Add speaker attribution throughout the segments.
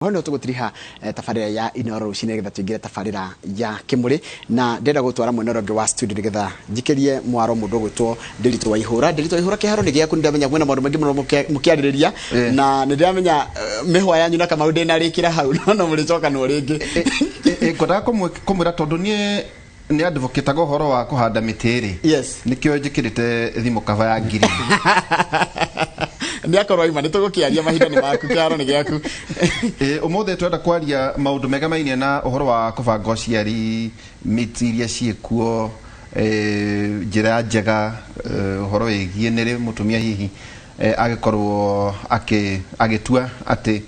Speaker 1: Hono tugutiriha tafarira ya inoro cine getha tuingire tafarira ya kimuri na ndenda gutwara mwenero ngi wa studio getha njikerie mwaro mundu gwitwo Ndereti wa ihura kiharo ni giaku ndamenya mwena maundu mangi muno mukiaririria na ndiramenya mihwa yanyu na kama ndina rikira hau no muricoka no ringi
Speaker 2: ngoda kumwira tondu ni advocate go horo wa kuhanda mitiri
Speaker 1: yes
Speaker 2: nikio njikirite thimu kava ya ngiri
Speaker 1: ndiakorwa ima nitugukiaria mahinda ni maku kiaro ni giaku
Speaker 2: umuthe twenda kwaria maundu mega mainie na uhoro wa kubanga ũciari mitiria ciekuo njĩra njega uhoro wigie niri mutumia hihi agikorwo agitua ati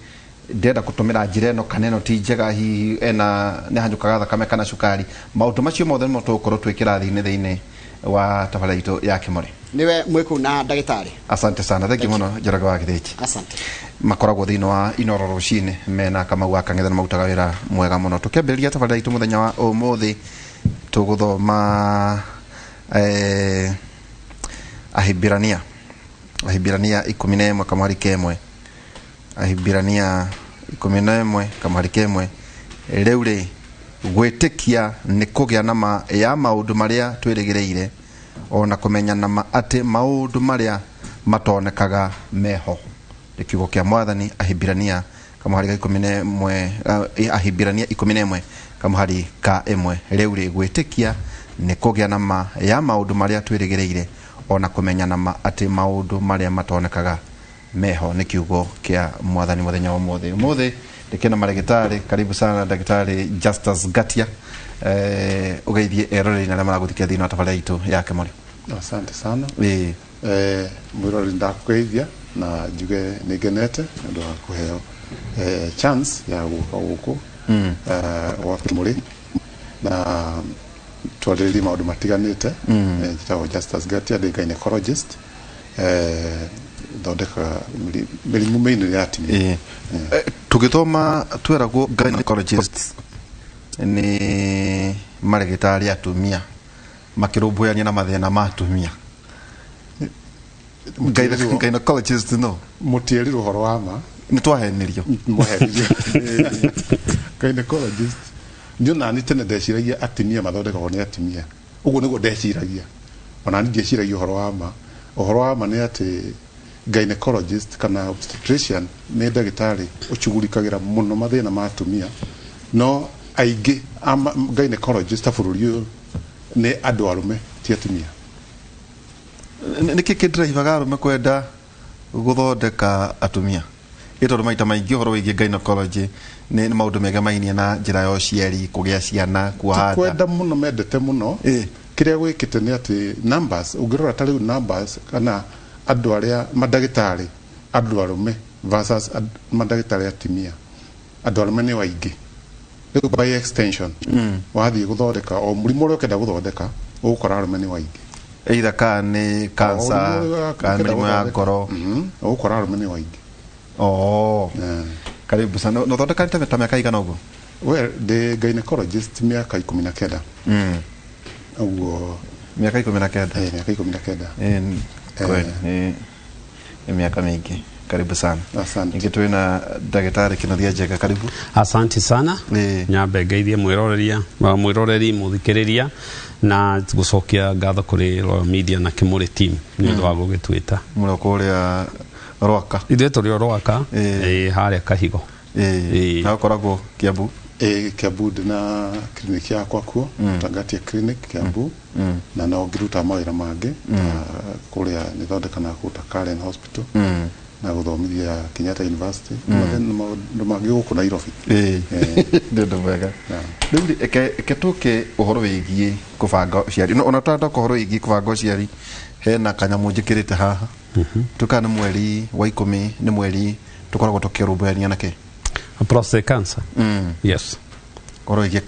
Speaker 2: ndenda gutumira njĩra ĩno kana ĩno ti njega hihi nĩ hanyukaga thakame kana cukari maundu macio mothe nimo tugukorwo twikirathi-inĩ thĩinĩ wa tabarĩra itũ ya Kimuri
Speaker 1: niwe mwiku na ndagĩtarĩ.
Speaker 2: Asante sana, thank you muno Njoroge wa Githĩnji.
Speaker 1: Asante.
Speaker 2: Makoragwo thĩinĩ wa inoro rũcinĩ mena Kamau wa Kang'ethe na marutaga wĩra mwega muno. Tukĩambĩrĩria tabarĩra itũ mũthenya wa ũmũthĩ tũgũthoma Ahibirania 11 kamũhari kemwe. Ahibirania 11 kamũhari kemwe. Rĩu rĩ gwĩtĩkia nĩ kũgĩa na ma ya maũndũ marĩa twĩrĩgĩrĩire ona kumenya nama ati maundu maria matonekaga meho ikiugo kia mwathani. Ahibirania kamũhari ka 11 Ahibirania 11 kamũhari ka 1. Riu ri gwĩtĩkia nĩ kũgĩa na ma ya maundu maria twĩrĩgĩrĩire ona kumenya nama ati maundu maria matonekaga meho ni kiugo kia mwathani muthenya wa ũmũthĩ. Ndikena maragitari, karibu sana Daktari Justus Gatia ugeithie eroreri na maraguthikia thina tabarĩra itu ya Kimuri.
Speaker 3: Asante sana. Mwirori ndakugeithia na njuge nigenete ndio kuheo chance ya guka guku wa Kimuri na twarĩrĩria maũndũ matiganĩte. Njĩtagwo Justus Gatia, ndĩ gynecologist thondeka mĩrimũ mĩinĩ ya atumia.
Speaker 2: Tugithoma tweragwo gynecologist ni marigitari atumia makirumbuania na mathina ma atumia. Gynecologist no
Speaker 3: mutieri ruhoro wa ma
Speaker 2: ni twahenirio
Speaker 3: gynecologist ndio nani tene ndeciragia atumia mathondekagwo ni atumia. Uguo niguo ndeciragia ona ndiciragia uhoro wa ma ni ati gynecologist kana obstetrician ni ndagitari uchugurikagira muno mathina ma atumia no aingĩ gynecologist bururi uyu ni andu arume ti atumia.
Speaker 2: Niki kidrivaga arume kwenda guthondeka atumia ĩtondũ maita maingĩ ũhoro wĩgiĩ gynecology ni maũndũ mega mainie na njĩra ya ũciari, kũgĩa ciana, kuohanda.
Speaker 3: Kwenda muno mendete muno kĩrĩa gwĩkĩte nĩ atĩ numbers ũngĩrora ta rĩu numbers kana andũ arĩa mandagĩtarĩ andũ arume versus mandagĩtarĩ atumia andũ arume ni waingĩ. By extension wathiĩ guthondeka o mũrimũ ũrĩa ũkenda guthondeka ũgũkora arume ni waingĩ.
Speaker 2: Either kana cancer kana mĩrimũ ya ngoro
Speaker 3: ũgũkora arume ni waingĩ.
Speaker 2: Karibu sana. No thondeka ta mĩaka igana ũguo?
Speaker 3: Well, the gynecologist miaka 19. Ũguo
Speaker 2: miaka 19.
Speaker 3: Miaka 19.
Speaker 2: Kweli ni miaka mingi. Karibu sana.
Speaker 3: Asante.
Speaker 2: Ingitwe na Daktari Kinathia Njega, karibu.
Speaker 4: Asante sana. Nyambe ngeithie mwiroreri muthikiriria na gucokia ngatho kuri Royal Media na Kimuri team ni undu wa gugitwita.
Speaker 2: Muri kuria Rwaka.
Speaker 4: Ithuĩ tũrĩ Rwaka harĩa Kahigo.
Speaker 2: Na ũkoragwo Kiambu?
Speaker 3: Kiambu na clinic yakwa kuo, Tangatia clinic Kiambu, na no ngiruta mawĩra mangĩ kũrĩa nĩ thondeka na kuta Karen Hospital na guthomithia Kenyatta University na mangĩ gũkũ Nairobi.
Speaker 2: Ndio wega. Rĩu eke tũke ũhoro wĩgiĩ kubanga ũciari. Ona twenda ũhoro wĩgiĩ kubanga ũciari hena kanyamũ njĩkĩrĩte haha. Tukana mweri wa 10 nĩ mweri tukoragwo tukĩrũmbũyania nake
Speaker 4: prostate cancer. Yes.
Speaker 2: Ũhoro wĩgiĩ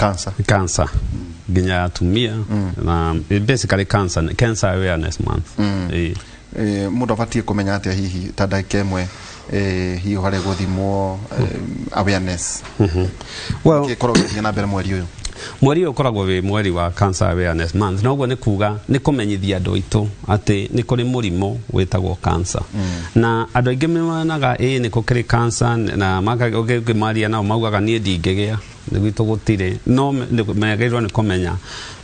Speaker 2: cancer. Nginya atumia na basically cancer awareness month. Mũndũ abatie kũmenya atĩa hihi ta ndagĩka ĩmwe hihi harĩ gũthimwo awareness.
Speaker 4: Well,
Speaker 2: korogethia na mbere mweri ũyũ.
Speaker 4: mweri ukoragwo wi mweri wa Cancer Awareness Month noguo ni kuga ni kumenyithia andu aitu ati ni kuri murimu witagwo cancer na andu aingi memonaga ni kukiri cancer na maria nao maugaga nie ndingigia niguo gutire no megeirwo ni kumenya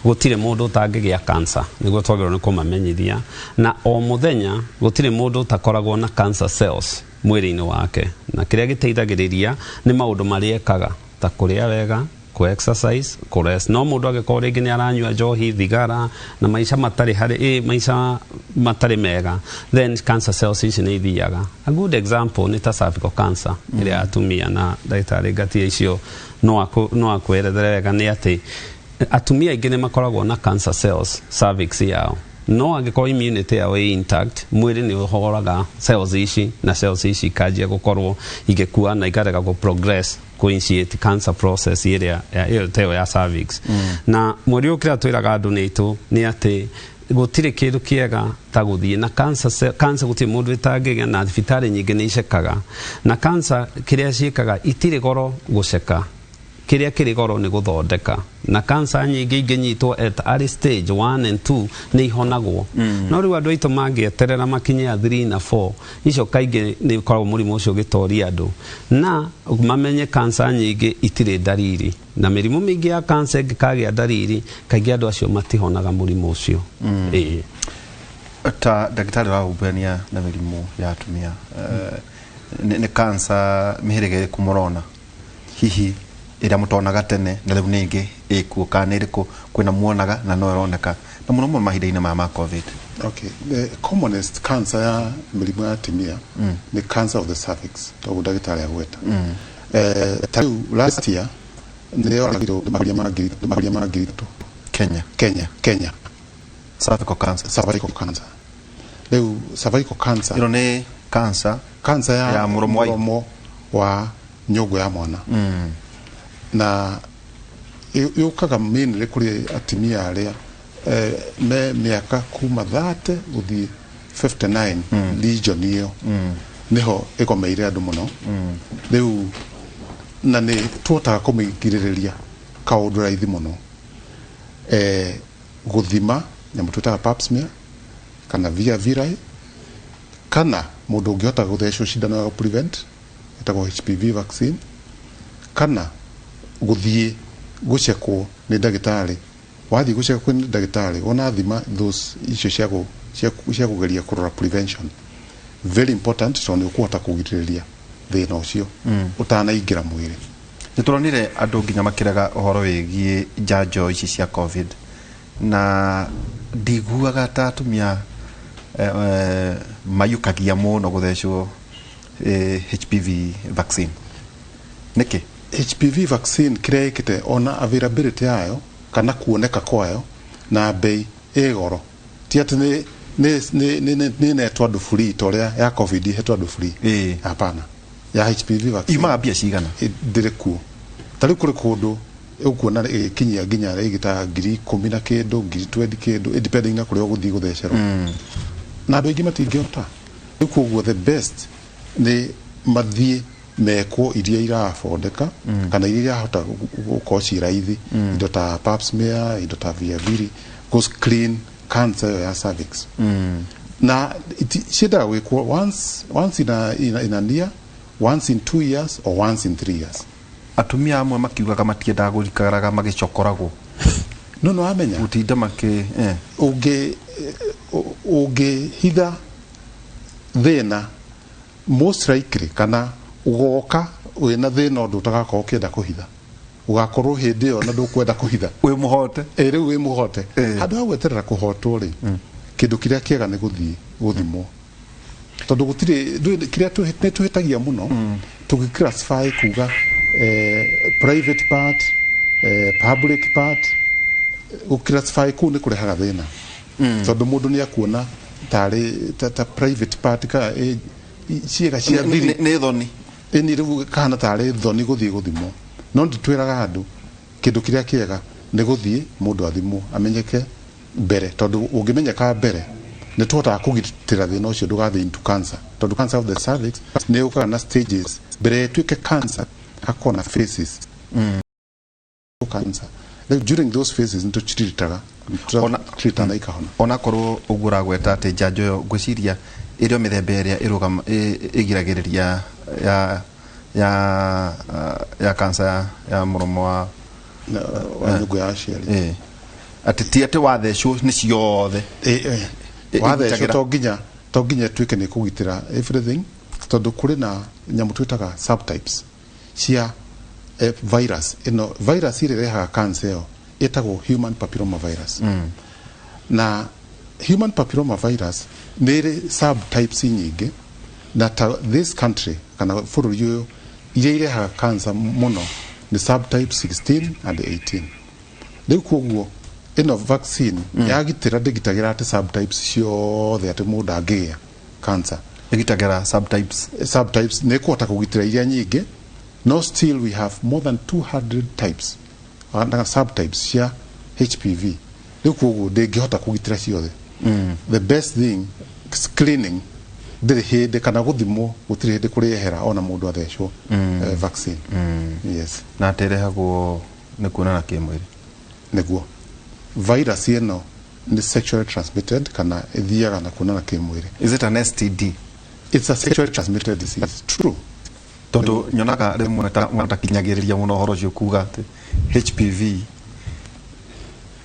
Speaker 4: gutire mundu utangigia cancer niguo twagirwo ni kumamenyithia na o muthenya gutire mundu utakoragwo na cancer cells mwiri-ini wake na kiria giteithagiriria ni maundu mariekaga ta kuria wega ku exercise ku rest no mundu agikora ringi ni aranyua njohi thigara na maisha matari mega then cancer cells ici ni ithiaga. A good example ni ta cervical cancer iria atumia na ndagitari ngati icio no akwerethere wega ni ati atumia aingi ni makoragwo na cancer cells cervix yao no angĩkorwo immunity yao ĩ intact mwĩrĩ nĩ ũhoraga cells ici na cells ici kanjia gũkorwo igĩkua na ikarega gũ progress ku initiate cancer process ĩrĩa ĩyo ya cervix na mwĩrĩ ũkĩra twĩraga andũ nĩtũ nĩ atĩ gũtirĩ kĩndũ kĩega ta gũthiĩ na cancer gũtirĩ mũndũ ĩtangĩgĩa na thibitarĩ nyingĩ nĩ icekaga na cancer kĩrĩa ciĩkaga itirĩ goro gũceka kiria kiri goro ni guthondeka na cancer nyingi ingĩnyitwo at early stage 1 and 2 ni ihonagwo no riu andu aitu mangieterera makinya 3 na 4 icio kaingĩ ni koragwo mũrimũ ũcio gĩtoria andu na mamenye cancer nyingi itire dariri na mĩrimũ mĩingĩ ya cancer ĩngĩkagĩa dariri kaingĩ andu acio matihonaga mũrimũ ũcio
Speaker 2: ta ndagĩtarĩ wa ũmbania na mĩrimũ ya atumia ni cancer mĩhĩrĩga ĩrĩkũ mũrona hihi ira mutonaga tene na riu ningi ikuo kana iriku kwina muonaga na no ironeka na muno mo mahinda-ini ma covid.
Speaker 3: Okay, the commonest cancer ya mĩrimũ ya atumia ni cancer of the cervix to ndagĩtarĩ agweta tariu last year nĩ oragirwo maria magirito Kenya
Speaker 2: cervical cancer
Speaker 3: riu cervical cancer
Speaker 2: ino ni cancer ya muromo
Speaker 3: wa nyũngũ ya mwana na yukaga mainly kuri atimia aria me miaka kuma 30 guthi 59 region iyo niho ikomeire andu muno riu na ni tuotaga kumigiririria kaundu raithi muno guthima nyamu twitaga pap smear kana via virai kana mundu ungihota guthecwo cindano ya prevent itagwo HPV vaccine kana guthie gucekwo ni ndagitari wathi gucekwo ni ndagitari ona thima those icio cia kugeria kurora prevention very important so ni ukuhota kugiririria thina ucio utanaingira mwiri.
Speaker 2: Nituronire andu nginya makiraga uhoro wigie njanjo ici cia covid na ndiguaga ta atumia mayukagia muno guthecwo HPV vaccine niki
Speaker 3: HPV vaccine kirekite ona availability yayo kana kuoneka kwayo na bei goro ti ati ni netwa andu free toria ya covid hetwa andu free hapana ya HPV vaccine
Speaker 2: ima bia cigana
Speaker 3: ndire ku tari kuri kundu ukuona kinyia ginya igita 10,000 na kindu 20 kindu depending na kuri guthi guthecero na andu ingi matingihota ikuo the best ni mathie meko iria irafondeka kana iria hota gukoci raithi indo ta pap smear indo ta viaviri go screen cancer ya cervix na shida wekwo once in a year, once in 2 years or once in 3 years.
Speaker 2: Atumia amwe makiugaga matiendaga gurikaraga magicokoragwo
Speaker 3: no amenya
Speaker 2: utinda make
Speaker 3: uge hitha thina most likely kana ugoka wina thina undu utagakorwo ukienda kuhitha ugakorwo hindi iyo na ndukwenda kuhitha
Speaker 2: wi muhote
Speaker 3: riu wi muhote handu ha gweterera kuhotwo ri kindu kiria kiega ni guthimwo tondu gutire kiria tuhitagia muno tugiclassify kuga private part public part uclassify ku ni kurehaga thina tondu mundu ni akuona tari ta private part ka ciega cia thiri
Speaker 2: ni thoni
Speaker 3: ni riu kana tari thoni guthie guthimwo no nditwiraga andu kindu kiria kiega ni guthie mundu athimwo amenyeke mbere tondu ungimenyeka mbere ni tuhotaga kugitira thina ucio ndugathie into cancer tondu cancer of the cervix ni ukaga na stages mbere tuike cancer hakona phases cancer during those phases nto treataga treatana ikahona
Speaker 2: ona korwo ugura gweta ati njanjo yo ngwiciria irio mithemba iria irugama igiragiriria ya kansa ya muromo wa
Speaker 3: nyungu ya aciari
Speaker 2: ati ti ati wathecwo ni ciothe
Speaker 3: wathecwo to nginya tuike ni kugitira everything tondu kuri na nyamu twitaga subtypes cia virus virus ire rehaga cancer yo etagwo human papilloma virus na human papilloma virus nere subtypes nyingi na this country kana bururi uyu irehaga cancer muno ni subtype 16 and 18 riu koguo ino vaccine yagitira ndigitagira ati subtypes ciothe ati mundu angia cancer
Speaker 2: igitagira subtypes
Speaker 3: ne kuhota kugitira iria nyingi no still we have more than 200 types and subtypes cia HPV riu koguo ndingihota kugitira ciothe the best thing screening ndiri hindi kana guthimwo gutiri hindi kurihera ona mundu athecwo vaccine yes
Speaker 2: na terehagwo ni kuonana kimwiri
Speaker 3: niguo virus ino ni sexually transmitted kana ithiaga na kuonana kimwiri.
Speaker 2: Is it an STD?
Speaker 3: It's a sexually transmitted disease. True.
Speaker 2: Tondu nyonaga rimwe matakinyagiriria muno horo cio kuga ati HPV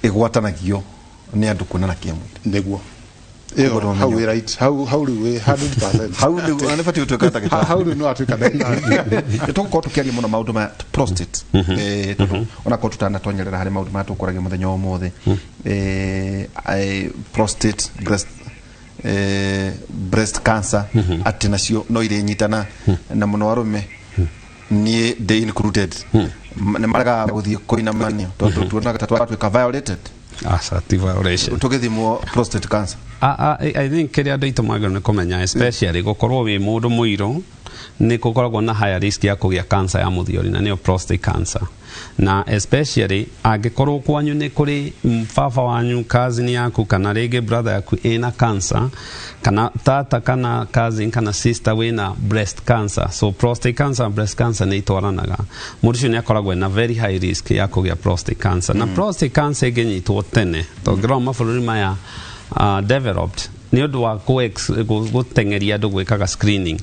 Speaker 2: igwatanagio ni andu kuonana kimwiri
Speaker 3: niguo how we right how do we 100%
Speaker 2: how do ane fati utukata kita
Speaker 3: how do no atukata
Speaker 2: ito ko tukiaria muno maundu ma prostate tondu ona ko tutana tonyerera hari maundu ma tukoragia muthenya omothe prostate breast cancer ati nacio no ire nyitana na muno arume ni they included ne maraga guthie koina manio tondu tuonaga tatwa violated
Speaker 4: assertive violation
Speaker 2: tugithimwo prostate cancer.
Speaker 4: I think kiria andu itu magirwo ni kumenya especially gukorwo wi mundu muiro ni gukoragwo na higher risk ya kugia cancer ya muthiori na niyo prostate cancer na especially angikorwo kwanyu ni kuri baba wanyu cousin yaku kana rege brother yaku ina cancer kana tata kana cousin kana sister wina breast cancer so prostate cancer and breast cancer ni itwaranaga mundu cio ni akoragwo na very high risk ya kugia prostate cancer na prostate cancer igenyitwo tene tongirwo mabũrũri maya developed ni undu wa gutengeria andu gwikaga screening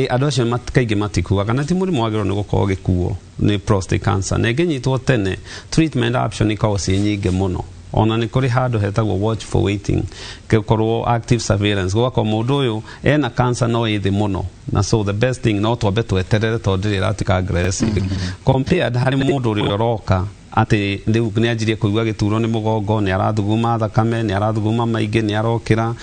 Speaker 4: andu acio kaingi matikuaga kana ti murimu wagirwo ni gukorwo gikuo ni prostate cancer na igenyitwo tene treatment option ikoragwo ci nyingi muno ona ni kuri handu hetagwo watch for waiting gukorwo active surveillance gwakwa mundu uyu ena cancer no ithi muno na so the best thing no twambe tweterere tondu iratika aggressive compared hari mundu uri roka ati riu ni anjirie kuigua gituro ni mugongo ni arathuguma thakame ni arathuguma maingi ni arokira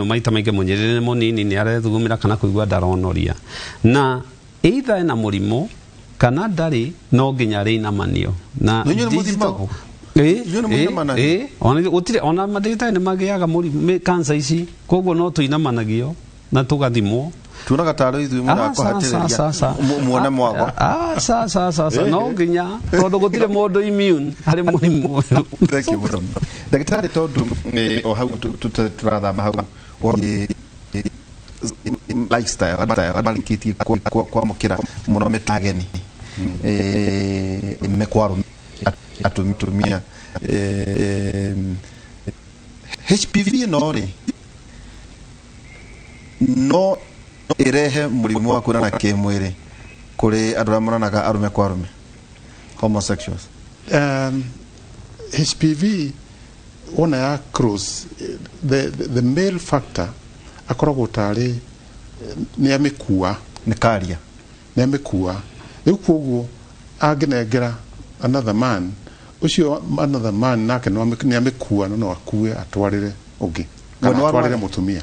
Speaker 4: maita maingi munyirire ni munini ni arathugumira kana kuigua ndaronoria na either ena murimu kana ndari no nginya ri na manio na ona madagitari ni magiaga murimu cancer ici koguo no tuinamanagio na tugathimwo
Speaker 2: tunaga taro ithu mura kwahatiriria muone mwago
Speaker 4: sasa no nginya tondu gutire mundu immune hari murimu
Speaker 2: thank you bro dagitari tondu o hau turathama hau lifestyle abalikiti kwa mukira muno metageni mekwaru atumia HPV no irehe murimu wa kuonana kimwiri kuri andu amonanaga arume kwa arume homosexuals.
Speaker 3: HPV ona ya cross the male factor akoragwo tari ni amekua
Speaker 2: ni karia
Speaker 3: ni amekua riu koguo angenengera another man ucio another man nake ni amekua no akue atwarire ungi kana atwarire mutumia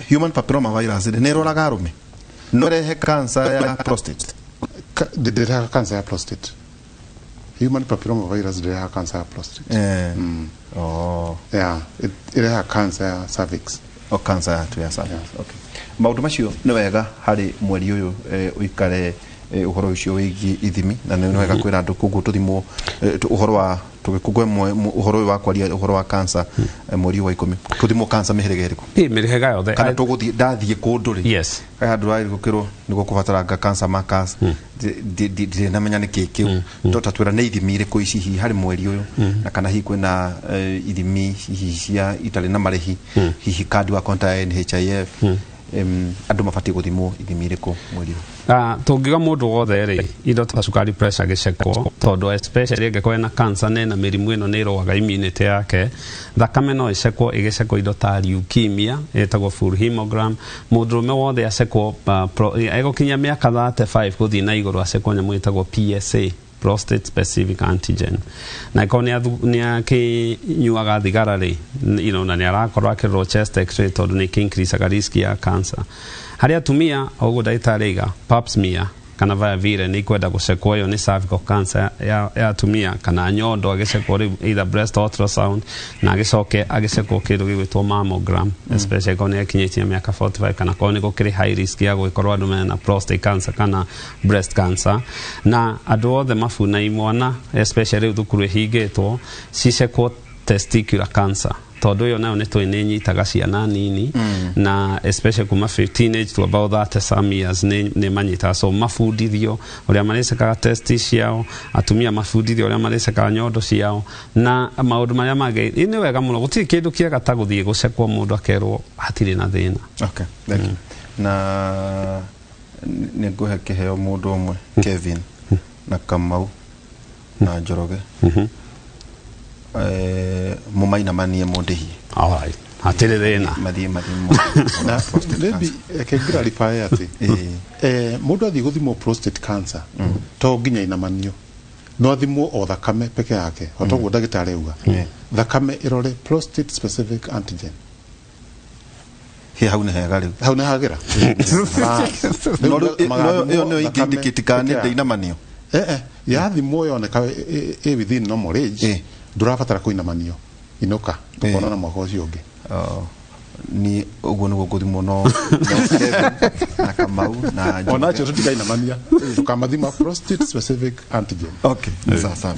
Speaker 2: human papilloma virus ne roraga arume no rehe cancer ya prostate
Speaker 3: de cancer ya prostate human papilloma virus de cancer ya prostate it reha cancer ya cervix
Speaker 2: cancer ya cervix okay maundu macio ni wega hari mweri uyu uikare uhoro ucio wigi ithimi na nĩ wega kwĩra andũ koguo tũthimwo uhoro wa tugikugwe uhoro wa kwaria uhoro wa cancer mweri wa 10 tũthimwo cancer mĩhĩrĩga ĩrĩkũ
Speaker 4: mĩhĩrĩga yothe
Speaker 2: kana tũgũthiĩ ndathiĩ kũndũ rĩ
Speaker 4: yes
Speaker 2: andũ rari gũkĩrwo nĩguo kũbataranga cancer markers ndĩramenya nĩkĩ kĩu tota twĩra nĩ ithimi irĩkũ ici hihi harĩ mweri ũyũ na kana hihi kwĩna ithimi hihi cia itarĩ na marĩhi hihi kandi wa konta NHIF andũ mabatie gũthimwo ithimi irĩkũ mweri
Speaker 4: tũngiga mũndũ wothe rĩ indo ta cukari pressure gĩcekwo tondũ especially angĩkorwo na cancer na mĩrimũ ĩno nĩ ĩrũaga immunity yake thakame no ĩcekwo ĩgĩcekwo indo ta leukemia ĩtagwo full hemogram mũndũrũme wothe acekwo egũkinya mĩaka 35 gũthiĩ na igũrũ acekwo nyamũ ĩtagwo PSA prostate specific antigen na iko nĩ akĩnyuaga thigara rĩ na nĩ arakorwo akĩrorwo chest x-ray tondũ nĩ increaseaga risk ya cancer harĩ atumia ũguo ndagĩtarĩ aiga pap smear kana via vile nĩ kwenda gũcekwo ĩyo nĩ cervical cancer ya atumia kana nyondo agĩcekwo rĩu either breast ultrasound na agĩcoke agĩcekwo kĩndũ gĩgwĩtwo mammogram especially ko nĩ akinyĩtie mĩaka 45 kana ko nĩ gũkĩrĩ high risk ya gũkorwo andũ mena prostate cancer kana breast cancer na andũ othe mabuna imwana especially rĩu thukuru ihingĩtwo cicekwo testicular cancer tondũ yo nayo nĩ nyitaga ciana nini na especially kuma 15 age to about 30 some years nĩ manyitaga so mafundithio ũrĩa marĩcekaga testis ciao atumia mafundithio ũrĩa marĩcekaga nyondo ciao na maũndũ marĩa mangĩ nĩ wega mũno gũtirĩ kĩndũ kĩega ta gũthiĩ gũcekwo mũndũ akerwo hatirĩ na thĩna
Speaker 2: okay thank you na nĩ ngũhe kĩheo mũndũ ũmwe Kevin na Kamau na Njoroge mumainamanie mũndĩhi
Speaker 4: alright hatirĩ thĩna
Speaker 2: mathie
Speaker 3: na maybe clarify ati mũndũ athiĩ gũthimwo prostate cancer to nginya inamanio no thimwo o thakame peke yake otoguo ndagĩtarĩ auga thakame ĩrore prostate specific antigen
Speaker 2: hau nĩ hega rĩu
Speaker 3: hau nĩ hagĩra
Speaker 2: no nĩ indicate kana nĩ inamanio
Speaker 3: yathimwo yoneka within normal age ndurabatara kuinamanio inoka tukona na mwaka ucio ungi
Speaker 2: ni uguo niguo nguthimwo no na Kamau na
Speaker 3: ona cio tutikainamania tukamathima prostate specific antigen
Speaker 2: okay sasa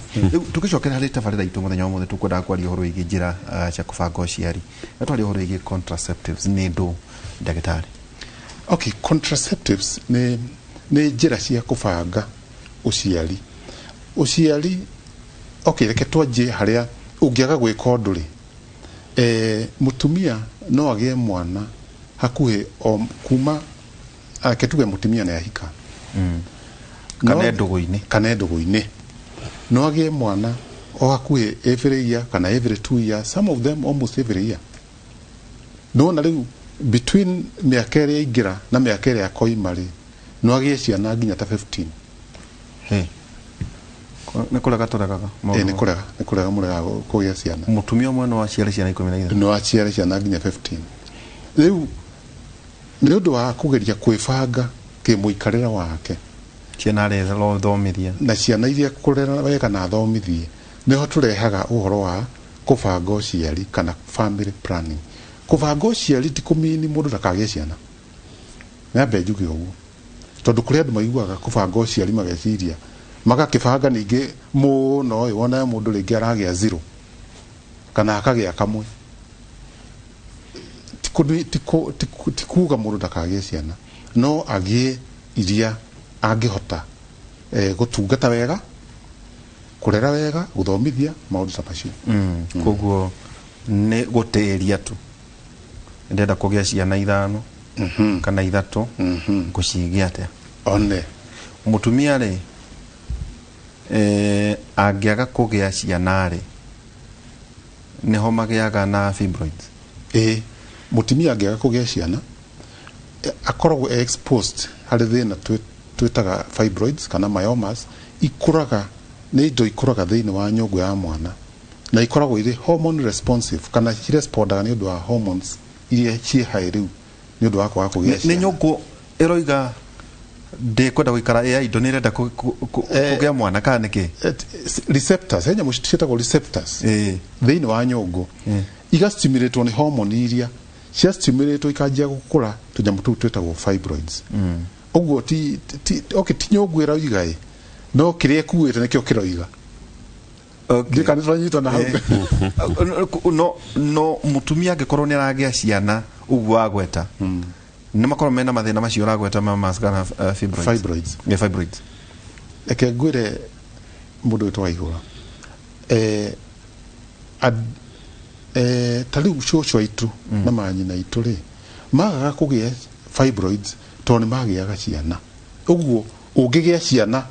Speaker 2: tukicokera harĩ tabarĩra itũ mũthenya ũmũthĩ tukwenda kwaria ũhoro wĩgiĩ njĩra cia kũbanga ũciari twaria ũhoro wĩgiĩ contraceptives nĩ ndũ ndagĩtarĩ
Speaker 3: okay contraceptives nĩ njĩra cia kũbanga ũciari okay reke twanjie harĩa ũngĩaga gwĩka ũndũ rĩ mutumia no agĩe mwana hakuhĩ kuma aketuge mutumia nĩ ahika kana ndũgũ-inĩ no agĩe mwana o hakuhĩ every year kana every 2 years some of them almost every year no na rĩu between mĩaka ĩrĩa yaingĩra na mĩaka ĩrĩa yakoima rĩ no agĩe ciana nginya ta 15
Speaker 2: nĩ kũrega tũregaga
Speaker 3: nĩ kũrega mũrega kũgĩa ciana
Speaker 2: mutumia ũmwe no aciare ciana 12
Speaker 3: no aciare ciana nginya 15 rĩu nĩ ũndũ wa kũgeria kwĩbanga kĩmũikarĩre wake
Speaker 2: ciana rero thomithia
Speaker 3: na ciana iria kũrera wega na thomithie nĩho tũrehaga ũhoro wa kũbanga ũciari kana family planning kũbanga ũciari ti kũmini mũndũ ndakagĩe ciana nyambe njuge ũguo tondũ kũrĩ andũ maiguaga kũbanga ũciari mageciria magakĩbanga ningĩ mũno ũyũ wona mũndũ rĩngĩ aragĩa 0 kana akagĩa kamwe ti kuga mũndũ ndakagĩe ciana no agĩe iria angĩhota gũtungata wega kũrera wega gũthomithia maũndũ ta macio
Speaker 2: koguo nĩ gũtĩĩria tu ndenda kũgĩa ciana 5 kana 3 ngũcigĩa atĩa
Speaker 3: one
Speaker 2: mutumia rĩ angĩaga kũgĩa ciana rĩ nĩho magĩaga na fibroids
Speaker 3: mutumia angĩaga kũgĩa ciana akoragwo exposed harĩ thĩna twĩtaga fibroids kana myomas ikũraga nĩ indo ikũraga thĩinĩ wa nyũngũ ya mwana na ikoragwo irĩ hormone responsive kana cirespondaga nĩ ũndũ wa hormones iria ciĩ haĩ rĩu nĩ ũndũ wa kwaga kũgĩa ciana
Speaker 2: nĩ nyũngũ ĩroiga kwenda gũikara indo nĩ irenda kũgĩa mwana kana nĩkĩ
Speaker 3: receptors nyamũ ciĩtagwo receptors thĩinĩ wa nyũngũ igastimulate nĩ hormone iria cia stimulate ikanjia gũkũra tũnyamũ tũu twĩtagwo fibroids Uguo ti okay ti nyũngwĩra oiga no kĩrĩa ekuĩte nĩkĩo kĩroiga. Okay.
Speaker 2: No mutumia angĩkorwo nĩ aragĩa ciana ũguo agweta nĩ makorwo mena mathĩna macio aragweta kana fibroids. Fibroids.
Speaker 3: Eke ngwĩre mũndũ wĩtwa Waihũra ta rĩu cũcũ aitũ na manyina aitũ rĩ magaga kũgĩa fibroids tondũ nĩ magĩaga ciana. Ũguo ũngĩgĩa ciana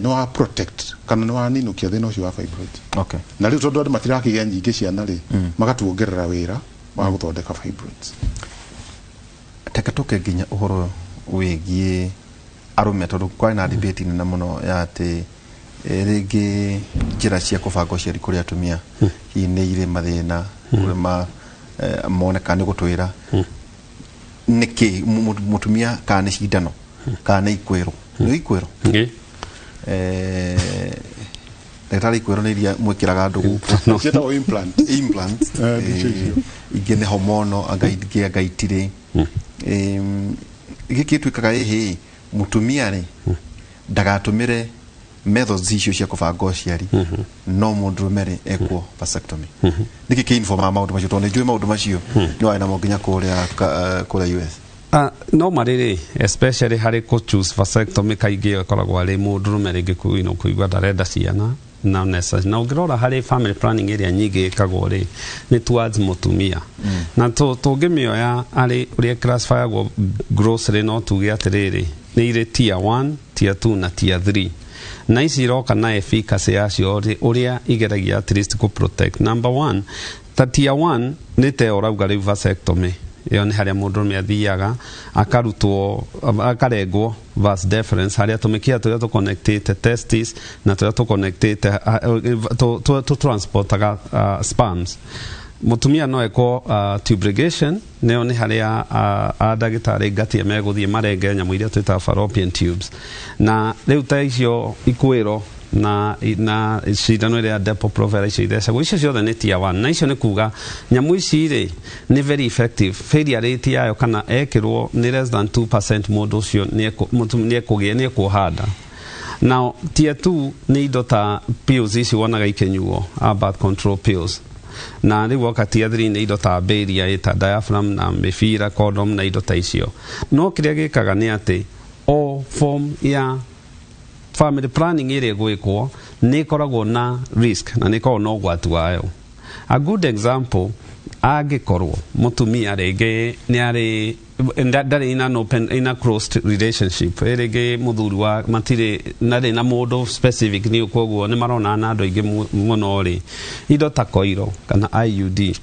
Speaker 3: no wa protect kana no wa ninukia thĩna ũcio wa fibroids.
Speaker 2: Okay.
Speaker 3: Na rĩu tondũ andũ matirakĩgĩa nyingĩ ciana rĩ magatuongerera wĩra wa gũthondeka fibroids.
Speaker 2: Teka tũke nginya ũhoro wĩgiĩ arũme tondũ kwari na debate nene mũno ya atĩ rĩngĩ njĩra cia kũbanga ũciari kũrĩ atumia hihi nĩ irĩ mathĩna kũrĩ moneka nĩ gũtwĩra nĩkĩ mũtumia kana nĩ cindano kana nĩ ikwĩro nĩ ikwĩro ndagĩtarĩ ikwĩro nĩ iria mwĩkĩraga andũ gũkũ
Speaker 3: ciĩtagwo implant
Speaker 2: ingĩ nĩ homono anga itirĩ gĩkĩ twĩkaga ĩhĩ mutumia rĩ ndagatũmĩre methods icio cia kũbanga ũciari no mũndũrũme rĩ ekwo vasectomy. Nĩkĩ kĩ inform maũndũ macio tondũ nĩnjũĩ maũndũ macio nĩ waĩ namo nginya kũrĩa US.
Speaker 4: No marĩ especially harĩ kũ choose vasectomy kaingĩ ĩkoragwo arĩ mũndũrũme rĩngĩ kũigua ndarenda ciana na ũngĩrora harĩ family planning ĩrĩa nyingĩ ĩkagwo rĩ nĩ towards mũtumia na tũngĩmĩoya arĩ ũrĩa classifyagwo grossly no tuge atĩrĩrĩ nĩ irĩ tier 1, tier 2 na tier 3 na ici iroka na efficacy yacio ũrĩa igeragia at least kũ protect. Number 1 ta tier 1 nĩ te ũrauga rĩu vasectomy ĩyo nĩ harĩa mũndũrũme athiaga akarutwo akarengwo vas deferens harĩa tũmĩkiha tũrĩa tũconnectĩte testis na tũrĩa tũconnectĩte tũtransportaga sperms. Mutumia no ekwo tubligation nĩyo nĩ harĩa ndagĩtarĩ ngatie megũthiĩ marenge nyamũ iria twĩtaga fallopian tubes na rĩu ta icio ikwĩro na cindano ĩrĩa Depo-Provera icio ithecagwo icio ciothe nĩ tier 1 na icio nĩ kuga nyamũ ici rĩ nĩ very effective. Failure rate yayo kana ekĩrwo nĩ less than 2% mũndũ ũcio nĩ ekũhanda. Now tier 2 nĩ indo ta pills ici wonaga ikĩnyuo birth control pills na rĩu oka tier 3 nĩ indo ta barrier ta diaphragm na mĩbira condom na indo ta icio. No kĩrĩa gĩkaga nĩ atĩ o form ya family planning ĩrĩa gwĩkwo nĩ ĩkoragwo na risk na nĩ ĩkoragwo na ũgwati wayo. A good example angĩkorwo mũtumia rĩngĩ nĩ arĩ ndarĩ in a close relationship rĩngĩ mũthuri wa matirĩ narĩ na mũndũ specific nĩ koguo nĩ marona na andũ aingĩ mũno rĩ indo ta koiro kana IUD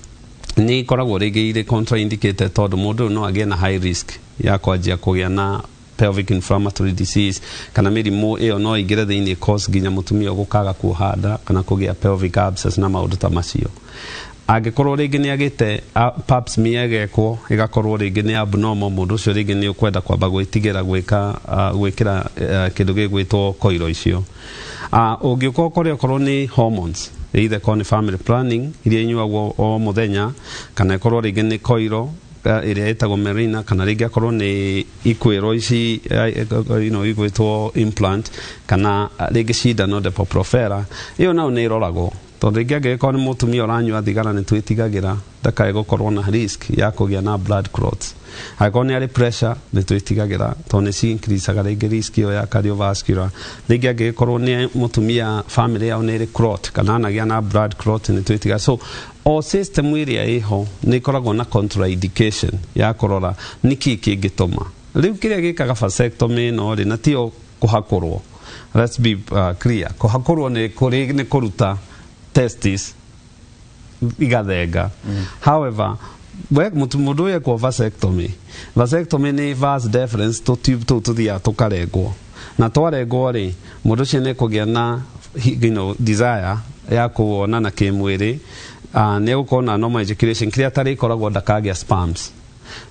Speaker 4: nĩ ikoragwo rĩngĩ irĩ contraindicated tondũ mũndũ no agĩe na high risk ya kwanjia kũgĩa na pelvic inflammatory disease kana mĩrimũ ĩyo no ĩingĩre thĩinĩ cause nginya mũtumia gũkaga kuohanda kana kũgĩa pelvic abscess na maũndũ ta macio. Angĩkorwo rĩngĩ nĩ agĩte pap smear ĩgekwo ĩgakorwo rĩngĩ nĩ abnormal mũndũ ũcio rĩngĩ nĩ ũkwenda kwamba gwĩtigĩra gwĩkĩra kĩndũ gĩgwĩtwo koiro icio. Ũngĩũka ũkore okorwo nĩ hormones either korwo nĩ family planning iria inyuagwo o mũthenya kana ĩkorwo rĩngĩ nĩ koiro ĩrĩa ĩtagwo Mirena kana rĩngĩ akorwo nĩ ikwĩro ici igwĩtwo implant kana rĩngĩ cindano Depo-Provera ĩyo nayo nĩ ĩroragwo tondũ rĩngĩ angĩkorwo nĩ mũtumia ũranyua thigara nĩ twĩtigagĩra ndakae gũkorwo na risk ya kũgĩa na blood clots. Angĩkorwo nĩ arĩ pressure nĩ twĩtigagĩra tondũ nĩ increasaga rĩngĩ risk ĩyo ya cardiovascular. Rĩngĩ angĩkorwo nĩ mũtumia family yao nĩ ĩrĩ clot kana anagĩa na blood clot nĩ twĩtigaga. So o system ĩrĩa ĩho nĩ ĩkoragwo na contraindication ya kũrora nĩkĩ kĩngĩtũma. Rĩu kĩrĩa gĩkaga vasectomy no rĩ na tio kũhakũrwo. Let's be clear. Kũhakũrwo nĩ kũruta testis igathenga. However, mũndũ ũyũ ekwo vasectomy nĩ vas deferens tũtube tũu tũthiaga tũkarengwo na twarengwo rĩ mũndũ ũcio nĩ kũgĩa na desire ya kuona na kĩmwĩrĩ nĩ gũkorwo na normal ejaculation kĩrĩa tarĩ koragwo ndakagĩa sperms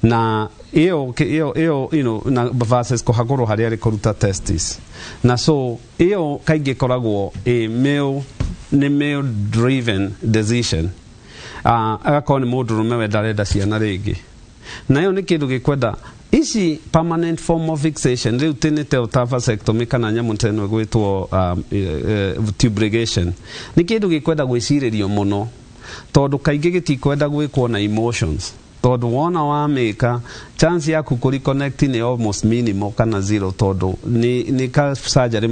Speaker 4: na iyo na versus kũhagũrwo harĩa arĩ kũruta testis na so iyo kaingĩ koragwo nĩ male driven decision. Agakorwo nĩ mũndũrũme we ndarenda ciana rĩngĩ na ĩyo nĩ kĩndũ gĩkwenda ici permanent form of fixation riu tinite uta vasectomy kana nyamu teno gwitwo tubligation ni kindu gikwenda gwiciririo muno tondu kaingi gitikwenda gwikwo na emotions tondu wona wamika chance yaku kuriconnect ni almost minimal kana zero tondu ni ka surgery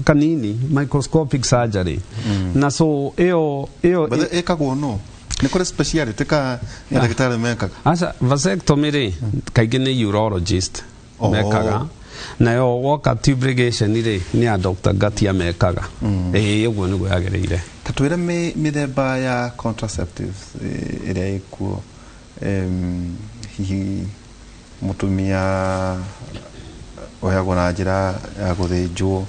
Speaker 4: kanini microscopic surgery na so eo
Speaker 2: ekagwo no ni kore speciality ka ndagitari mekaga
Speaker 4: asa vasectomy ri kaingi ni urologist mekaga nayo woka tubligation ri ni a Dr. Gatia mekaga uguo niguo yagereire
Speaker 2: tatwire mithemba ya contraceptives iria ikuo hihi mutumia oyagwo na njira ya guthinjwo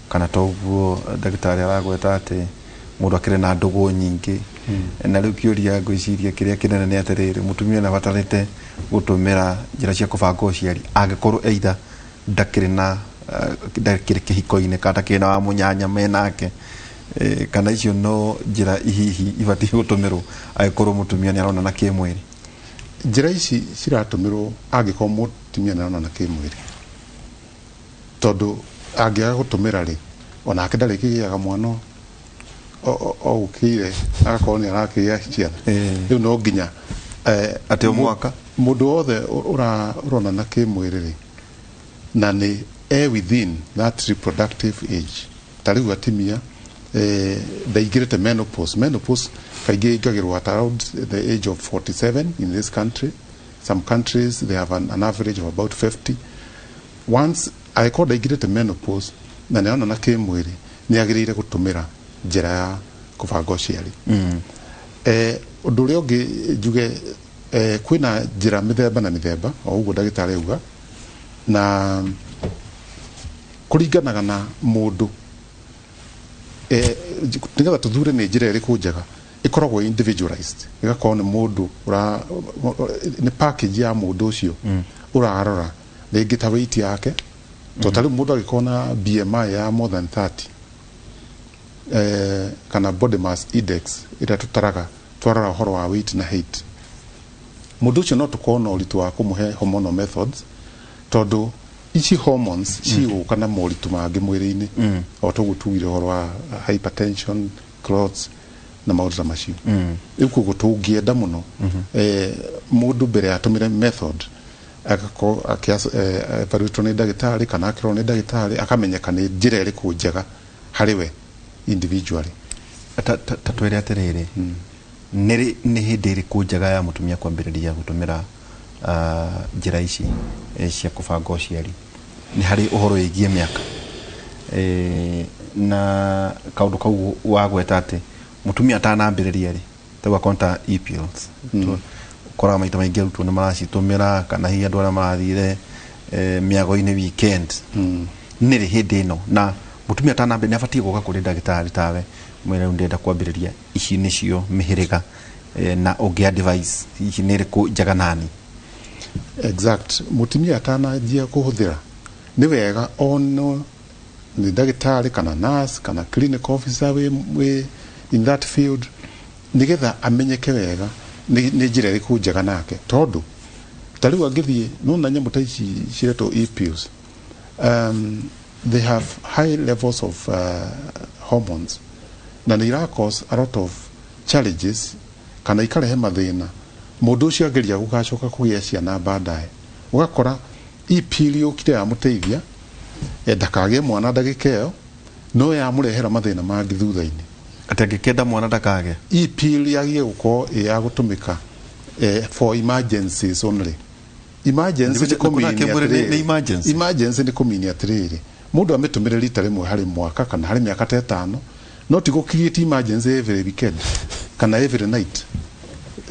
Speaker 2: kana toguo ndagitari aragweta ati mundu akire na ndugu nyingi na riu kiuria ngwiciria kiria kinene ni atiriri mutumia na batarite gutumira njira cia kubanga uciari angikorwo either ndakiri na ndakiri kihiko-ini kana kina wa munyanya menake kana icio no njira hihi ibati gutumirwo agikorwo mutumia ni arona na kimwiri
Speaker 3: njira ici ciratumirwo angikorwo mutumia ni arona na kimwiri tondu angiaga gutumira ri ona akendari kigiaga mwana o ukire agakorwo ni arakigia ciana riu no nginya
Speaker 2: ati omwaka
Speaker 3: mundu wothe urona na kimwiri ri na ni within that reproductive age tariu atimia ndaingirite menopause kaingi ingagirwo at around the age of 47 in this country. Some countries they have an average of about 50. Once I call ndaingirite menopause na neona na kimwiri ni agirire gutumira njira ya kubanga uciari undu uria ungi njuge kwina njira mithemba na mithemba o uguo ndagitari uga na kuringanaga na mundu nigetha tuthure ni njira iriku njega ikoragwo individualized igakorwo ni mundu ni package ya mundu ucio urarora ringi ta weight yake totally mundu agikorwo na BMI ya more than 30 kana body mass index ira tutaraga twarora horo wa weight na height mundu ucio no tukorwo na uritu wa kumuhe hormonal methods tondu ici hormones ciuka na moritu mangi mwiri-ini o tugutuire horo wa hypertension clots na maundu macio iko gutungienda muno mundu mbere atumire method akako evaluate ni ndagitari kana akiro ni ndagitari akamenyeka ni njira iriku njega hariwe individually
Speaker 2: tatwire atiriri ni hindi iriku njega ya mutumia kwambiriria gutumira njira ici cia kubanga uciari ni hari uhoro wigie miaka na kaundu kau wagweta ati mutumia atanambiriria ri tawa konta pills kora maita maingi arutwo ni maracitumira kana hihi andu aria marathire miago-ini weekend niri hindi no na mutumia atanambiriria ni abatie guka kuri ndagitari tawe mwira ndenda kwambiriria ici nicio mihiriga na ungi advice ici niri ku njaga nani
Speaker 3: exact mutumia atanajia kuhuthira ni wega ono ni ndagitari kana nurse kana clinical officer we in that field nigetha amenyeke wega ni njira iriku njega nake tondu tariu angithie no na nyamu taici cireto pills they have high levels of hormones na they cause a lot of challenges kana ikarehe mathina mundu ucio ageria gugacoka kugia ciana baadaye ugakora pill ukire ya muteithia ndakage mwana ndagikeo no ya murehera mathina mangi thutha-ini
Speaker 2: atangikenda mwana ndakage
Speaker 3: pill yagie guko ya gutumika for emergencies only emergency ni kumini emergency ni kumini atiriri mundu ametumire rita rimwe hari mwaka kana hari miaka 5 no tigo create emergency every weekend kana every night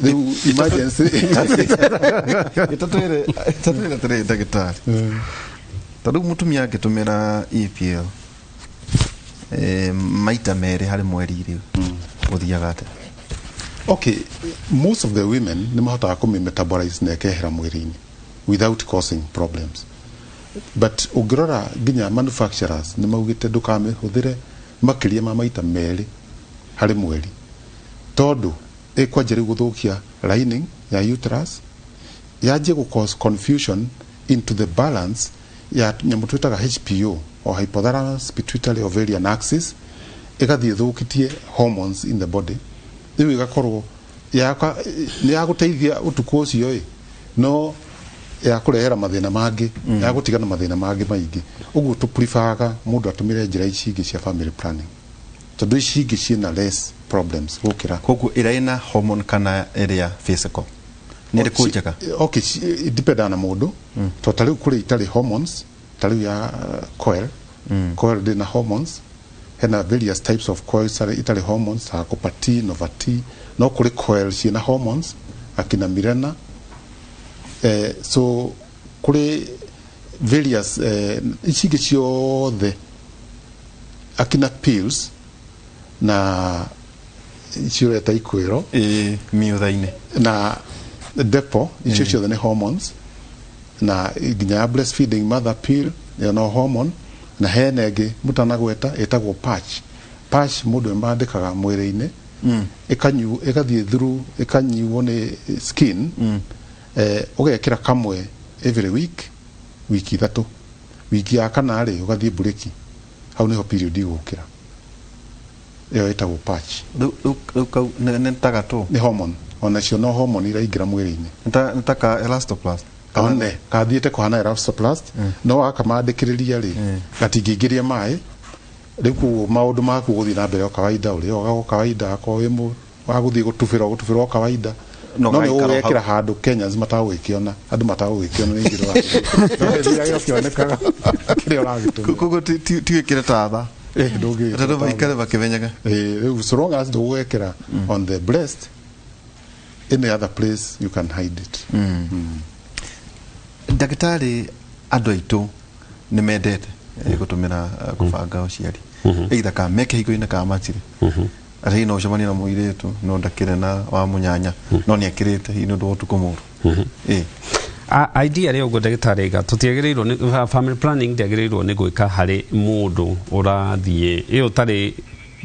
Speaker 3: the emergency
Speaker 2: itatwire tire ndagitari tondu mutumia angitumira EPL maita mere hari mweri ri uthiaga ate
Speaker 3: okay most of the women ni mahota ku metabolize na kehera mwiri-ini without causing problems but ugirora ginya manufacturers ni maugite ndukame huthire makiria ma maita mere hari mweri tondu ikwanjiri guthukia lining ya uterus yaje ku cause confusion into the balance ya nyamũ twĩtaga HPO or hypothalamus pituitary ovarian axis ĩgathiĩ thũkĩtie hormones in the body rĩu ĩgakorwo nĩ yagũteithia ũtukũ ũcio no ya kũrehera mathĩna mangĩ ya gũtigana mathĩna mangĩ maingĩ ũguo tũpuribaga mũndũ atũmĩre njĩra ici ingĩ cia family planning tondũ ici ingĩ ciĩna less problems gũkĩra
Speaker 2: koguo ĩrĩa ĩna hormone kana ĩrĩa physical nĩ ĩrĩkũ njega
Speaker 3: okay depend na mũndũ to tarĩu kũrĩ itarĩ hormones tarĩu ya coil coil ndĩna hormones hena various types of coils itarĩ hormones ta copper T nova T no kũrĩ coil ciĩna hormones akina Mirena so kũrĩ various ici ingĩ ciothe akina pills na icio eta ikwĩro
Speaker 2: miũtha-inĩ
Speaker 3: na depo icio ciothe nĩ hormones na nginya breastfeeding mother pill no hormone na hena ĩngĩ mũtanagweta ĩtagwo patch mũndũ ĩmandĩkaga mwĩrĩ-inĩ ĩgathiĩ through ĩkanyuo nĩ skin ũgekĩra kamwe every week wiki 3 wiki ya kana rĩ ũgathiĩ bureki hau nĩho period igũkĩra ĩyo ĩtagwo patch
Speaker 2: nĩ tagatũ
Speaker 3: nĩ hormone onacio no hormone iraingĩra mwĩrĩ-inĩ
Speaker 2: nĩ ta ka elastoplast
Speaker 3: one kathiĩte kũhana elastoplast no wakamandĩkĩrĩria rĩ gatingĩingĩria maĩ rĩu maũndũ maku gũthiĩ na mbere o kawaida ũrĩa o kawaida akorwo wĩ wagũthiĩ gũtubĩra o kawaida no nĩ ũgekĩra handũ Kenyans matagũgĩkĩona andũ matagũgĩkĩona nĩ njĩra no gĩkĩonekaga kĩrĩa ũragĩtũmĩra
Speaker 2: koguo tiwĩkĩre tatha ndũngĩ maikare makĩmenyaga
Speaker 3: rĩu so long as ndũgwĩkĩra on the breast any other place you can hide it
Speaker 2: ndagĩtarĩ andũ aitũ nĩ mendete gũtũmĩra gũbanga ũciari either ka meke higo-inĩ ka matirĩ arĩ no ũcemania na mũirĩtu no ndakĩre na wa mũnyanya no nĩ akĩrĩte hihi nĩ ũndũ wa ũtukũ mũru
Speaker 4: idea rĩo ũguo ndagĩtarĩ ga tũtiagĩrĩirwo nĩ family planning ndĩagĩrĩirwo nĩ gwĩka harĩ mũndũ ũrathiĩ ĩyo ũtarĩ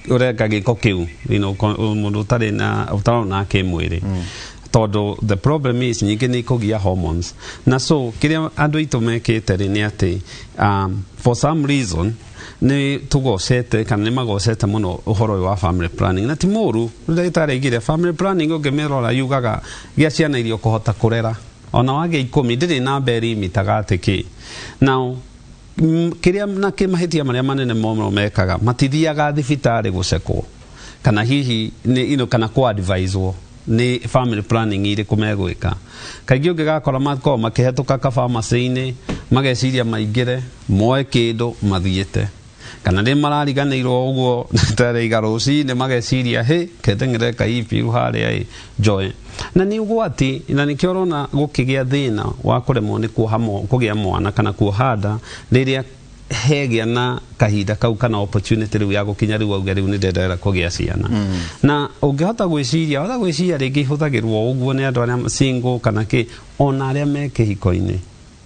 Speaker 4: ũrenga gĩko kĩu mũndũ ũtarĩ na kĩmwĩrĩ tondũ the problem is nyingĩ nĩ ikũgia hormones na so kĩrĩa andũ aitũ mekĩte rĩ nĩ atĩ for some reason nĩ tũgocete kana nĩ magocete mũno ũhoro wa family planning na ti mũru ndagĩtarĩ aigire family planning ũngĩmĩrora yugaga gĩa ciana irio kũhota kũrera ona wagĩa 10 ndĩrĩ na mberi mitaga atĩ kĩ now kĩrĩa na kĩmahĩtia marĩa manene mũno mekaga matithiaga thibitarĩ gũcekwo kana hihi kana kũ-advise-wo nĩ family planning irĩkũ megwĩka kaingĩ ũngĩgakora makorwo makĩhetũka ka-pharmacy-inĩ mageciria maingĩre moe kĩndũ mathiĩte kana nĩ marariganĩirwo ũguo tareiga rũcinĩ mageciria keteng'ere kaipiru harĩa njoe na nĩ ũgwati na nĩkĩo ũrona gũkĩgĩa thĩna wa kũremwo nĩ kũgĩa mwana kana kuohanda rĩrĩa hegĩa na kahinda kau kana opportunity rĩu ya gũkinya rĩu auge rĩu nĩ ndendera kũgĩa ciana na ũngĩhota gwĩciria rĩngĩ ihũthagĩrwo ũguo nĩ andũ arĩa single kana kĩ ona arĩa me kĩhiko-inĩ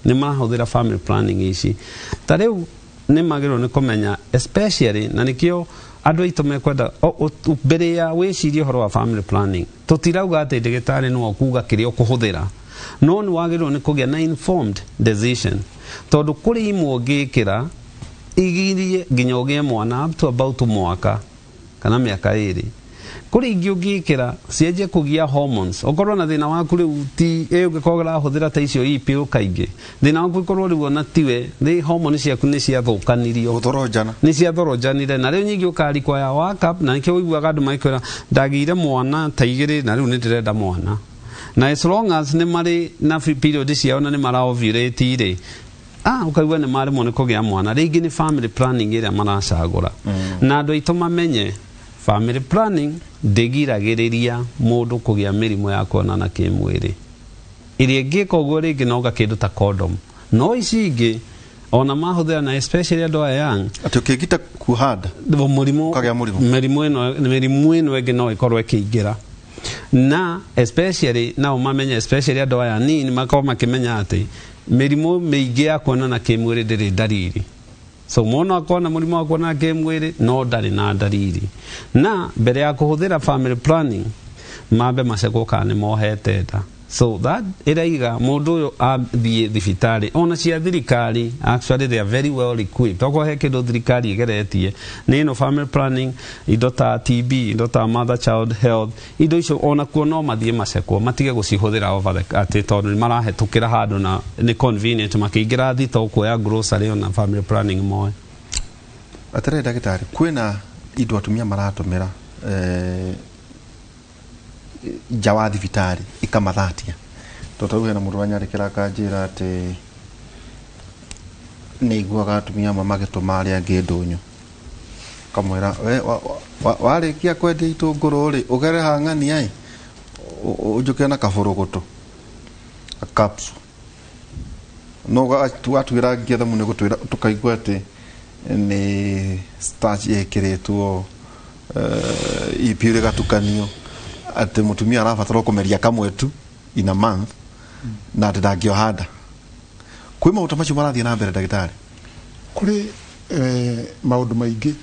Speaker 4: nĩ marahũthĩra family planning ici ta rĩu nĩ magĩrĩirwo nĩ kũmenya especially na nĩkĩo andũ aitũ mekwenda mbere ya wĩcirie ũhoro wa family planning tũtirauga atĩ ndagĩtarĩ no kuga kĩrĩa ũkũhũthĩra no nĩ wagĩrĩirwo nĩ kũgĩa na informed decision tondũ kũrĩ imwe ũngĩkĩra igirie nginya ũgĩe mwana up to about mwaka kana mĩaka 2 kũrĩ ingĩ ũngĩkĩra cianjie kũgia hormones okorwo na thĩna waku rĩu ti ũngĩkorwo ũrahũthĩra ta icio ipill kaingĩ thĩna waku ũkorwo rĩu ona tiwe nĩ hormone ciaku nĩ ciathũkanirio nĩ ciathorojanire na rĩu nyingĩ ũkarikwa ya workup na nĩkĩo ũiguaga andũ makwĩra ndagĩire mwana ta 2 na rĩu nĩ ndĩrenda mwana na as long as nĩ marĩ na period ciao na nĩ mara ovulate rĩ ukaigua nĩ marĩmwo nĩ kũgĩa mwana rĩngĩ nĩ family planning ĩrĩa maracagũra na andũ aitũ mamenye family planning ndĩgiragĩrĩria mũndũ kũgĩa mĩrimũ ya kuonana kĩmwĩrĩ ĩrĩa ĩngĩka ũguo rĩngĩ noga kĩndũ ta condom no ici ingĩ ona mahũthĩra na especially andũ aya young
Speaker 2: atĩ ũkĩngita kuhanda
Speaker 4: mĩrimũ ĩno ĩngĩ no ĩkorwo ĩkĩingĩra na especially nao mamenye especially andũ aya nini makorwo makĩmenya atĩ mĩrimũ mĩingĩ ya kuonana kĩmwĩrĩ ndĩrĩ ndariri so mwana akona mũrimũ wa kuonana kĩmwĩrĩ no ndarĩ na ndariri na mbere ya kũhũthĩra family planning mambe macekwo kana nĩ mohete nda So that iraiga mundu uyu athie thibitari ona cia thirikari actually they are very well equipped oko he kindu thirikari igeretie ni no family planning indo ta TB indo ta mother child health indo icio ona kuo no mathie macekwo matige gucihuthira over the ati tondu marahetukira handu na ni convenient makiingira thito kuoya grocery ona family planning moe
Speaker 2: atare ndagitari kwina indo atumia maratumira jawa thibitari ikamathatia totau hena mundu wanyarikira kanjira ati neiguaga atumia magituma aria angi ndunyu kamwira warikia kwendia itunguru ri ugere hang'ani ai ujuke na kaburugutu kapsu no tuatwira ngietha mune gutwira tukaigua ati ni starch yekiritwo ipire gatukanio ati mutumia arabatara kumeria kamwe tu in a month na ati ndangiohanda kwi maundu macio marathie na mbere ndagitari
Speaker 3: kuri maundu maingi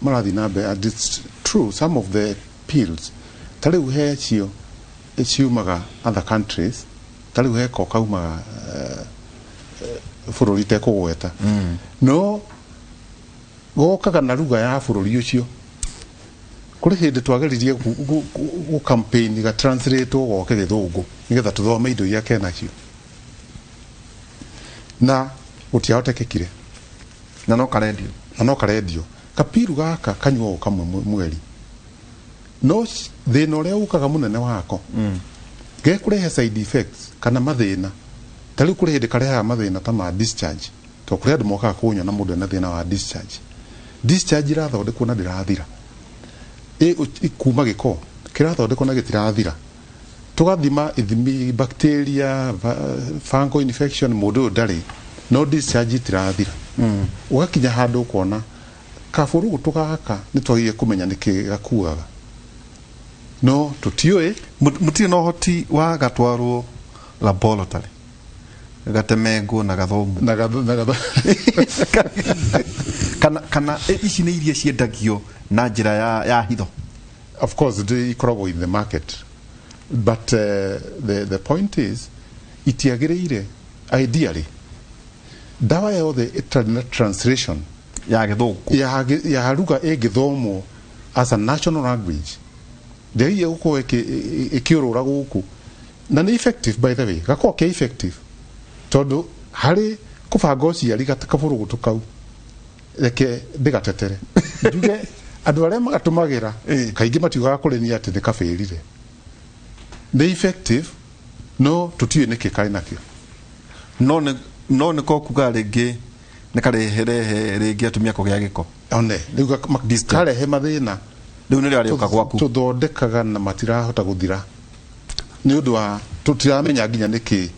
Speaker 3: marathie na mbere and it's true some of the pills tariu he cio ciumaga other countries tariu he ko kaumaga bururi te kugweta no gokaga na ruga ya bururi ucio kuri hindi twageririe gu campaign ga translate goke githungu nigetha tuthome indo ya kena cio na utiahotekekire
Speaker 2: na no karedio kapiru gaka kanyuo kamwe mweri no thina uria ukaga munene wako ge kurehe side effects kana mathina tari kuri hindi kareha mathina ta ma discharge to kuri andu moka kunywa na mundu na thina wa discharge irathondekwo na ndirathira ikuma giko kirathondekwo na gitirathira tugathima ithimi bacteria fungal infection mundu ndari no discharge tirathira ugakinya handu ukona kaburu tukaka nitwagiye kumenya niki gakuaga no tutiwe mutie no hoti wa gatwarwo laboratory gatemego na gathomu kana ici ni iria ciendagio na njira ya hitho
Speaker 3: of course they ikoragwo in the market but the point is itiagirire ideally dawa yothe translation
Speaker 2: ya githungu
Speaker 3: ya ruga egithomo as a national language ndeiye uko ikiurura guku na ni effective by the way gako ke effective todo hari kubanga ũciari kaburu tukau reke ndigatetere njuge andu aria magatumagira kaingi matiugaga kurenia ati ndikabirire ni effective no tutiwe niki kari nakio
Speaker 2: no ko kuga ringi nikarehere ringi atumia kugia giko
Speaker 3: one riuga karehe mathina
Speaker 2: riu ni ria rioka gwaku
Speaker 3: tuthondekaga na matirahota guthira ni undu wa tutiramenya nginya niki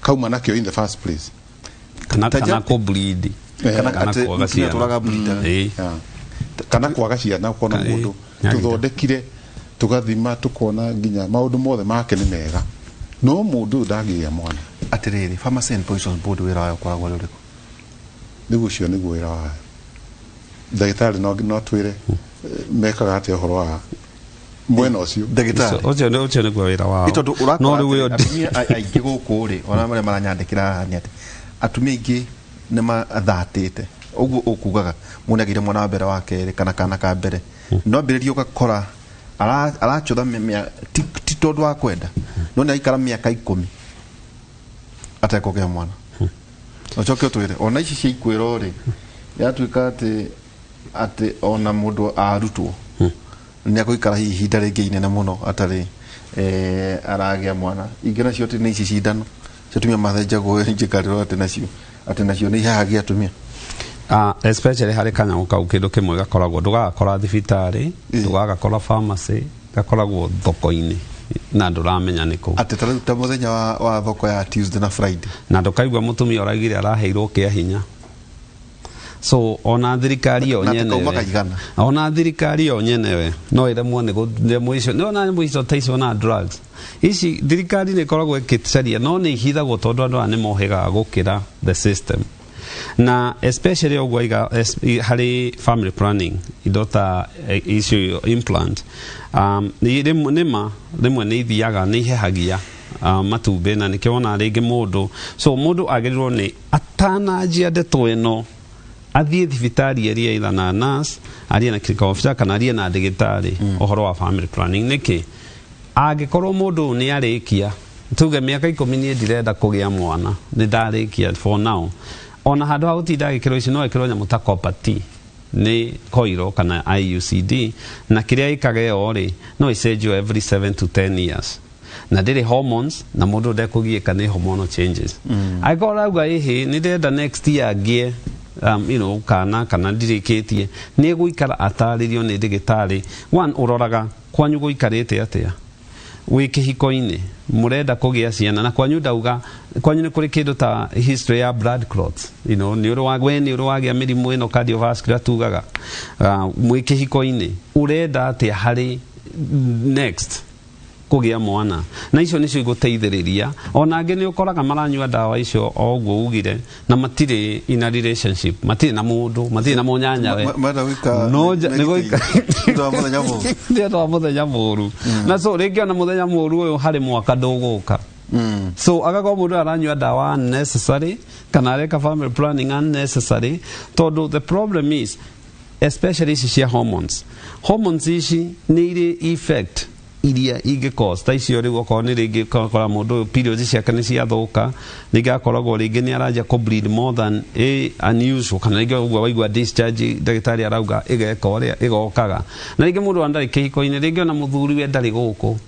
Speaker 3: kauma nakio in the first place
Speaker 4: kana ko bleed
Speaker 2: kana kwaga ciana
Speaker 3: kana kwaga ciana ukona mundu tuthondekire tugathima tukona nginya maundu mothe make ni mega no mundu ndagiya mwana
Speaker 2: atiriri pharmacy and poison board wira wayo kwagwa ruriko
Speaker 3: niguo cio niguo wira wayo ndagitari no twire mekaga ati horo wa mwena ucio
Speaker 2: ndagitari
Speaker 4: ocio niguo wira wao
Speaker 2: itondu urakora atumia aingi guku ri ona mare maranyandikira ni ati atumia aingi ni mathatite uguo ukugaga munagire mwana wa mbere wake kana ka mbere no mbiririo ugakora arachotha ti tondu wa kwenda no naikara miaka 10 atekogea mwana ocoke twire ona ici cia ikwiro ri yatuika ati ona mundu arutwo ni akuikara hihi ndari ngeine muno atari aragia mwana ingena cio ti ni ici cindano ciatumia mathenjagwo njikariro ati nacio ni ihahagia atumia
Speaker 4: especially hari kanyamu kau kindu kimwe gakoragwo ndugakora thibitari ndugagakora pharmacy gakoragwo thoko-ini na nduramenya niku
Speaker 2: ati ta muthenya wa thoko ya Tuesday na Friday
Speaker 4: na ndukaigwa mutumia uragire araheirwo kia hinya so ona thirikari yo nyenewe no iremwo ni guthimuicio no na muico taicio na drugs ici thirikari ni koragwo ikitcaria no ni ihithagwo tondu andu ani mohiga gukira the system na especially ogwaiga hari family planning idota issue implant ni rimwe ni ithiaga ni ihehagia matumbe na nikiona ringi mundu so mundu agirirwo ni atanajia ndeto ino athie thibitari iria ithana nurse arie na clinical officer kana arie na ndagitari ohoro wa family planning niki agikorwo mundu ni arikia tuge miaka 10 ni ndirenda kugia mwana ni ndarikia for now ona handu ha gutinda gikiro ici no ikiro nyamu ta copati ni koiro kana IUCD na kiria ikage ori no icenjio every 7 to 10 years na ndiri hormones na mundu ndekugiika ni hormonal changes agorauga ihi ni ndenda next year ngie kana ndirikitie ni guikara ataririo ni ndigitari one uroraga kwanyu guikarite atia wi kihiko-ini murenda kugia ciana na kwanyu ndauga kwanyu ni kuri kindu ta history ya blood clots ni uru wagia mirimu ino cardiovascular tugaga mwi kihiko-ini urenda atia hari next kugia mwana na icio nicio iguteithiriria ona angi ni ukoraga maranyua dawa icio o uguo ugire na matire in a relationship matire na mundu matire na munyanya we no ni goika ndo muthenya muru na so ringi ona muthenya muru uyu hari mwaka nduguka so agakorwo mundu aranyua dawa unnecessary kana areka family planning unnecessary tondu the problem is especially ici cia hormones ici ni iri effect iria ingikosta icio riu okorwo ni ringi kora mundu periods ciake ni ciathuka ningakoragwo ringi ni aranja ku bleed more than unusual kana ringi uguo waigua discharge ndagitari arauga igeka uria igokaga na ringi mundu andari kihiko-ini ringi ona muthuri we ndari guku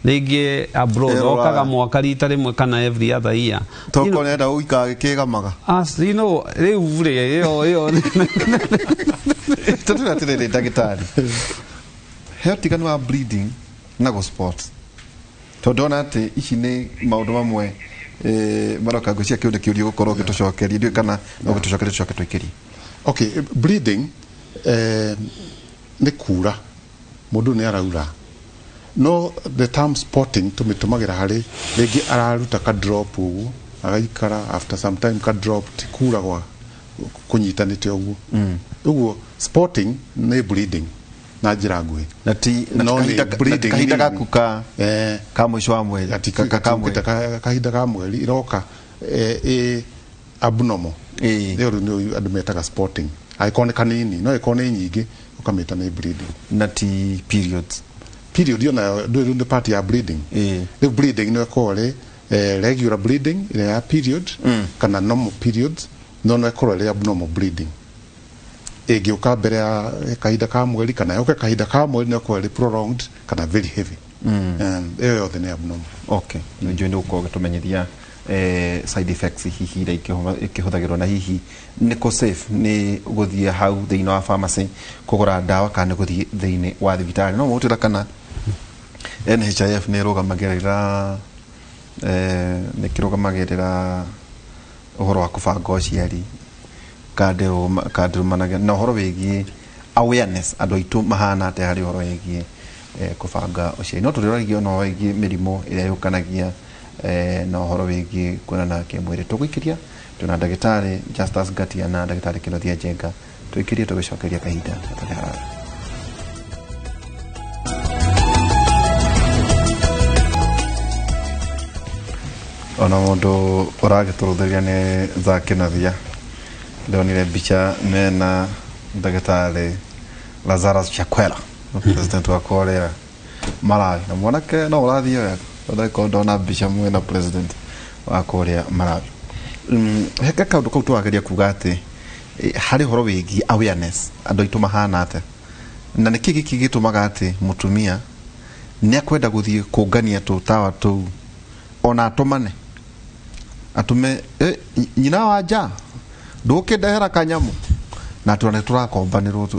Speaker 4: ringi abroad okaga mwaka rita rimwe kana every other year
Speaker 2: toko nenda uika gikigamaga
Speaker 4: riu iyo
Speaker 2: tuturatire ndagitari health wa bleeding na go sports tondona ati ici ni maundu mamwe maroka gucia kiunde kiurio gukorwo gitucokeria ndio kana no gitucokeria twikiri
Speaker 3: okay bleeding ni kura mundu ni araura no the term sporting tumitumagira hari ringi araruta ka drop ugu agaikara after some time ka drop tikura gwa kunyitanite ugu uguo sporting ni bleeding na njira nguhi
Speaker 2: na ti kahinda gaku ka mwisho wa mweri
Speaker 3: kahinda ka mweri iroka abnormal ndio ndio andu metaga sporting iconic kanini no iconic nyingi ukameta ni bleeding
Speaker 2: na ti period
Speaker 3: yona ndio part ya bleeding the bleeding no kore regular bleeding ile ya period kana normal periods no kore abnormal bleeding egiuka mbere ya kahinda ka mweri kana yoke kahinda ka mweri no kweli prolonged kana very heavy eyo yothe ni abnormal
Speaker 2: okay ndio ndio uko tumenyithia side effects hihi ira ikihuthagirwo na hihi niko safe ni guthie hau thiini wa pharmacy kugura dawa kana guthie thiini wa thibitari no mutira kana NHIF ni rugamagirira ni kirugamagirira uhoro wa kubanga ũciari kadru managa na horo wegi awareness ando itu mahana te hari horo wegi kubanga ũciari no turiragio no wegi mirimo ira yukanagia no horo wegi kunana ke mwiri tuguikiria tuna ndagitari Justus Gatia na ndagitari Kilothia Jenga tuikirie tugicokeria kahinda tatara ona mundu uragituruthiria ni Zakinathia ndonire bicha mena ndagitari Lazarus Chakwera president wa Korea Malawi na mwanake no urathio ya ndako ndona bicha mwena president wa Korea Malawi heka kaundu kau twageria kuga ati hari horo wigi awareness andu itu mahana ate na niki giki gitumaga ati mutumia ni akwenda guthie kungania tutawa tu ona atumane atume nyina waja nduke ndehera kanyamu na tuone turakombanirwo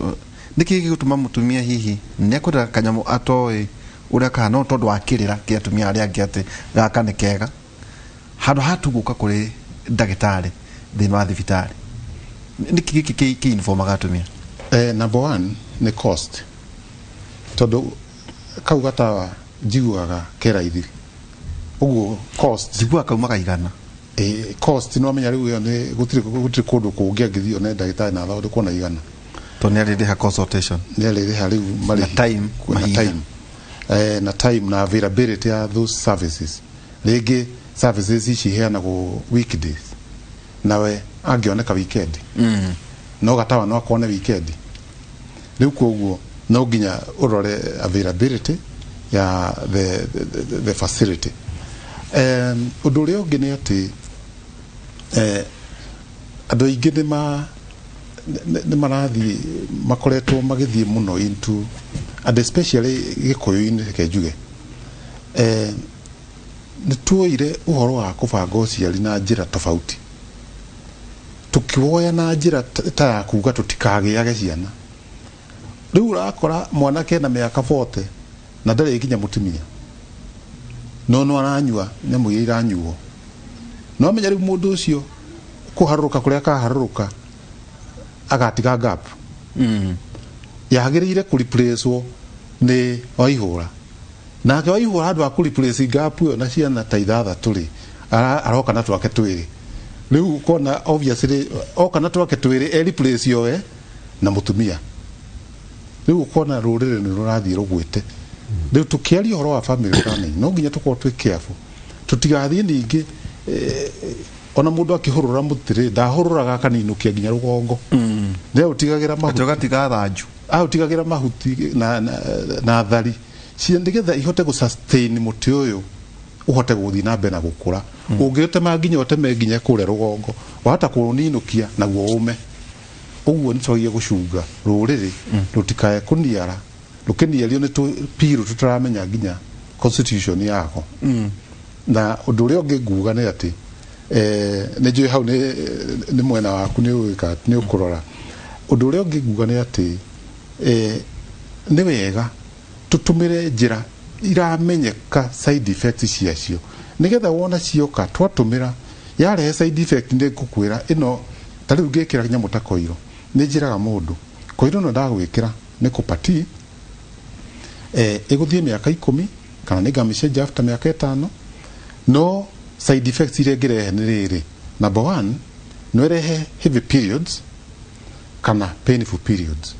Speaker 2: niki gituma mutumia hihi ni akwenda kanyamu atoi uria kana tondu akirira ki atumia aria angi ati gaka ni kega handu hatuguka kuri ndagitari thini wa thibitari niki giki ki informa gatumia
Speaker 3: number 1 ni cost tondu kau gata jiguaga keraithi uguo cost
Speaker 2: jigua kauma kaigana
Speaker 3: cost no amenya riu ni gutiri kundu kungi angithio ne ndagitari na thaude kuona igana
Speaker 2: to ni ari ha consultation
Speaker 3: ni ari ha riu mari
Speaker 2: time
Speaker 3: na time na availability ya those services rĩngĩ services ici heanagwo weekdays nawe angĩoneka weekend no gatawa no akone weekend rĩu koguo no nginya urore availability ya the facility. Ũndũ ũrĩa ũngĩ nĩ atĩ andũ aingĩ nĩ marathiĩ makoretwo magĩthiĩ mũno into and especially gĩkũyũ-inĩ reke njuge nĩ tuoire ũhoro wa kũbanga ũciari na njĩra tofauti, tukiwoya na njĩra ta ya kuga tutikagĩage ciana. Rĩu ũrakora mwanake na mĩaka 40 na ndarĩ nginya mũtumia no aranyua nyamũ iria iranyuo, no amenya rĩu mũndũ ũcio kũharũrũka kũrĩa kaharũrũka agatiga gap yagĩrĩire kũreplacewo nĩ Waihũra, nake Waihũra handũ ha kũreplace gap ĩyo na ciana ta ithathatũ rĩ aroka na twake twĩrĩ. Rĩu kona obviously oka na twake twĩrĩ replace yoe na mũtumia. Rĩu ukona rũrĩrĩ nĩ rũrathiĩ rũgwĩte. Rĩu tukiaria ũhoro wa family planning no nginya tukorwo twĩ careful, tutigathiĩ ningĩ ona mũndũ akĩhũrũra mũtĩrĩ ndahũrũraga kaninukia nginya rũgongo rĩu utigagĩra mahuti
Speaker 2: tugatiga thanju
Speaker 3: utigagĩra mahuti na thari cia nĩgetha ihote gũ sustain mũtĩ ũyũ uhote gũthiĩ na mbere na gũkũra. Ũngĩtema nginya ũteme nginya kũrĩa rũgongo wahota kũninukia naguo ũme. Ũguo nĩ twagia gũcunga rũrĩrĩ rũtikae kũniara rũkĩniario nĩ piru tutaramenya nginya constitution yako. Na ũndũ ũrĩa ũngĩ nguga nĩ atĩ nĩ njũĩ hau nĩ mwena waku nĩ ũkũrora. Ũndũ ũrĩa ũngĩ nguga nĩ atĩ nĩ wega tũtũmĩre njĩra iramenyeka side effects ciacio nĩgetha wona cioka twatũmĩra yarehe side effect nĩ ngũkwĩra ĩno ta rĩu ngĩkĩra nyamũ ta koiro nĩ njĩraga mũndũ koiro no ndagwĩkĩra nĩ kũpati ĩgũthiĩ mĩaka 10 kana nĩ ngamĩcenjia after mĩaka 5 no side effects iria ngĩrehe nĩ rĩrĩ. Number 1 no ĩrehe heavy periods kana painful periods,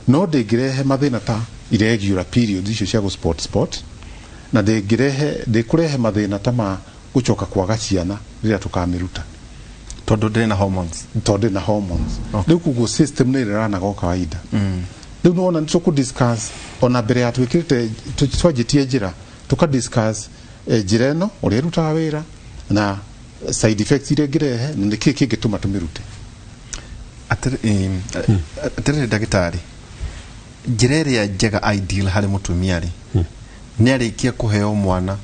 Speaker 3: no ndĩngĩrehe mathĩna ta irregular periods icio cia spot na ndĩkũrehe mathĩna ta ma gũcoka kwaga ciana rĩrĩa tũkamĩruta
Speaker 2: tondũ ndĩ na hormones. Rĩu kuguo system nĩ ĩranaga o kawaida. Rĩu nĩwona nĩ tũkũdiscuss ona mbere ya twĩkĩrĩte twanjĩtie njĩra tũkadiscuss njĩra ĩno ũrĩa ĩrutaga wĩra na side effects iria ngĩrehe na nĩkĩĩ kĩngĩtũma tũmĩrute. Atĩrĩrĩ ndagĩtarĩ, njĩra ĩrĩa njega ideal harĩ mũtumia rĩ nĩ arĩkia kũheo mwana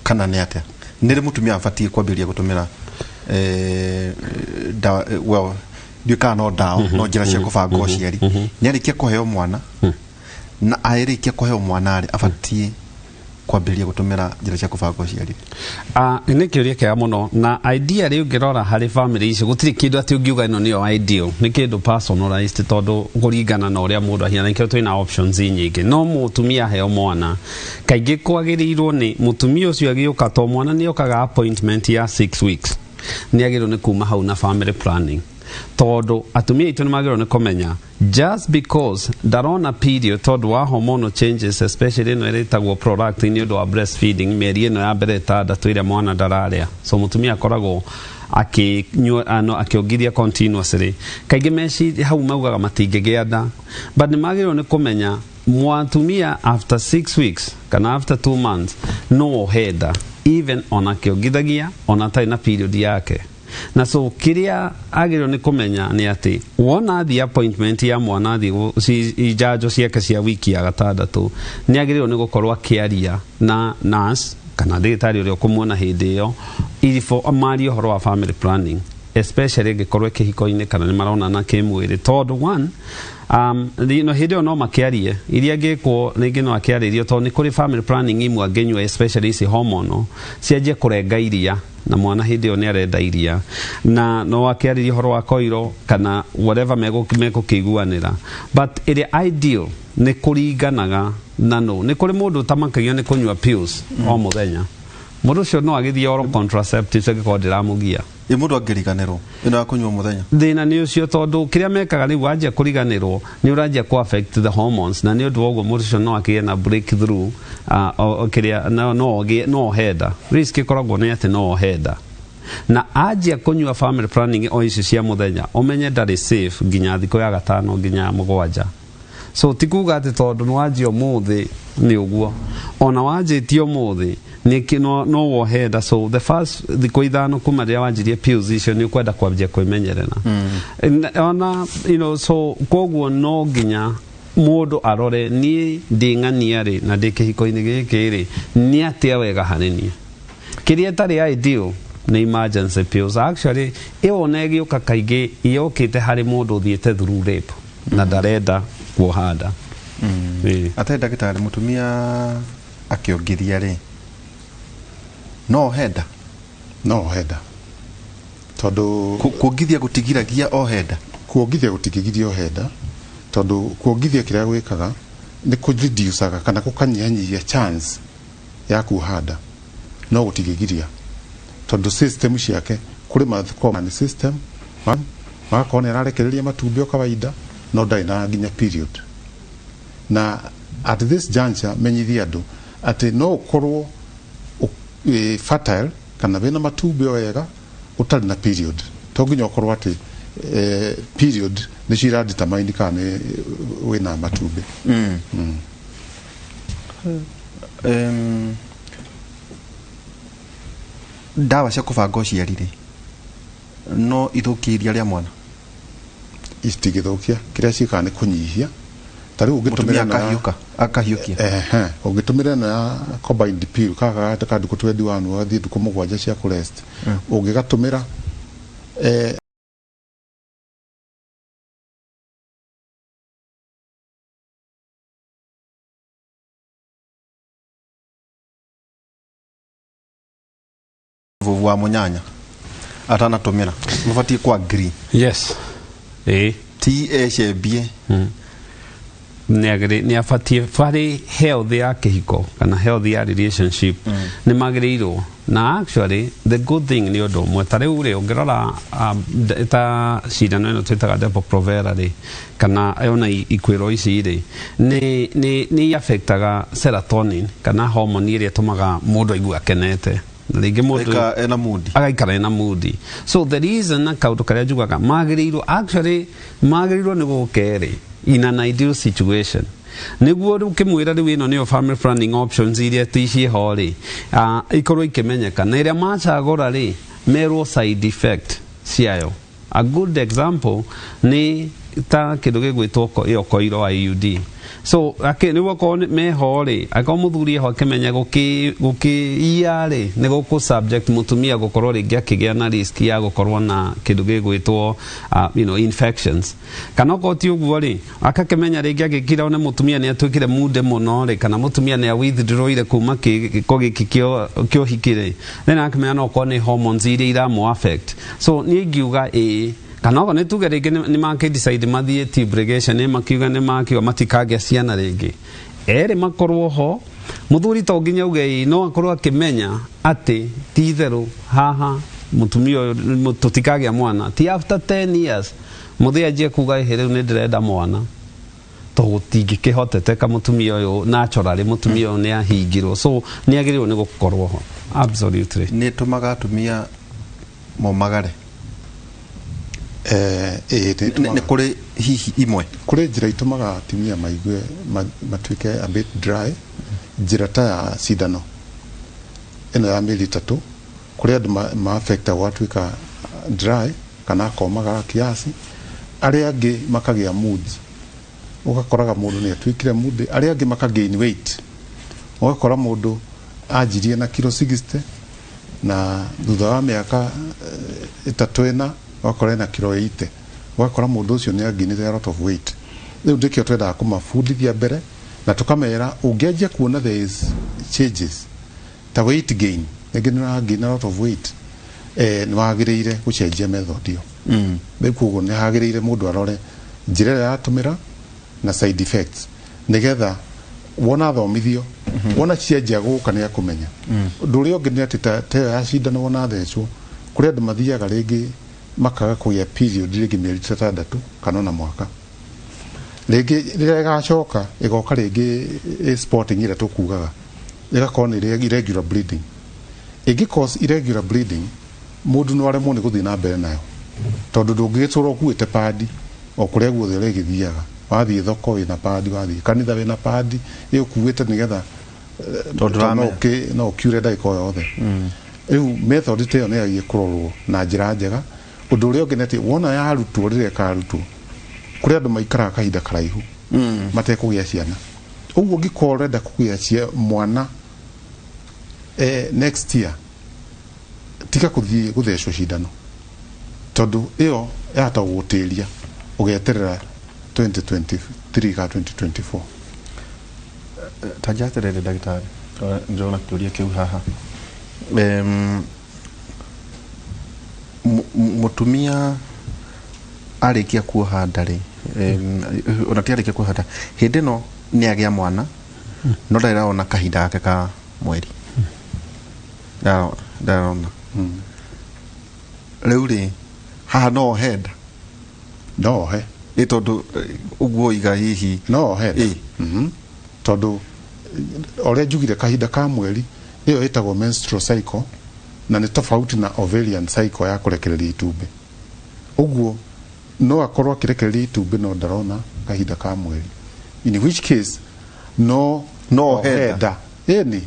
Speaker 2: kana nĩ atĩa? Nĩ rĩ mũtumia abatiĩ kwambĩrĩria gũtũmĩra well ndiũkaga no ndawa no njĩra cia kũbanga ũciari? Nĩ arĩkia kũheo mwana na arĩkia kũheo mwana rĩ abatiĩ kwambĩrĩria gũtũmĩra njĩra cia kũbanga ũciari?
Speaker 4: Nĩ kĩũria kĩega mũno na idea rĩu ngĩrora harĩ family icio gũtirĩ kĩndũ atĩ ũngiuga ĩno nĩyo ideal, nĩ kĩndũ personalized tondũ kũringana na ũrĩa mũndũ ahiana nĩkĩo twĩna options nyingĩ. No mũtumia aheo mwana kaingĩ kwagĩrĩirwo nĩ mũtumia ũcio agĩũka to mwana nĩ okaga appointment ya 6 weeks nĩ agĩrĩirwo nĩ kuma hau na family planning, tondũ atumia aitũ nĩ magĩrĩirwo nĩ kũmenya just because ndarona period tondũ wa hormonal changes especially ĩno ĩrĩtagwo prolactin nĩ ũndũ wa breastfeeding mĩeri ĩno ya mbere 6 ĩrĩa mwana ndararĩa, so mũtumia akoragwo akiongithia continuously. Kaingĩ meciria hau maugaga matingĩgĩa nda, but nĩ magĩrĩirwo nĩ kũmenya mwatumia after 6 weeks kana after 2 months no ohe nda even ona akiongithagia ona atarĩ na period yake. Na so kĩrĩa agĩrĩirwo nĩ kũmenya nĩ atĩ wona athiĩ appointment ya mwana athiĩ ijanjo ciake cia wiki ya 6 nĩ agĩrĩirwo nĩ gũkorwo akĩaria na nurse kana ndagĩtarĩ ũrĩa ũkũmuona hĩndĩ ĩyo ili marie ũhoro wa family planning, especially ĩngĩkorwo kĩhiko-inĩ kana nĩ maronana kĩmwĩrĩ, tondũ one hĩndĩ ĩyo no makĩarie iria ngĩkwo rĩngĩ no akĩarĩrio tondũ nĩ kũrĩ family planning imwe angĩnyua especially ici hormonal cianjie kũrenga iria na mwana hĩndĩ ĩyo nĩ arenda iria na no akĩarĩrio ũhoro wa koiro kana whatever megũkĩiguanĩra, but ĩrĩa ideal nĩ kũringanaga na no nĩ kũrĩ mũndũ ũtamakagio nĩ kũnyua pills o mũthenya mũndũ ũcio no agĩthiĩ oral contraceptives angĩkorwo ndĩramũgia
Speaker 2: mũndũ angĩriganĩrwo ĩno ya kũnyua mũthenya
Speaker 4: thĩna nĩ ũcio tondũ kĩrĩa mekaga rĩu wanjia kũriganĩrwo nĩ ũranjia kũ affect the hormones na nĩ ũndũ woguo mũndũ ũcio no akĩgĩa na breakthrough kĩrĩa no ohenda risk ĩkoragwo nĩ atĩ no ohenda na anjia kũnyua family planning o icio cia mũthenya ũmenye ndarĩ safe nginya thikũ ya 5 nginya 7 so ti kuga atĩ tondũ nĩ wanjia ũmũthĩ nĩ ũguo ona wanjĩtie ũmũthĩ no wohenda so the first thikũ 5 kuma rĩrĩa wanjirie pills icio nĩ ũkwenda kwambia kwĩmenyerera ona so koguo no nginya mũndũ arore niĩ ndĩng'ania-rĩ na ndĩ kĩhiko-inĩ gĩkĩ-rĩ nĩ atĩa wega harĩ niĩ kĩrĩa tarĩ ideal nĩ emergency pills actually ĩyo na ĩgĩũka kaingĩ yokĩte harĩ mũndũ ũthiĩte through rape na ndarenda kuohanda
Speaker 2: atarĩ ndagĩtarĩ mũtumia akĩongithia-rĩ no ohenda
Speaker 3: tondũ
Speaker 2: kuongithia gũtigiragia ohenda
Speaker 3: kuongithia gũtigiragia ohenda tondũ kuongithia kĩrĩa gwĩkaga nĩ kũ-reduce-aga kana gũkanyihanyihia chance ya kuohanda no gũtigĩgiria tondũ system ciake kũrĩ mathikoma system magakorwo nĩ ararekereria matumbĩ o kawaida no ndarĩ na nginya period na at this juncture menyithia andũ atĩ no ũkorwo fertile kana wĩna matumbĩ o wega ũtarĩ na period to nginya ũkorwo atĩ period nĩcio iradetermine kana wĩna matumbĩ
Speaker 2: ndawa cia kũbanga ũciari-rĩ no ithũkie iria rĩa mwana
Speaker 3: itigithũkia kĩrĩa ciĩkaga nĩ kũnyihia tarĩu ũngĩtũmĩra
Speaker 2: akahiũkia
Speaker 3: ũngĩtũmĩra na combined pill kaka ndukũ 21 wathiĩ ndukũ 7 cia kũrest ũngĩgatũmĩra
Speaker 2: wa mũnyanya atanatumĩra mabatiĩ kwa agree
Speaker 4: yes
Speaker 2: ti ecembie
Speaker 4: nĩ abatie farĩ health ya kĩhiko kana health ya relationship nĩ magĩrĩirwo na actually the good thing nĩ ũndũ ũmwe ta rĩu rĩ ũngĩrora ta cindano ĩno twĩtaga Depo-Provera rĩ kana ona ikuĩro ici rĩ nĩ affectaga serotonin kana hormone ĩrĩa ĩtũmaga mũndũ aigue akenete rĩngĩ mũndũ agaikara ena mood so the reason kaũndũ karĩa njugaga magĩrĩirwo nĩ gũkerĩ in an ideal situation nĩguo ũkĩmwĩra rĩu ĩno nĩyo family planning options iria ticiĩho rĩ ikorwo ikĩmenyeka na ĩrĩa macagũra rĩ merwo side effect ciayo a good example nĩ ta kĩndũ gĩgwĩtwo ĩyo coil wa IUD so nĩguo korwo meho rĩ akorwo mũthuri eho akĩmenya gũkĩia rĩ nĩ gũkũ subject mũtumia gũkorwo rĩngĩ akĩgĩa na risk ya gũkorwo na kĩndũ gĩgwĩtwo infections kana okorwo ti ũguo rĩ akakĩmenya rĩngĩ agĩkira one mũtumia nĩ atuĩkire mude mũno rĩ kana mũtumia nĩ withdrawire kuma gĩko gĩkĩ kĩa ũhiki rĩ then akĩmenya no okorwo nĩ hormones iria iramũ affect so niĩ ingiuga kana okorwo nĩ tuge rĩngĩ nĩ makĩdecide mathiĩ tibregation nĩ makiuga nĩ makiuga matikagĩa ciana rĩngĩ erĩ makorwo ho mũthuri to nginya uge no akorwo akĩmenya atĩ ti itherũ haha mũtumia ũyũ tũtikagĩa mwana ti after 10 years mũthĩ anjie kuga rĩu nĩ ndĩrenda mwana to gũtingĩkĩhoteteka mũtumia ũyũ naturally mũtumia ũyũ nĩ ahingirwo so nĩ agĩrĩirwo nĩ gũkorwo ho absolutely
Speaker 2: nĩ tũmaga atumia momagare nĩ kũrĩ hihi imwe
Speaker 3: kũrĩ njĩra itũmaga atumia maigue matuĩke a bit dry njĩra ta ya cindano ĩno ya mĩeri 3 kũrĩ andũ ma-affecta gwatuĩka dry kana akomagara kiasi arĩa angĩ makagĩa moods ũgakoraga mũndũ nĩ atuĩkire mood arĩa angĩ makagain weight ũgakora mũndũ anjirie na kilo 60 na thutha wa mĩaka 3 ĩna wakora na kilo 80 wakora mũndũ ũcio nĩ aginire a lot of weight rĩu ndĩkĩo twendaga kũmabundithia mbere na tũkamera ũngĩanjia kuona there is changes ta weight gain rĩngĩ nĩ ũragain a lot of weight nĩ wagĩrĩire gũcenjia method ĩyo rĩu koguo nĩ hagĩrĩire mũndũ arore njĩra ĩrĩa yatũmĩra na side effects nĩgetha wona thomithio wona cienja gũka nĩ akũmenya ũndũ ũrĩa ũngĩ nĩ atĩ ta ya cinda nĩ wona thecwo kũrĩ andũ mathiaga rĩngĩ makaga kũgĩa period rĩngĩ mĩeri 6 kana na mwaka rĩngĩ rĩrĩa ĩgacoka ĩgoka rĩngĩ sporting ĩrĩa tũkugaga ĩgakorwo nĩ irregular bleeding ĩngĩ cause irregular bleeding mũndũ no aremwo nĩ gũthiĩ na mbere nayo tondũ ndũngĩgĩtũra ũkuĩte padi o kũrĩa guothe ũrĩgĩthiaga wathiĩ thoko wĩna padi wathiĩ kanitha wĩna padi ĩũkuĩte nĩgetha no ũkiure ndagĩka o yothe rĩu method ta ĩyo nĩ yagĩrĩire kũrorwo na njĩra njega ũndũ ũrĩa ũngĩ nĩ atĩ wona yarutwo rĩrĩa ĩkarutwo kũrĩ andũ maikaraga kahinda karaihu matekũgĩa ciana ũguo ũngĩkorwo ũrenda kũgĩa mwana next year tiga kũthiĩ gũthecwo cindano tondũ ĩyo yahota gũgũtĩria ũgeterera 2023 ka 2024
Speaker 2: tanjaterere ndagĩtarĩ ndĩrona kĩũria kĩu haha mũtumia arĩkia kuoha ndarĩ ona ti arĩkia kuoha nda hĩndĩ ĩno nĩ agĩa mwana no ndarona kahinda gake ka mweri ndarona rĩu rĩ haha no ohe nda
Speaker 3: no ohe
Speaker 2: tondũ ũguo iga hihi
Speaker 3: no ohe tondũ ũrĩa njugire kahinda ka mweri ĩyo ĩtagwo menstrual cycle na nĩ tofauti na ovarian cycle ya kũrekereria itumbĩ ũguo no akorwo akĩrekereria itumbĩ no ndarona kahinda ka mweri in which case no heda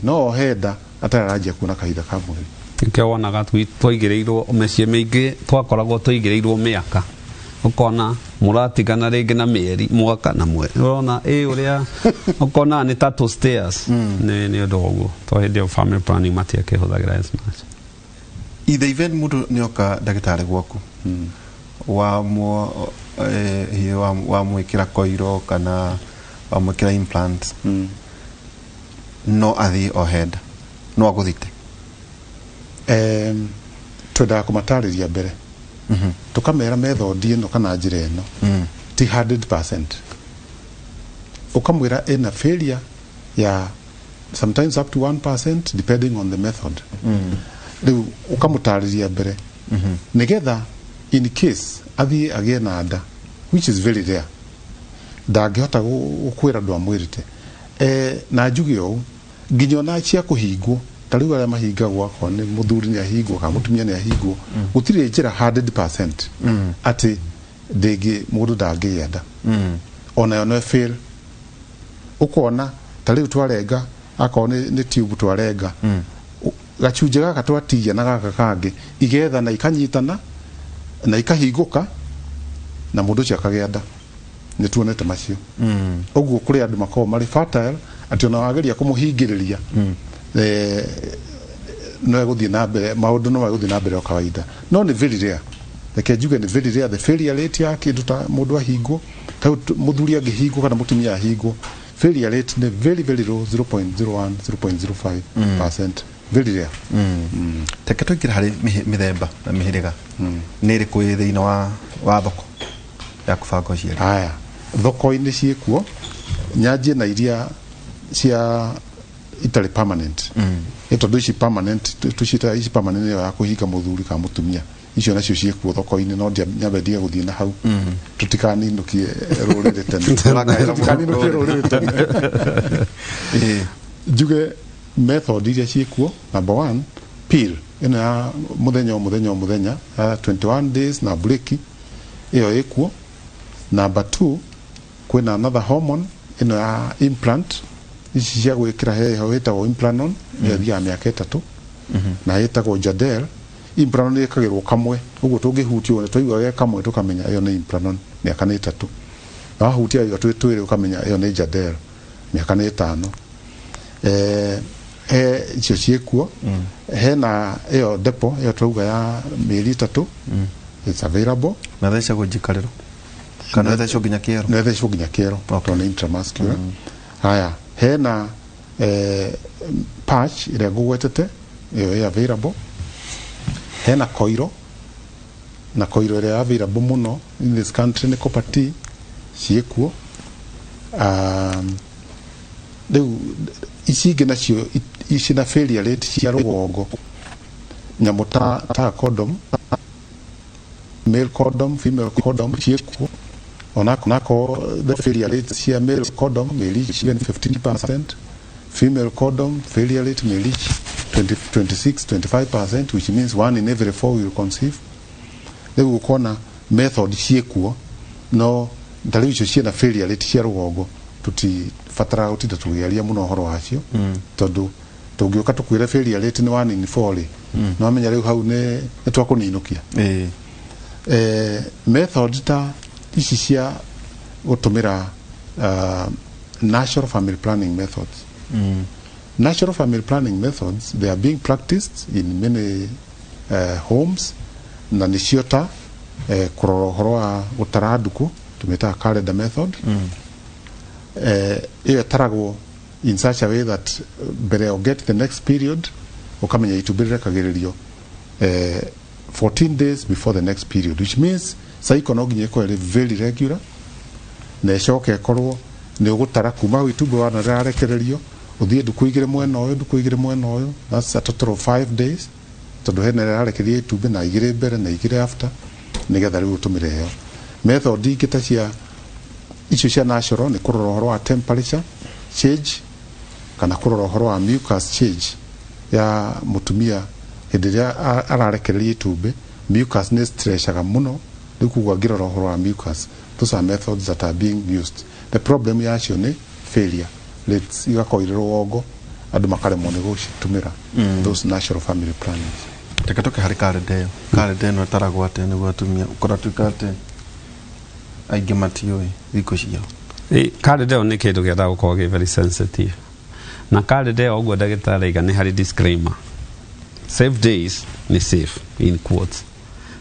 Speaker 3: no heda atararanjia kuona kahinda ka mweri
Speaker 4: kĩo wonaga twaigĩrĩirwo mĩciĩ mĩingĩ twakoragwo twaigĩrĩirwo mĩaka ukona muratigana rĩngĩ na mĩeri mwaka na mweri urona ũrĩa ukona nĩ tato stairs nĩ ũndũ ũguo to hĩndĩ ya family planning matiakĩhũthagĩra as much
Speaker 2: either even mũndũ nĩoka ndagĩtarĩ gwaku wa mwĩkĩra koiro kana wa mwĩkĩra implants no athiĩ ohe nda no agũthite
Speaker 3: twendaga kũmatarĩria mbere tukamera method ĩno kana njĩra ĩno ti 100% ukamwĩra ĩna failure ya sometimes up to 1% depending on the method rĩu ukamũtarĩria mbere nĩgetha in case athiĩ agĩe na nda which is very rare ndangĩhota gũkwĩra andũ amwĩrĩte na njuge ũũ nginya ona cia kũhingwo ta rĩu arĩa mahingagwo akorwo nĩ mũthuri nĩ ahingwo kana mũtumia nĩ ahingwo gũtirĩ njĩra 100% atĩ ndĩngĩ mũndũ ndangĩgĩa nda onayo no fail ũkona ta rĩu twarenga akorwo nĩ tube twarenga gachunjĩ gaka twatigia na gaka kangĩ igetha na ikanyitana na ikahingũka na mũndũ ũcio akagĩa nda nĩ tuonete macio ũguo kũrĩ andũ makorwo marĩ fertile atĩ ona wageria kũmũhingĩrĩria no gũthiĩ na mbere maũndũ no gũthiĩ na mbere o kawaida no nĩ very rare reke njuge nĩ very rare the failure rate ya kĩndũ ta mũndũ ahingwo ta mũthuri angĩhingwo kana mũtumia ahingwo failure rate nĩ very very low 0.01 0.05% very rare
Speaker 2: teke tũingĩra harĩ mĩthemba na mĩhĩrĩga nĩ ĩrĩkũ ĩ thĩinĩ wa thoko ya kũbanga ũciari
Speaker 3: haya thoko-inĩ ciĩkuo nyanjie na iria cia itarĩ permanent tondũ ici permanent tucita ici permanent ya kũhinga mũthuri kana mũtumia icio nacio ciĩkuo thoko-inĩ no nyambe ndige gũthiĩ na hau tũtikaninũkie rũrĩrĩ tene tũtikaninũkie rũrĩrĩ tene njuge method iria ciĩkuo number 1 pill ĩno ya mũthenya 21 days na break ĩyo ĩkuo number 2 kwĩna another hormone ĩno ya implant ici cia gwĩkĩra heho ĩtagwo implanon ĩthiaga mĩaka 3 na ĩtagwo jadel implanon ĩkagĩrwo kamwe ũguo tũngĩhutio twaigua kamwe tũkamenya ĩyo nĩ implanon mĩaka 3 na wahutia iga twĩrĩ ũkamenya ĩyo nĩ jadel mĩaka 5 icio ciĩkuo hena ĩyo depo ĩyo twauga ya mĩeri 3 it's available
Speaker 2: na thecagwo njikarĩro kana thecagwo nginya kĩero
Speaker 3: na thecagwo nginya kĩero tondũ nĩ intramuscular haya hena patch ĩrĩa ngũgwetete ĩyo ĩ available hena koiro na koiro ĩrĩa available mũno in this country nĩ copper T ciĩkuo riu ici ingĩ nacio ici na failure rate cia rũgongo nyamũ ta condom, male condom, female condom ciĩkuo onako the failure rate cia male condom may reach even 15%, female condom failure rate may reach 26-25%, which means 1 in every 4 will conceive. Riu ukona method ciĩkuo no ndari icio ciena failure rate cia rũgongo tutibatara gutinda tugiaria muno horo wacio tondu tungĩũka tukwĩre failure rate ni 1 in 4 ri no amenya riu hau ni twakũninukia method ta ici cia gutumira natural family planning methods. Natural family planning methods, they are being practiced in many homes na nicio ta kurora horo wa gutara nduku tumeta calendar method. Iyo taragwo in such a way that mbere o get the next period ukamenya itumbĩ rĩrekagĩrĩrio 14 days before the next period, which means cycle no nginya ĩkorwo very regular na ĩcoke ĩkorwo nĩ ũgũtara kuma itumbĩ wana rĩrarekererio uthie nduku igĩrĩ mwena ũyũ nduku igĩrĩ mwena ũyũ, that's a total of 5 days tondu hena rĩrarekererio itumbĩ na igĩrĩ mbere na igĩrĩ after nigetha rĩu ũtũmĩre ĩyo. Method ingĩ ta cia icio cia natural nĩ kũrora ũhoro wa temperature change kana kũrora ũhoro wa mucus change ya mũtumia hĩndĩ ĩrĩa ararekereria itumbĩ. Mucus nĩ stretchaga mũno rĩu kuguo angĩrora ũhoro wa mucus. Those are methods that are being used. The problem yacio nĩ failure rates igakorwo irĩ rũgongo andũ makaremwo nĩ gũcitumĩra those natural family plannings.
Speaker 2: Tekatoke harĩ kalenda ĩno ĩtaragwo atĩ nĩguo atumia ũkoratuĩka atĩ aingĩ matiũĩ thikũ ciao.
Speaker 4: Kalenda ĩyo nĩ kĩndũ gĩendaga gũkorwo gĩ very sensitive na kalenda ĩyo ũguo ndagĩtarĩ aiga nĩ harĩ disclaimer. Safe days nĩ safe in quotes,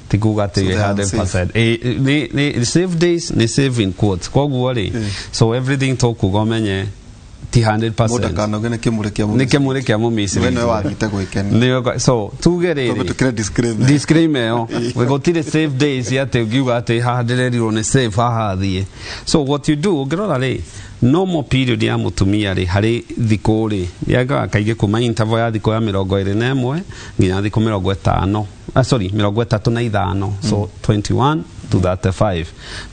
Speaker 4: ti kuga atĩ 100%. Safe days nĩ safe in quotes koguo rĩ so everything tũkuga ũmenye ti 100%.
Speaker 2: Mũndũ akanauge nĩ
Speaker 4: kĩmũrĩ kĩa mũmĩciri
Speaker 2: we wathite gwĩkenia.
Speaker 4: So tuge rĩrĩ disclaimer ĩyo gũtirĩ safe days atĩ ũngiuga atĩ haha ndĩrerirwo nĩ safe haha thiĩ. So what you do ũngĩrora rĩ normal period ya mũtumia rĩ harĩ thikũ rĩ yagaga kaingĩ kuma interval ya thikũ ya 21 nginya thikũ 50 35 so 21 to 35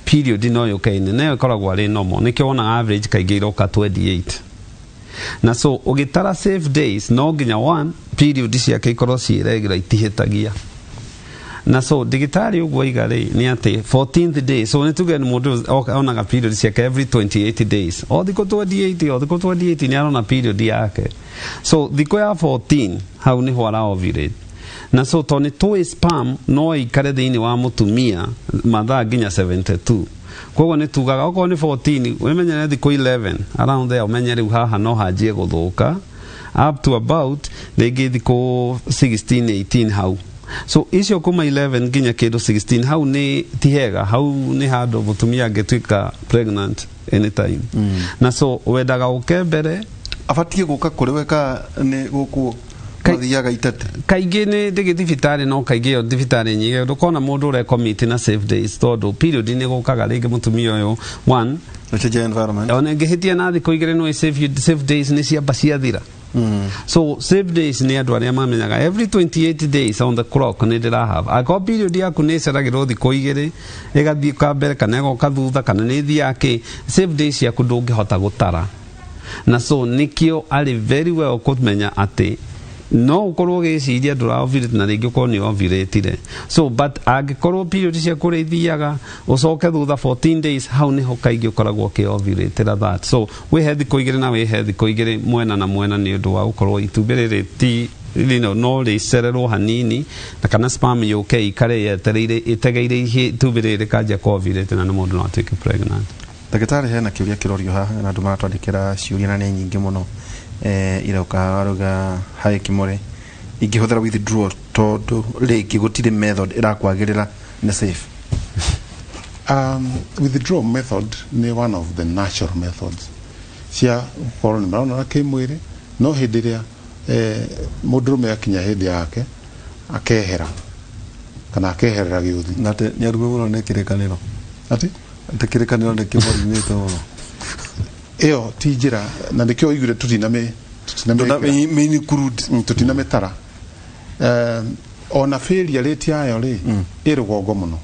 Speaker 4: period no yukaine nayo ikoragwo ari normal nikio wona average kaingĩ iroka 28 na so ũgĩtara safe days no nginya one period ciake ikorwo ci regular itihĩtagia na so digitari ũguo igari nĩ atĩ 14th day so nĩ tuge mũndũ onaga period ciake every 28 days o thikũ 28 nĩ arona period yake so thikũ ya 14 hau nĩho ara ovulate na so to nĩ tũĩ sperm no ikare thĩinĩ wa mũtumia mathaa nginya 72 koguo nĩ tugaga okorwo nĩ 14 wĩmenyere thikũ 11 around there ũmenye rĩu haha no hanjie gũthũka up to about rĩngĩ thikũ 16 18 hau so icio kuma 11 nginya kĩndũ 16 hau nĩ tihega hau nĩ handũ mũtumia angĩtuĩka pregnant anytime na so wendaga ũke mbere
Speaker 2: abatie gũka kũrĩ weka nĩ gũkũ mathiaga itete
Speaker 4: kaingĩ nĩ ndĩgĩ thibitarĩ no kaingĩ yo thibitarĩ nyingĩ ndũkona mũndũ ũrekomiti na safe days tondũ period nĩ gũkaga rĩngĩ mũtumia ũyũ one
Speaker 2: change environment
Speaker 4: ona ngĩhĩtia na thikũ igĩrĩ no safe days nĩ ciamba ciathira so safe days nĩ andũ arĩa mamenyaga every 28 days on the clock nĩ ndĩrahava akorwo period yaku nĩ ĩceragĩrwo thikũ igĩrĩ ĩgathiĩ kambere kana ĩgoka thutha kana nĩ thiake safe days yaku ndũngĩhota gũtara na so nikio arĩ very well kũmenya atĩ no ukorwo gĩciria ndũra ovulate na rĩngĩ ukorwo nĩ ovulate so but angĩkorwo period cia kũrĩa ithiaga ũcoke thutha 14 days hau nĩho kaingĩ ũkoragwo ũkĩ-ovulate that so wĩhe thikũ igĩrĩ na wĩhe thikũ igĩrĩ mwena na mwena nĩ ũndũ wa gũkorwo itumbĩ rĩrĩ ti no rĩcererwo hanini na kana sperm yũke ikare yetereire ĩtegeire itumbĩ rĩrĩ rĩkanjia kũ-ovulate na mũndũ no atuĩke pregnant.
Speaker 2: Ndagĩtarĩ hena kĩũria kĩrorio haha na andũ maratwandĩkĩra ciũria na nĩ nyingĩ mũno iroka waruga hai kimore ingĩhũthĩra withdrawal tondũ rĩngĩ gũtirĩ method ĩrakwagĩrĩra nĩ safe.
Speaker 3: Withdrawal method nĩ one of the natural methods cia gũkorwo nĩ marona kĩmwĩrĩ no hĩndĩ ĩrĩa mũndũrũme akinya hĩndĩ yake akehera kana akeherera gĩũthi
Speaker 2: na nĩ arume mũno nĩ kĩrĩkanĩro
Speaker 3: atĩ
Speaker 2: kĩrĩkanĩro nĩ kĩmorimĩte mũno
Speaker 3: ĩyo ti njĩra na nĩkĩo igure tutinamĩtara ona failure rate yayo rĩ ĩ rũgongo mũno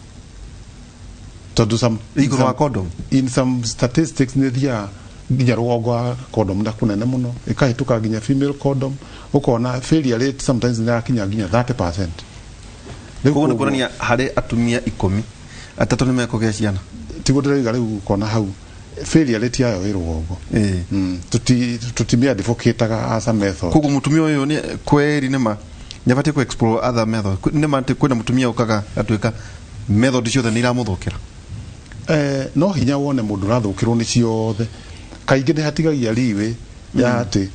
Speaker 3: tondũ
Speaker 2: igũrũ wa condom
Speaker 3: in some statistics nĩ thiaga nginya rũgongo wa condom na kũnene mũno ĩkahĩtũka nginya female condom ũkona failure rate sometimes nĩ yakinya nginya 30%.
Speaker 2: Koguo nĩ kuonania harĩ atumia 10 atatũ nĩ mekũgĩa ciana
Speaker 3: tiguo ndĩrauga rĩu ũkona hau failure rate yayo ĩ rũgongo tutimĩadvocateaga as a method.
Speaker 2: Koguo mũtumia ũyũ nĩ kweri nĩma nĩabatiĩ ku explore other method nĩma kwĩna mũtumia ũkaga atuĩka method ciothe nĩ iramũthũkĩra
Speaker 3: no hinya wone mũndũ ũrathũkĩrwo nĩ ciothe kaingĩ nĩ hatigagia riwe ya atĩ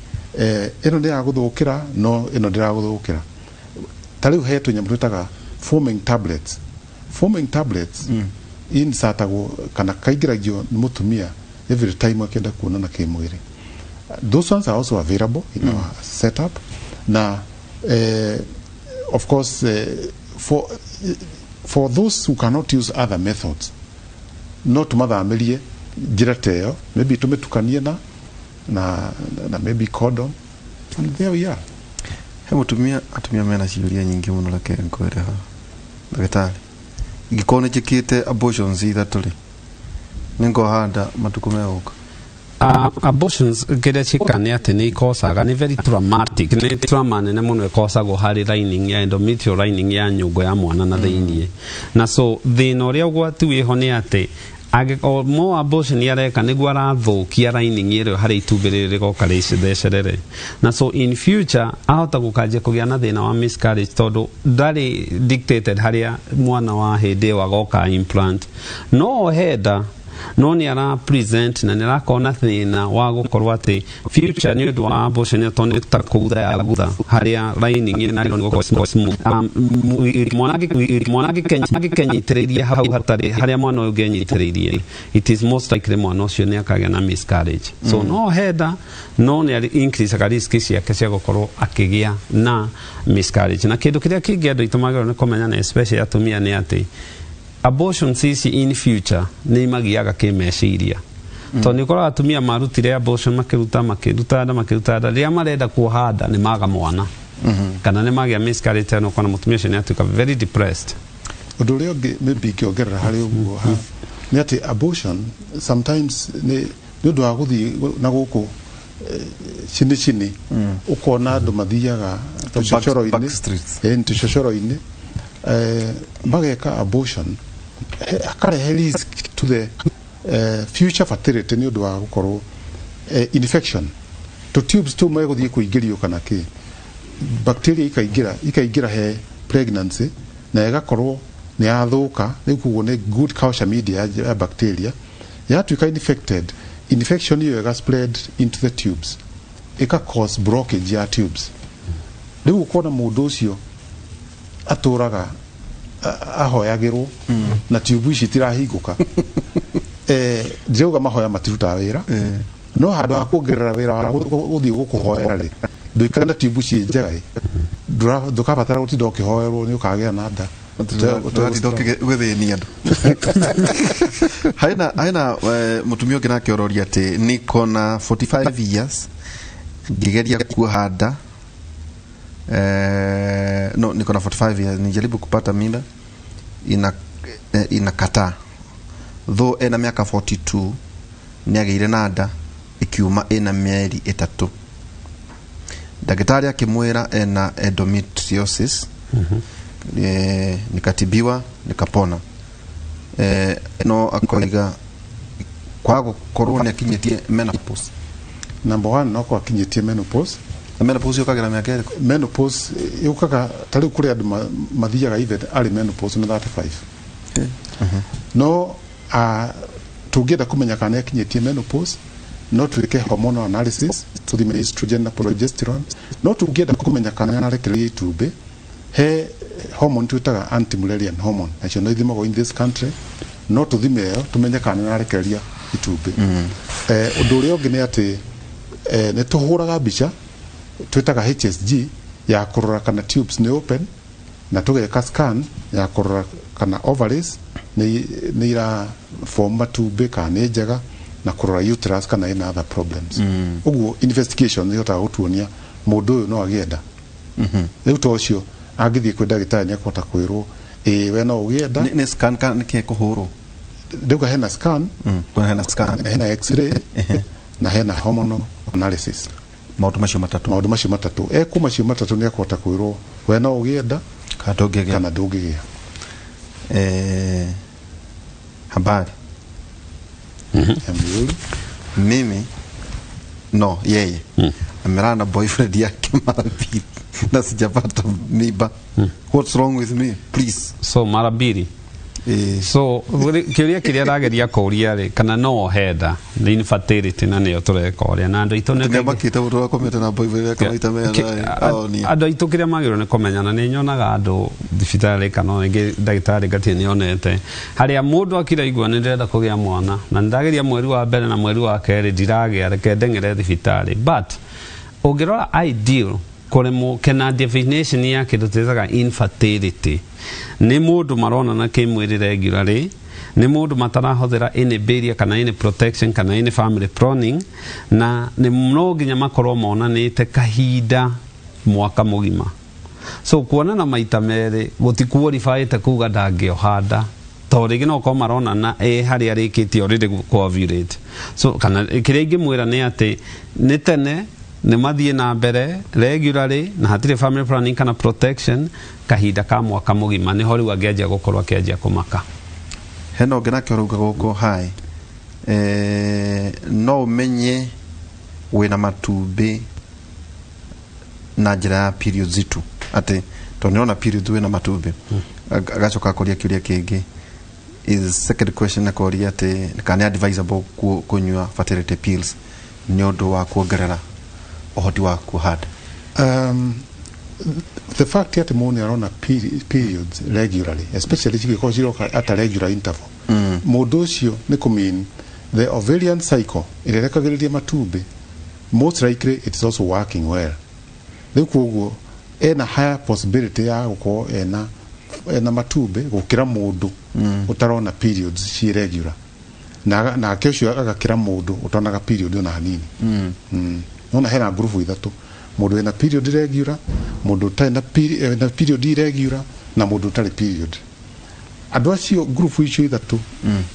Speaker 3: ĩno nĩ yagũthũkĩra no ĩno ndĩragũthũkĩra ta rĩu he tũnyamũ twĩtaga foaming tablets insatagwo kana kaingĩragio nĩ mũtumia every time akĩenda kuonana kĩmwĩrĩ. Those ones are also available in our setup na of course for those who cannot use other methods no tumathamĩrie njĩra ta ĩyo maybe tũmĩtukanie na maybe condom and there we are.
Speaker 2: He atumia mena ciũria nyingĩ mũno reke nkwĩre ha ndagĩtarĩ ingĩkorwo nĩ njĩkĩte abortions ithatũ rĩ nĩngohanda matukũ megũka.
Speaker 4: Abortions kĩrĩa ciĩkaga nĩ atĩ nĩ ikosaga nĩ very traumatic nĩ trauma nene mũno ĩkosagwo harĩ lining ya endometrial lining ya nyũngũ ya mwana na thĩiniĩ na so thĩna ũrĩa ũgwati wĩho nĩ atĩ mo abortion yareka nĩguo arathũkia lining ĩrĩa harĩ itumbĩ rĩrĩ rĩgoka rĩcecerere na so in future ahota gũkanjia kũgĩa na thĩna wa miscarriage tondũ ndarĩ dictated harĩa mwana wa hĩndĩ ĩyo agoka implant no henda no nĩ ara present na nĩ arakona thĩna wa gũkorwo atĩ future nĩ ũndũ wa abortion tondũ nĩ ta kũgutha ya gutha harĩa lining ĩna nĩ gũkorwo smooth mwana agĩkenyitĩrĩirie hau hatarĩ harĩa mwana ũyũ ũngĩenyitĩrĩirie it is most likely mwana ũcio nĩ akagĩa na miscarriage so no henda no nĩ increaseaga risk ciake cia gũkorwo akĩgĩa na miscarriage na kĩndũ kĩrĩa kĩngĩ andũ aitũ magĩrĩirwo nĩ kũmenya na especially atumia nĩ atĩ abortions ici in future nĩ magiaga kĩmeciria tondũ nĩ ũkoraga atumia marutire abortion makĩruta nda rĩrĩa marenda kuoha nda nĩ maga mwana kana nĩ magĩa miscarriage no kana mũtumia ũcio nĩ atuĩka very depressed.
Speaker 3: Ũndũ ũrĩa ũngĩ maybe ingĩongerera harĩ ũguo nĩ atĩ abortion sometimes nĩ ũndũ wa gũthiĩ na gũkũ cini ũkona andũ mathiaga tũcocoro-inĩ mageka abortion akarehe risk to the future fertility nĩ ũndũ wa gũkorwo infection to tubes tu megũthiĩ kũingĩrio kana kĩ bacteria ikaingĩra he pregnancy na ĩgakorwo nĩ yathũka nĩ kuguo nĩ good culture media ya bacteria yatuĩka infection ĩyo ĩga spread into the tubes ĩka cause blockage ya tubes rĩu ũkona mũndũ ũcio atũraga ahoyagĩrwo na tube ici tirahingũka ndĩrauga mahoya matirutaga wĩra no handũ ha kuongerera wĩra wa gũthiĩ gũkũhoera rĩ ndũikare na tube ici njega ndũkabatara gũtinda ũkĩhoerwo nĩ ũkagĩa na nda
Speaker 2: gũthĩnia andũ haina mũtumia ũngĩ nake ũroria atĩ niko na 45 years ngĩgeria kuoha nda no niko na 45 years nijaribu kupata mimba inakataa though ena miaka 42 niagĩire na nda ikiuma ena mĩeri 3 ndagĩtarĩ akĩmwĩra ena endometriosis nikatibiwa nikapona no akoiga kwa gũkorwo nĩ akinyĩtie menopause.
Speaker 3: Number 1 no kwa akinyĩtie menopause
Speaker 2: yũkagĩra mĩaka ĩrĩkũ?
Speaker 3: Menopause yũkaga ta rĩu kũrĩ andũ mathiaga ithe arĩ menopause na 35 no tũngĩenda kũmenya kana nĩ akinyĩtie menopause no twĩke hormonal analysis tũthime estrogen na progesterone no tũngĩenda kũmenya kana nĩ arekereria itumbĩ he hormone twĩtaga anti-Mullerian hormone nacio no ithimagwo in this country no tũthime ĩyo tũmenye kana nĩ arekereria itumbĩ. Ũndũ ũrĩa ũngĩ nĩ atĩ nĩ tũhũraga mbica twĩtaga HSG ya kũrora kana tubes nĩ open na tũgeka scan ya kũrora kana ovaries nĩ ira form matumbĩ kana nĩ njega na kurora uterus kana ina other problems uguo investigation ni yota gutuonia mundu uyu no agienda riu to cio angithie kwi ndagitari ni akota kwirwo we no ugienda
Speaker 2: ni scan kan ke kuhuru
Speaker 3: ndauga hena scan
Speaker 2: hena scan
Speaker 3: hena x-ray na hena hormonal analysis
Speaker 2: maundu macio matatu
Speaker 3: kuma cio matatu ni akota kwirwo we no ugienda kana ndungigia
Speaker 2: habari mimi no yeye amelala na boyfriend yake mara mbili na sijapata mimba. What's wrong with me please?
Speaker 4: So mara mbili so kiria rageria kuria ri kana no henda the infertility na niyo turekoria na andu itu
Speaker 2: ne makite utura komete na boyfriend yake maita mena
Speaker 4: andu itu kiria magiro ne kumenyana ni nyonaga andu thibitari kana ngi ndagitari gati ni onete haria mundu akira igwa ni ndenda kugia mwana na ndageria mweri wa mbere na mweri wa keri ndiragia reke ndengere thibitari but ungirora ideal kuremo kana definition ya kindu tezaga infertility ni mundu marona na kimwiri regularly ni mundu matarahuthira any barrier kana any protection kana any family planning na ni no nginya makorwo monanite kahinda mwaka mugima so kuonana maita meri gutikuorifaite kuga ndangiohanda torigi no ko marona na hari arikiti already ovulate so kana kiria ingimwira ni ati ni tene ni mathie na mbere regularly na hatire family planning kana protection kahinda ka mwaka mugima ni hori wangeja gukorwa kianjia kumaka
Speaker 2: heno ngena kiruga guko hai no menye wina matumbi na njira ya periods itu ati to niona periods wina matumbi agacoka kuria kiuria kingi is second question na kuria ati kana advisable kunywa fertility pills ni undu wa kuongerera uhoti wa kuhada.
Speaker 3: The fact that money are on a periods regularly, especially because you look at a regular interval. Modosio mean the ovarian cycle, most likely it is also working well. Therefore, a higher possibility of ena matube gukira mundu utarona periods ci regular na kesho agakira mundu utonaga period na hanini nona hena group ithatu mundu ena period regular mundu utana period irregular na mundu utari period andu acio group icio ithatu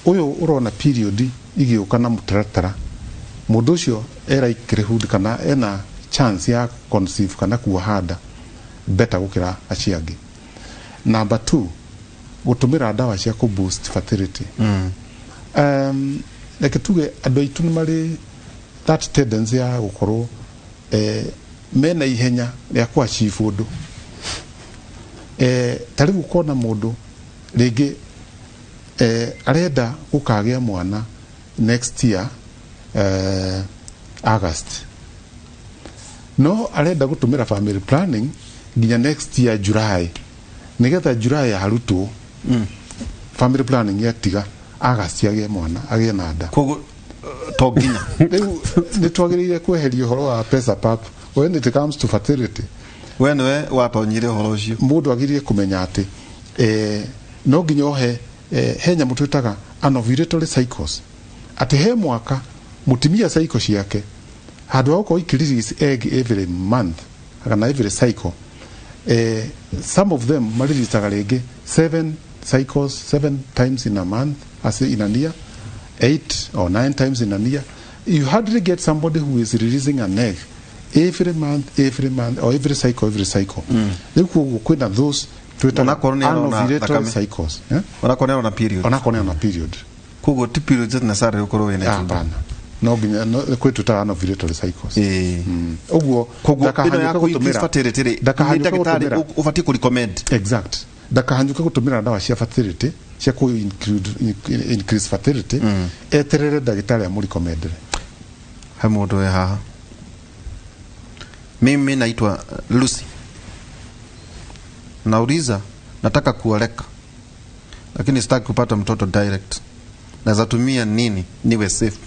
Speaker 3: uyu urona period igiuka na mutaratara mundu ucio era ikirehud kana ena chance ya conceive kana kuhada better gukira aciangi. Number 2, gutumira dawa cia ku boost fertility. Like tuge andu aitu ni mari that tendency ya gukorwo mena ihenya ya kwa achieve undu tarigu kona mundu ringi arenda gukagia mwana next year August no arenda gutumira family planning nginya next year July nigetha July ya haruto family planning yatiga agasiage mwana agie nada
Speaker 2: kogo toginya
Speaker 3: ni twagirire kweheria horo wa pesa pap when it comes to fertility
Speaker 2: when we watonyire horo ucio
Speaker 3: mundu agirire kumenya ati no nginya ohe henya mutwitaga anovulatory cycles ati he mwaka mutimia cycle ciake handu hauko ikirisi egg every month kana every cycle some of them maririsaga rege 7 cycles 7 times in a month as in a year 8 or 9 times in a year. You hardly get somebody who is releasing an egg every month or every cycle therefore kwina those anovulatory cycles
Speaker 2: onakonera na period
Speaker 3: kugo
Speaker 2: ti period na sare ukoro wena
Speaker 3: hapana no binya kwetu ta anovulatory cycles uguo
Speaker 2: ndakahanyuka gutumira fertility ndakahanyuka ufati ku recommend
Speaker 3: exact ndakahanyuka gutumira dawa cia fertility cia ku increase fertility eterere ndagitari ya muri recommend
Speaker 2: ha mundu we haha mimi naitwa Lucy nauliza nataka kuoleka lakini sitaki kupata mtoto direct naweza tumia nini niwe safe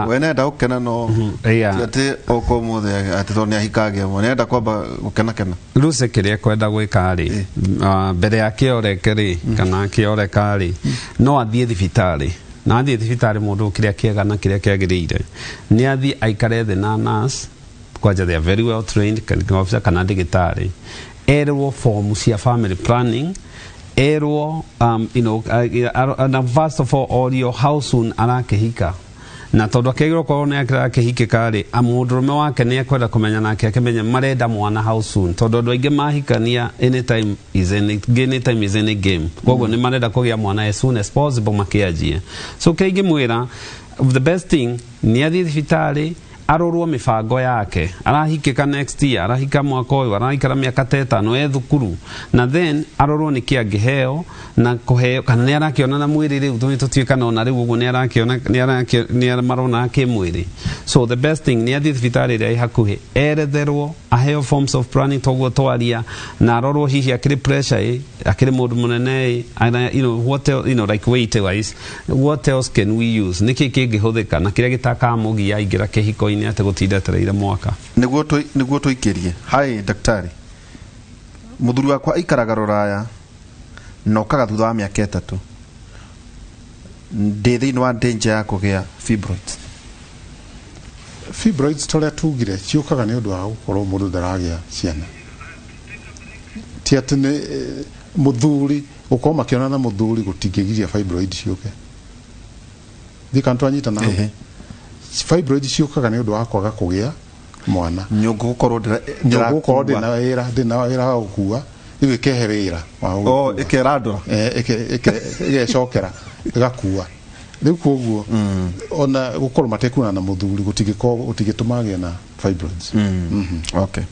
Speaker 2: wenenda ukena no ati oko muthe ati to ni ahikage wenenda kwamba ukena
Speaker 4: Lucy kiria kwenda gwika ri mbere ya kioreke ri kana kioreka ri no athie thibitari na athie thibitari mundu kiria kiega na kiria kiagirire ni athie aikare the na nurse kwaja they are very well trained officer kana ndagitari erwo form cia family planning erwo and first of all your how soon arakehika na tondu akegirwo korwo ni akehikika ri amundurume wake ni ekwenda kumenya nake akimenya marenda mwana how soon tondu andu aingi mahikania anytime is any game koguo ni marenda kugia mwana as soon as possible makiajie so kaingi mwira the best thing ni athie thibitari arorwo mibango yake arahikika next year arahika mwaka uyu arahikara miaka 5 thukuru na then arorwo ni kiangiheo na kuheo kana ni arakiona na mwiri riu tutuika na riu uguo ni arakiona ni marona kimwiri so the best thing ni athie thibitari ria hakuhi eretherwo aheo forms of planning toguo twaria na arorwo hihi akiri pressure akiri mundu munene what like weight wise what else can we use niki kingihuthika na kiria gitakamugia ingira kihiko ni ate gutinda tereire mwaka
Speaker 2: niguo tuikirie hai daktari muthuri wakwa ikaraga ruraya no kaga thutha wa miaka 3 ndi thiini wa danger ya kugia
Speaker 3: fibroids toria tugire ciukaga ni undu wa gukorwo mundu ndaragia ciana ti ati ni muthuri ukorwo makiona na muthuri gutingigiria fibroids ciuke thikantwanyita na fibroid ciukaga ni undu wa kwaga kugia mwana
Speaker 2: nyungu gukorwo
Speaker 3: ndina wira wa gukua iwe kehe wira
Speaker 2: ikerandura
Speaker 3: igecokera igakua riu koguo ona gukorwo matekuna na muthuri gutigitumagia na fibroids
Speaker 2: okay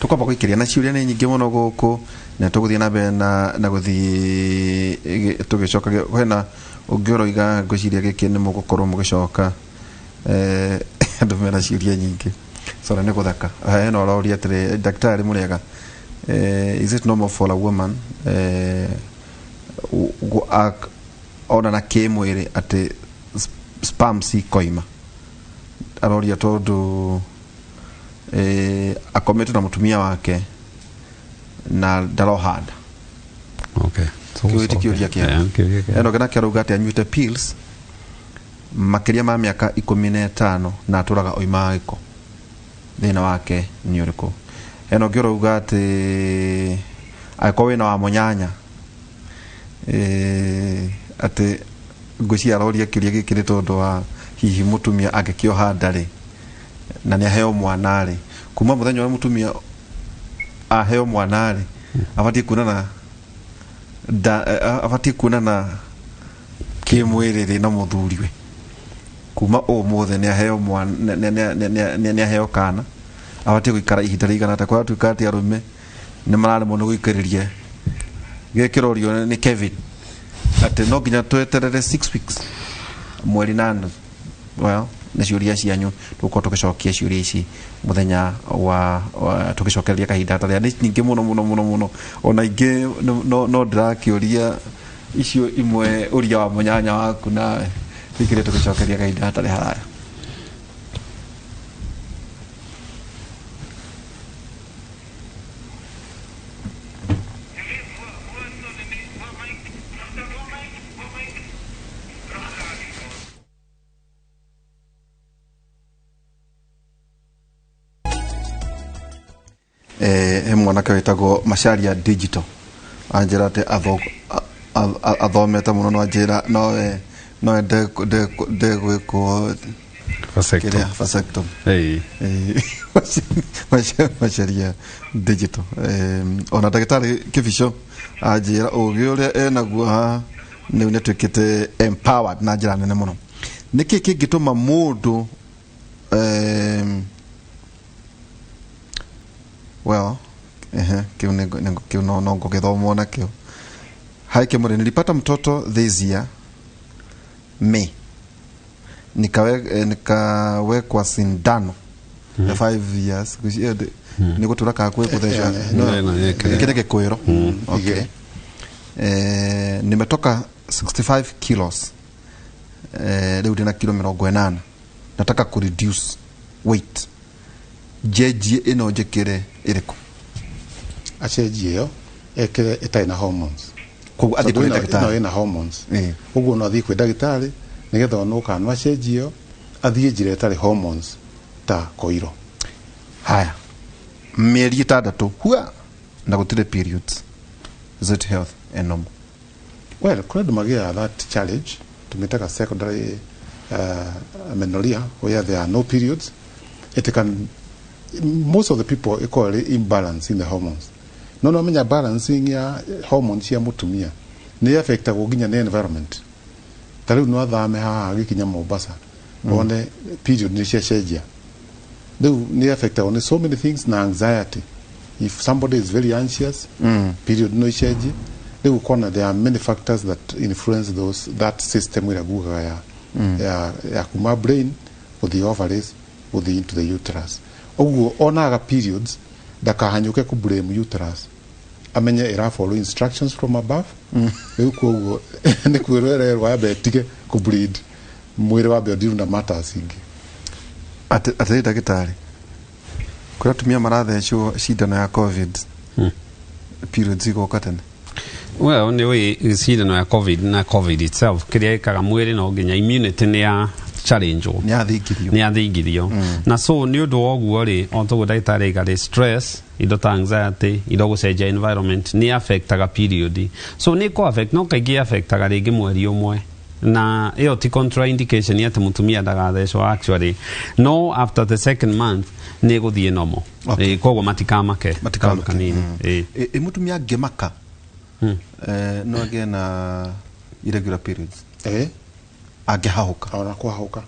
Speaker 2: tukwamba guikiria na ciuria ni nyingi muno guku na tuguthie na mbere na guthii tugicokagia hena ungioroiga ngociria giki ni mugukorwo mugicoka andu mena ciuria nyingi sora ni guthaka no roria tire daktari murega is it normal for a woman ona na kimwiri ati sperm si koima aroria tondu akomete na mutumia wake na ndarohanda
Speaker 4: okay
Speaker 2: kiuria kia eno kana kiaruga ati anyuite pills makiria ma miaka 15 na aturaga oima giko thina wake ni uriku eno ngiuruga ati akowe na wa munyanya ati ngucia aroria kiria gikiri tondu wa hihi mutumia agikioha ndari na ni aheo mwana ri kuma muthenya wa mutumia aheo mwana ri abatie kuonana kimwiriri na muthuriwe kuma muthe ni aheo mwana ni aheo kana abatie guikara ihinda rigana ta kwa tukati arume ni marare muno guikariria gekirorio ni Kevin ati no ginya tweterere 6 weeks mweri 8 well na ciuria cianyu tuko tugicokia ciuria ici muthenya wa tugicokereria kahinda taria ningi muno ona ingi no ndirakiuria icio imwe uria wa munyanya waku nawe ikire tugicokeria kahinda taria haraya mwanake wetagwo Macharia Digital anjira ati athomete muno no anjira no de gwiko vasectom Macharia Digital ona ndagitari kibisho anjira ugi uria enaguo ha ni twikite empowered na njira nene muno niki kingituma mundu well kiu no githomo nakio haike mure nilipata mtoto this year May nikawekwa sindano 5 years niko turaka kwe kuthesha kile kwero okay nimetoka 65 kilos leo ndina kilo 80 nataka ku reduce weight jeje ino jekere iriko
Speaker 3: acheje yo ekere etaina hormones
Speaker 2: ko athi kwe daktari
Speaker 3: no ina hormones ugo no athi kwe daktari nigetha no kanwa cenjio athie njira etari hormones ta koiro.
Speaker 2: Haya, mieri 6 hua na gutire periods, is it health and normal?
Speaker 3: Well, kuri andu magia that challenge tumetaka secondary amenorrhea where there are no periods, it can, most of the people equal imbalance in the hormones. No menya balancing ya hormones ya mutumia ni affecta guginya ne environment. Tariu no athame haha gikinya Mombasa one period ni cenjia. They affect on so many things na anxiety. If somebody is very anxious, period no cenjia, they will corner. There are many factors that influence that system where guga ya kuma brain with the ovaries with the into the uterus. Oguo onaga periods dakahanyuke ku blame uterus. Amenya ira follow instructions from above. Uko ni kwirererwa betike ku bleed mwiri wa biodir na matters ingi.
Speaker 2: Ate ndagitari kura tumia marathecwo cindano ya covid periods igoka tene.
Speaker 4: Well, ni cindano ya covid na covid itself kiria ikaga mwiri no nginya immunity ni ya challenge ni athingirio na so ni undu woguo ri onto ndagitari igari stress indo ta anxiety indo gucenjia environment ni affectaga period, so ni ko affect no kaigi affectaga ringi mweri umwe na iyo ti contraindication yate mutumia ndagathecwo. Actually no, after the second month ni guthie normal. Koguo matikamake kanini
Speaker 2: mutumia ngemaka no again irregular periods agehahuka
Speaker 3: ona kwahuka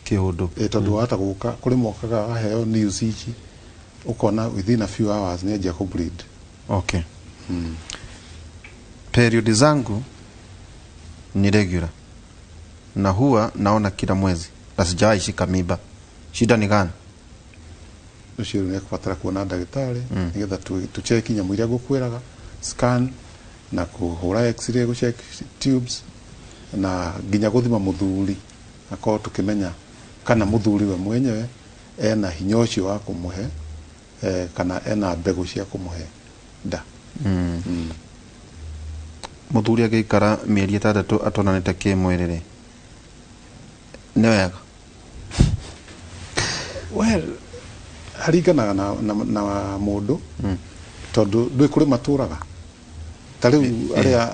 Speaker 2: kiundu
Speaker 3: tondu wata guka kuri mokaga aheo news ici ukona within a few hours ni aje ku bleed.
Speaker 2: Okay. Period zangu ni regular na huwa naona kila mwezi na sijawahi shika mimba. Shida ni gani?
Speaker 3: Ucio ni kubatara kuona ndagitari nigetha tucheki nyamu iria gukwiraga scan na kuhura x-ray gucheck tubes na ginya guthima muthuri akao tukimenya kana muthuri we mwenyewe ena hinya ucio wa kumuhe kana ena mbegu cia kumuhe nda.
Speaker 2: Muthuri agikara mieri 6 atonanite kimwirire ni wega.
Speaker 3: Well, harigana na mundu tondu ndui kuri maturaga tariu aria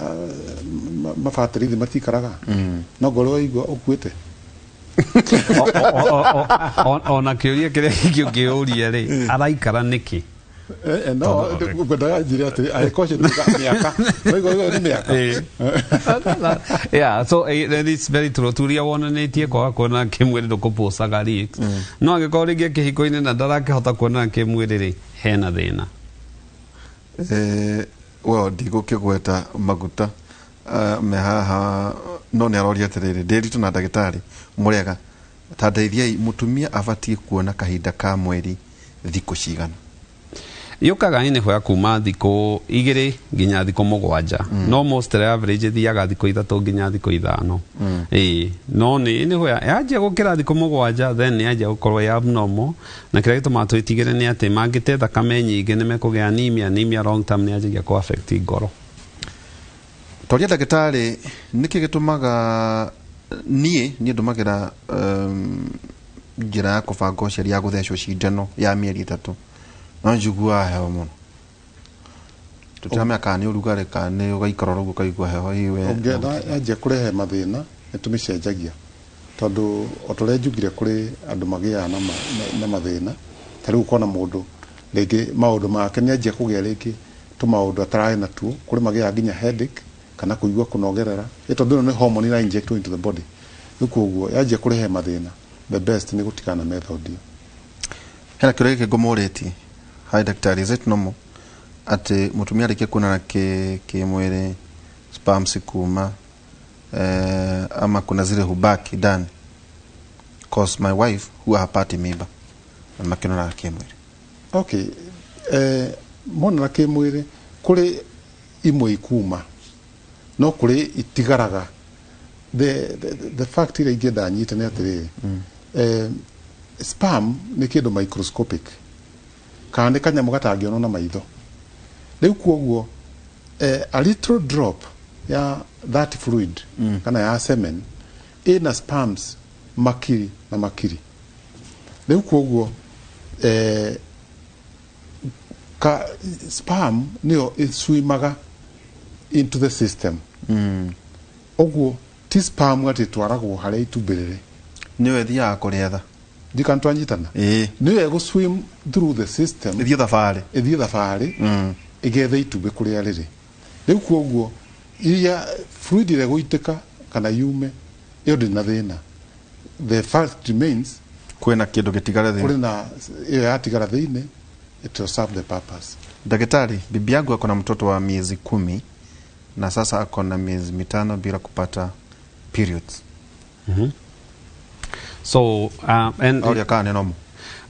Speaker 3: mafatirithi matikaraga no ngoro igwa ukuite
Speaker 4: ona kiuria kiria kingiuria ri araikara niki
Speaker 3: no ngodaga njira ati aikoshe miaka ni miaka.
Speaker 4: Yeah, so that is very true. Turia wonanitie kwa kuona kimwiri ndukuposaga leaks no agikora ringi kihiko-ini na ndarakihota kuona kimwiri ri hena thina.
Speaker 2: Well, ndigukigweta maguta mehaha no ni aroria atiriri Ndereti na ndagitari murega tandeithiai mutumia abatie kuona kahinda ka mweri thiku cigana.
Speaker 4: Yukaga ine kwa kuma thiko 2 nginya thiko 7 no most average thiaga thiko 3 nginya thiko 5 no ni kwa yaje gukira thiko 7 then yaje gukorwo ya abnormal na kira gituma twitigire ni ati mangite thakame nyingi ni mekugia anemia long term ni yaje ku affect ngoro.
Speaker 2: Toria ndagitari niki gitumaga nie ndumagira njira ya kubanga ũciari ya guthecwo cindano ya mieri 3 no njigua heho muno tutame akani urugare kane ugaikara rugo kaigua heho iwe
Speaker 3: ongetha yaje kurehe mathina nitumicenjagia tondu otore njugire kuri andu magia na mathina tariu kona mundu ringi maundu make ni aje kugia ringi tu maundu atarai na tu kuri magia nginya headache kana kuigua kunogerera tondu ni hormone ira inject into the body ukuguo yaje kurehe mathina the best ni gutikana method iyo.
Speaker 2: Hena kireke ngomoreti. Hi daktari, is it normal ati mutumia rike kuna ki mwere sperm sikuma ama kuna zile hubaki ndani? Cause my wife huwa hapati mimba na makinona ki mwere.
Speaker 3: Okay, mona ki mwere kuri imwe ikuma no kuri itigaraga the fact ira igenda nyite ni atiri sperm ni kindu microscopic kandi kanyamu gatangionwo na maitho riu kuoguo a little drop ya that fluid kana ya semen ina sperms makiri na makiri rĩu koguo sperm nĩyo ĩswimaga into the system ũguo ti sperm atĩ twaragwo harĩa itumbĩ rĩrĩ
Speaker 2: nĩyo ĩthiaga kũrĩetha
Speaker 3: ndikana twanyitana nĩyo ĩgũ-swim through the system ĩthiĩ thabarĩ ĩgethe itumbĩ kũrĩa rĩrĩ rĩu koguo iria fluid ĩrĩa gũitĩka kana yume ĩyo ndĩ na thĩna the fact remains
Speaker 2: kwĩna kĩndũ gĩtigare thĩinĩ
Speaker 3: kwĩna ĩyo yatigara thĩinĩ it will serve the purpose.
Speaker 2: Daktari, bibi yangu ako na mtoto wa miezi 10 na sasa ako na miezi 5 bila kupata periods.
Speaker 4: So and
Speaker 2: auria kana nomo.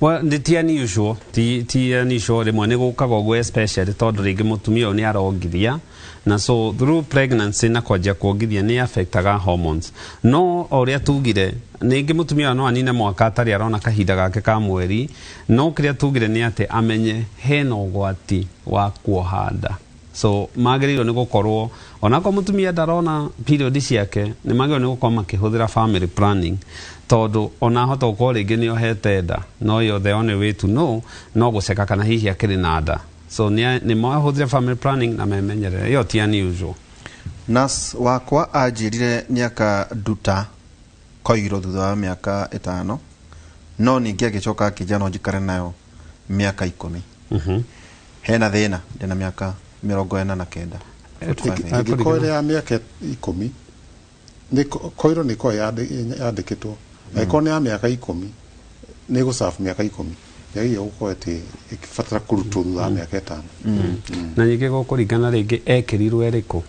Speaker 4: Well, ti unusual, ti unusual rimwe ni gukaga gwe especially tondu ringi mutumia ni arongithia na so through pregnancy na kwajia kuongithia ni affectaga hormones no oria tugire ningi mutumia no anine mwaka atari arona kahinda gake ka mweri no kiria tugire ni ate amenye hena ugwati wa kuohanda so magĩrĩirwo nĩ gũkorwo onako mutumia ndarona period ciake ni magĩrĩirwo nĩ gũkorwo makĩhũthĩra family planning tondu ona hota gũkorwo rĩngĩ nĩ ohete nda no yo the only way to know no gũceka kana hihi akĩrĩ na nda so ni mahũthĩre family planning na memenyerere yo ti unusual.
Speaker 2: Nas wakwa ajirire nĩaka nduta koiro thutha wa mĩaka 5 no ningĩ agĩcoka akĩnjana njikare nayo mĩaka 10 hena thĩna ndĩna mĩaka 49
Speaker 3: angĩkorwo ya mĩaka 10 nĩ koiro nĩ ko yandĩkĩtwo angĩkorwo nĩ ya mĩaka 10 nĩ gũcabu mĩaka 10 yagĩrĩirwo gũkorwo atĩ ĩkĩbatara kũrutwo thutha wa mĩaka 5
Speaker 4: na ningĩ gũkũringana rĩngĩ ekĩrirwo ĩrĩkũ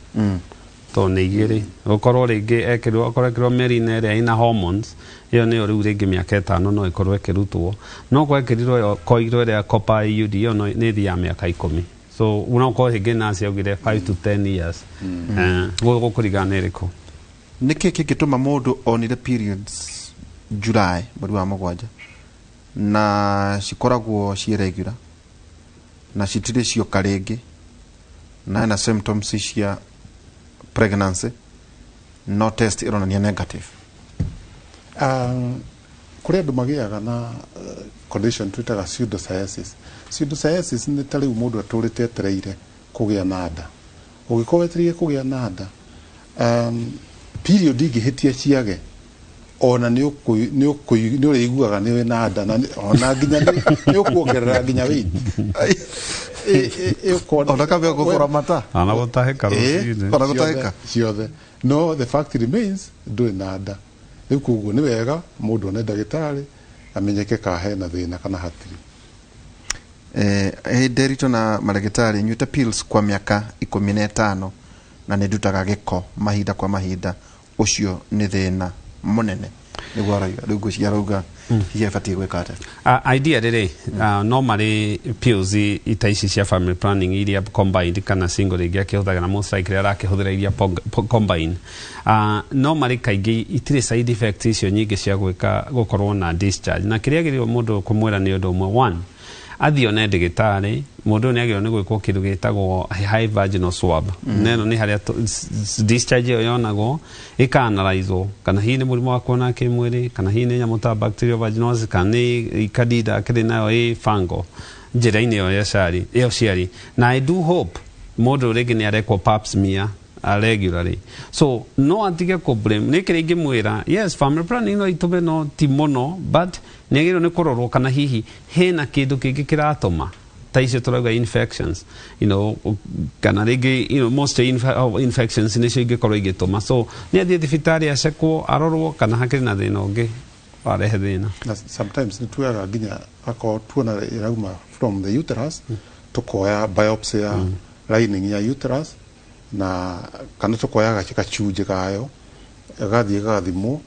Speaker 4: to nĩ igĩrĩ gũkorwo rĩngĩ ekĩrirwo mĩri-inĩ ĩrĩa ĩna hormones ĩyo nĩyo rĩu rĩngĩ mĩaka 5 no ĩkorwo ĩkĩrutwo no gwekĩrirwo koiro ĩrĩa copper IUD ĩyo nĩ thi ya mĩaka 10 so unakorwo rĩngĩ nasi augire 5 to 10 years gũkũringana nĩ ĩrĩkũ
Speaker 2: nĩkĩ kĩngĩtũma mũndũ onire periods July mweri wa 7 na cikoragwo ciĩ regular na citirĩ cioka rĩngĩ na ena symptoms cia pregnancy no test ironania negative
Speaker 3: kũrĩ andũ magĩaga na condition twĩtaga pseudocyesis nĩ ta rĩu mũndũ atũrĩte etereire kũgĩa na nda ũngĩkorwo wetereire kũgĩa na nda period ingĩhĩtia ciage ona nĩ ũrĩiguaga nĩ wĩna nda ona nginya nĩ ũkuongerera nginya weight
Speaker 2: ona kabe gũkora mata
Speaker 4: ana gũtahĩka
Speaker 2: ona gũtahĩka
Speaker 3: ciothe no the fact remains ndũrĩ na nda rĩu koguo nĩ wega mũndũ one ndagĩtarĩ amenyeke ka hena thĩna kana hatirĩ.
Speaker 2: Nderito na maragĩtarĩ nyuĩte pills kwa mĩaka 15 na nĩ ndutaga gĩko mahinda kwa mahinda ucio nĩ thĩna munene nĩguo arauga rĩu ngũcia arauga hihi abatie gwĩka atĩa
Speaker 4: idea rĩrĩ normally pills ita ici cia family planning iria combined kana single rĩngĩ akĩhũthagĩra na most likely arakĩhũthĩra iria combine normally kaingĩ itirĩ side effects icio nyingĩ cia gũkorwo na discharge na kĩrĩa gĩrĩo mũndũ kũmwĩra nĩ ũndũ ũmwe one athio ne ndagĩtarĩ mũndũ nĩ agĩrĩirwo nĩ gwĩkwo kĩndũ gĩtagwo high vaginal swab neno nĩ harĩa discharge ĩyo yonagwo ĩka-analyzwo kana hihi nĩ mũrimũ wa kuona kĩmwĩrĩ kana hihi nĩ nyamũ ta bacterial vaginosis kana nĩ candida akĩrĩ nayo ĩ fungal njĩra-inĩ ĩyo ya ũciari na I do hope mũndũ rĩngĩ nĩ arekwo pap smear regularly so no atige ko blame nĩ kĩrĩa ingĩmwĩra yes family planning no itume no ti mũno but nĩ agĩrĩirwo nĩ kũrorwo kana hihi hena kĩndũ kĩngĩ kĩratũma ta icio tũrauga infections kana rĩngĩ most infections nĩcio ingĩkorwo igĩtũma so nĩ athiĩ thibitarĩ acekwo arorwo kana hakĩrĩ na thĩna ũngĩ warehe thĩna
Speaker 3: sometimes nĩ tuoyaga nginya akorwo tuona ĩrauma from the uterus tukoya biopsy ya lining ya uterus na kana tukoyaga gacunjĩ kayo gathiĩ gathimwo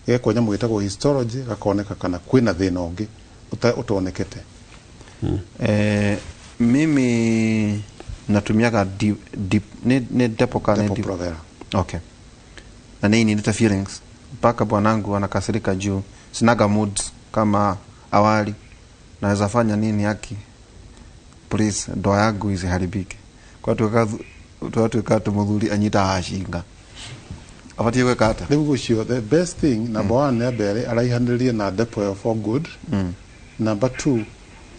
Speaker 3: gekwo nyamũ ĩtagwo histology gakoneka kana kwĩna thĩna ũngĩ ũtonekete.
Speaker 2: Mimi natumiaga ni Depo-Provera. Okay. Na nini nita feelings mpaka bwanangu anakasirika juu sinaga moods kama awali naweza fanya nini haki please ndoa yangu isiharibike kwa tuwatuweka tumuthuri anyita hashinga abatie gweka ata
Speaker 3: riu gucio the best thing number 1 nĩ ambere araihanĩrĩrie na depo for good. Number 2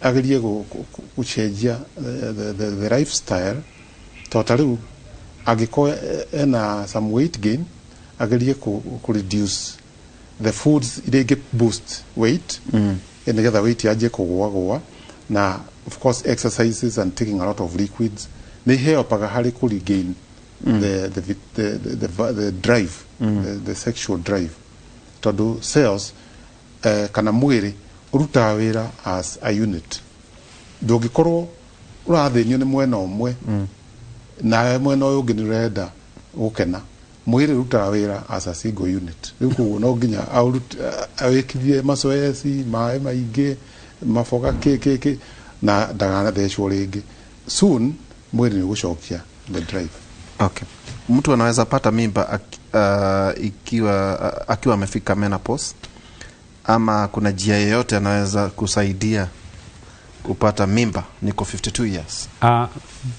Speaker 3: agerie gucenjia the lifestyle tota riu angĩkorwo ena some weight gain agerie ku reduce the foods iria boost weight nĩgetha weight yanjie kũgũagũa, na of course exercises and taking a lot of liquids nĩ helpaga harĩ ku regain the drive, the sexual drive, tondu cells kana mwĩrĩ urutaga wĩra as a unit. Ndũngĩkorwo ũrathĩnio nĩ mwena ũmwe na mwena ũyũ ũngĩ nĩũrenda gũkena, mwĩrĩ urutaga wĩra as a single unit. Rĩu koguo no nginya awĩkithie mazoezi, maĩ maingĩ, maboga kĩkĩ na ndaganathecwo rĩngĩ. Soon mwĩrĩ nĩũgũcokia the drive.
Speaker 2: Okay. Mtu anaweza pata mimba akiwa amefika menopause, ama kuna njia yoyote anaweza kusaidia kupata mimba? Niko 52 years.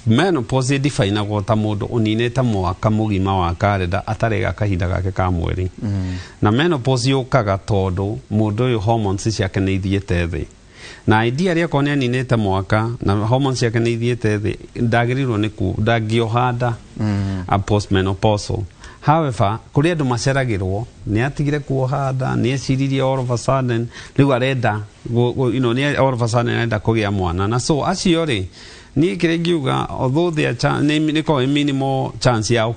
Speaker 4: Menopause definagwo ta mundu uninite mwaka mugima wa karenda atarega kahinda gake ka mweri. Na menopause yukaga tondu mundu uyu hormones ciake ni ithiete thi. Na idea ria konia ninete mwaka na hormones yake ni ithiete thi, ndagirirwo ni ku ndangiohanda a postmenopausal. However, kuri andu maceragirwo ni atigire kuohanda, ni eciririe all of a sudden riu arenda ni all of a sudden arenda kugia mwana, na so acio ri ni kirengiuga although there ni ko minimal chance ya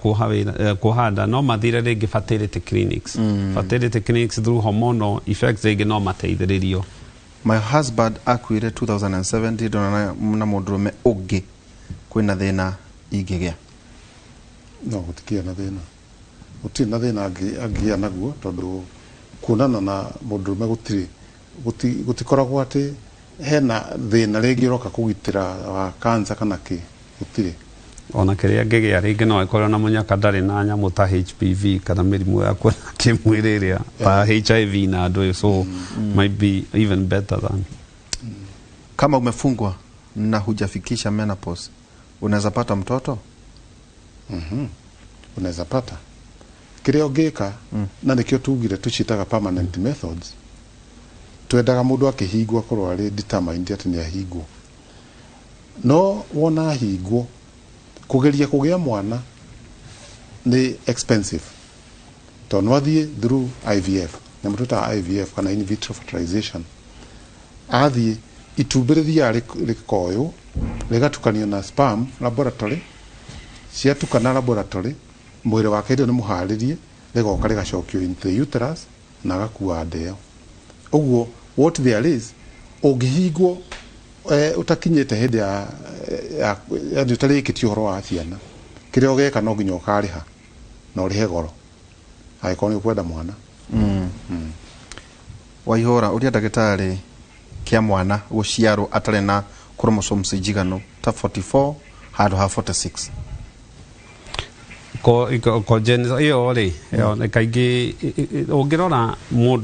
Speaker 4: kuhanda, no mathire ringi fertility clinics. Fertility clinics through hormonal effects ringi no mateithiririo.
Speaker 2: My husband akuire 2017 na mundurume ungi kwina thina ingigea.
Speaker 3: No gutikia na thina. Gutiri na thina angia naguo tondu kuonana na mundurume gutikoragwo ati hena thina ringi roka kugitira wa cancer kana ki gutiri.
Speaker 4: Ona kiria ngigea ringi no ikorwo na munyaka ndari na nyamu ta HPV kana mirimu ya kwa kimwiri ria ta HIV na andu, so might be even better than.
Speaker 2: Kama umefungwa na hujafikisha menopause, unaweza pata mtoto?
Speaker 3: Unaweza pata. Kiria ungika na nikio tugire tucitaga permanent methods. Twendaga mundu akihingwo korwo ari determined ati ni ahingwo. No wona ahingwo kugeria kugia mwana ni expensive. Tondu athie through IVF, na mtuta IVF kana in vitro fertilization. Athie itumbirithia rikoyo rigatukanio na sperm laboratory, ciatukana laboratory, mwiri wake ndio ni muharirie rigoka rigacokio into the uterus na gakua ndeo. Uguo what there is ungihingwo utakinyete hindi ya utarikitio horo wa ciana, kiria ugeka no nginya ukariha na urihe goro agĩkorwo nĩ ũkwenda mwana.
Speaker 2: Waihũra uria ndagĩtarĩ kia mwana gũciarwo atarĩ na chromosomes njiganu ta 44 handũ ha 46?
Speaker 4: ko gen iyo ri kaingi ungirora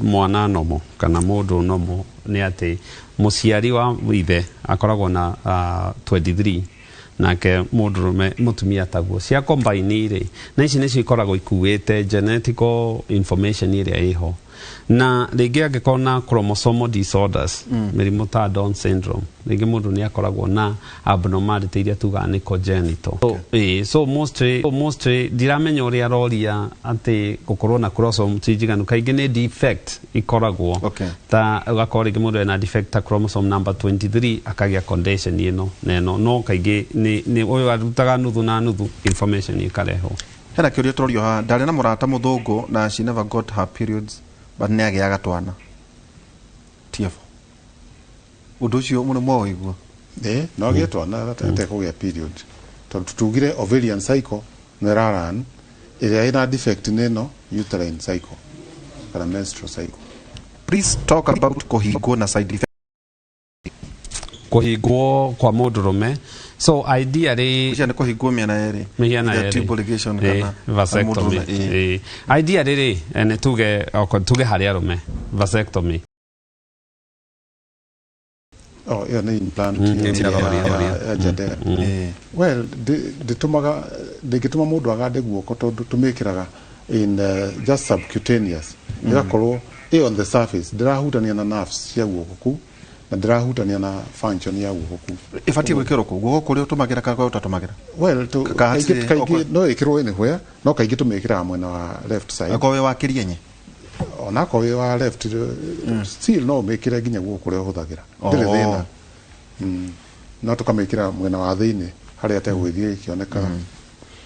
Speaker 4: mwana nomo kana mundu nomo ni ati muciari wa ithe akoragwo na 23 nake mundurume mutumia taguo cia combine ri, na ici nicio ikoragwo ikuite genetical information iria iho, na ringi angikorwo na chromosomal disorders, mirimu ta Down syndrome, ringi mundu ni akoragwo na abnormality iria tuga ni congenital. So mostly diramenya uria roria ati gukorwo na chromosome njiganu kaingi ni defect ikoragwo. Ta ugakorwo ringi mundu ena defect ta chromosome number 23 akagia condition ino neno no kaingi ni uyu arutaga nuthu na nuthu information ikareho.
Speaker 2: Hena kiuria turorio ha ndari na murata muthungu na she never got her periods but ne agiaga twana tiefo undu ucio muno mwa igua
Speaker 3: no agia twana ate kugia period tondu tugire ovarian cycle neraran iria ina defect neno uterine cycle kana menstrual cycle.
Speaker 2: Please talk about kuhingwo na side effect.
Speaker 4: Kuhingwo kwa mundurume, so ideally
Speaker 2: ni kuhingwo miana yeri tube ligation kana
Speaker 4: vasectomy. Ideally ene tuge hari arume vasectomy.
Speaker 3: Yo ni implant well de tumaga de gituma mundu agande guoko tondu tumikiraga in just subcutaneous igakorwo on the surface ndirahutania na nerves cia guoko ku na ndirahutania na function ya guoko ku
Speaker 2: ibatie gwikirwo ku guoko kuri utumagira kana utatumagira
Speaker 3: well to kaigi no ikirwo anywhere no kaigi tumikira mwena wa left side
Speaker 2: akowe wa kirienye
Speaker 3: ona kowe wa left still no mikire ginya guoko kuri uhuthagira ndire thina no tukamikira mwena wa thiini haria ategwithie ikioneka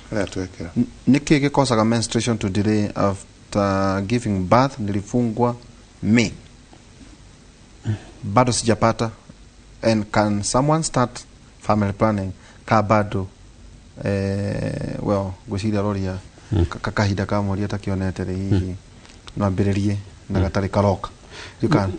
Speaker 3: haria twekira
Speaker 2: niki gikosaga menstruation to delay after giving birth nilifungwa May bado sijapata and can someone start family planning ka bado well gwiciria roria kakahida ka mweri atakionete ri no ambiririe na gatari karoka you can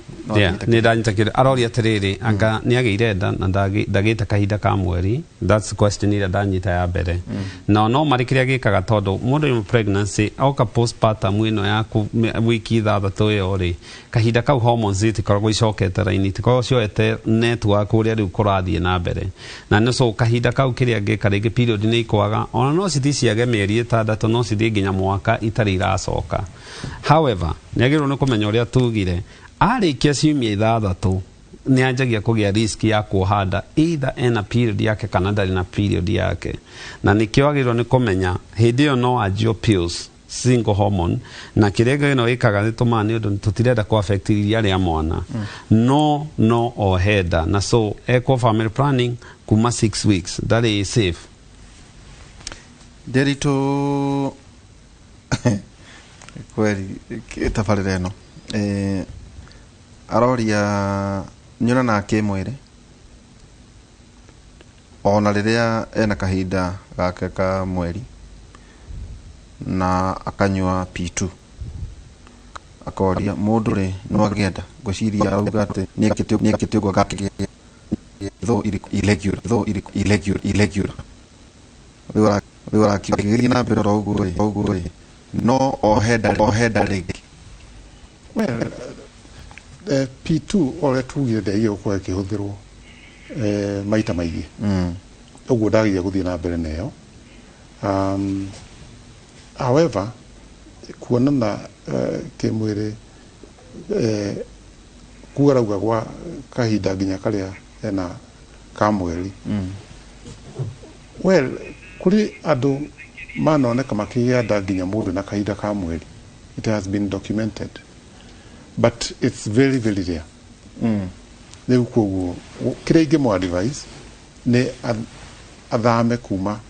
Speaker 4: ni ndanyita aroria tiriri anga ni ageire nda na ndagita kahinda ka mweri that's the question ira ndanyita ya mbere no marikiria gikaga tondu mundu mu pregnancy auka postpartum ino yaku wiki 6 yo ri kahinda kau hormones itikoragwo icokete raini tikoragwo cioete network uria riu kurathie na mbere na no so kahinda kau kiria ngika ringi period ni ikwaga ona no citiciage mieri 6 no cithie nginya mwaka itari iracoka however ni agirwo ni kumenya uria tugire arikia ciumia 6 ni anjagia kugia risk ya kuhanda either ena period yake kana ndari na period yake na nikio agirwo ni kumenya hindi yo no ajio pills single hormone na kirega no ikaga nituma ni undu tutirenda ku affect iria ria mwana no o heda na so eco family planning kuma 6 weeks that is safe
Speaker 2: Ndereti kweli tafarire no aroria nyona na kimwire ona riria ena kahinda gake ka mweri na akanywa P2 akoria mundu ri no agenda gwiciria auga ati ni kitego gake tho irregular wira kigiri na mbere roguo ri no oheda rig
Speaker 3: well P2 ore tugire de iyo kwa kihuthirwo maita maigi uguo ndagia guthie na mbere neyo however kuonana kimwiri kugarauga gwa kahinda nginya karia ena kamweri well kuri andu manoneka makigia nda nginya mundu na kahinda ka mweri it has been documented but it's very very rare ni kuguo kire ingi mo advice ni athame kuma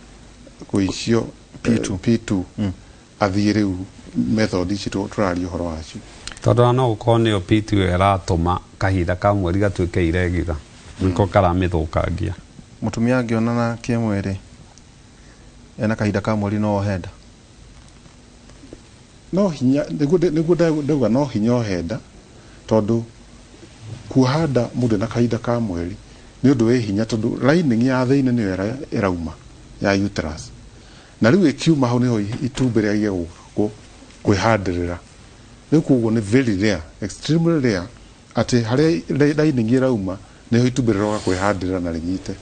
Speaker 3: kuicio P2 athire u method ici turari uhoro wacio
Speaker 4: tondu no ukorwo ni P2 eratuma kahinda ka mweri gatuike irregular niko karamithukangia
Speaker 2: mutumia angionana kimwiri ena kahinda ka mweri no ohenda
Speaker 3: no hinya niguo no hinya ohenda tondu kuhanda mundu na kahinda ka mweri ni undu we hinya tondu lining ya thiini ni irauma ya uterus na riu ikiuma hau niho itumbi riagia kwihandirira ni kuguo ni very rare extremely rare ati haria lining irauma niho itumbi riroga kwihandirira na rinyite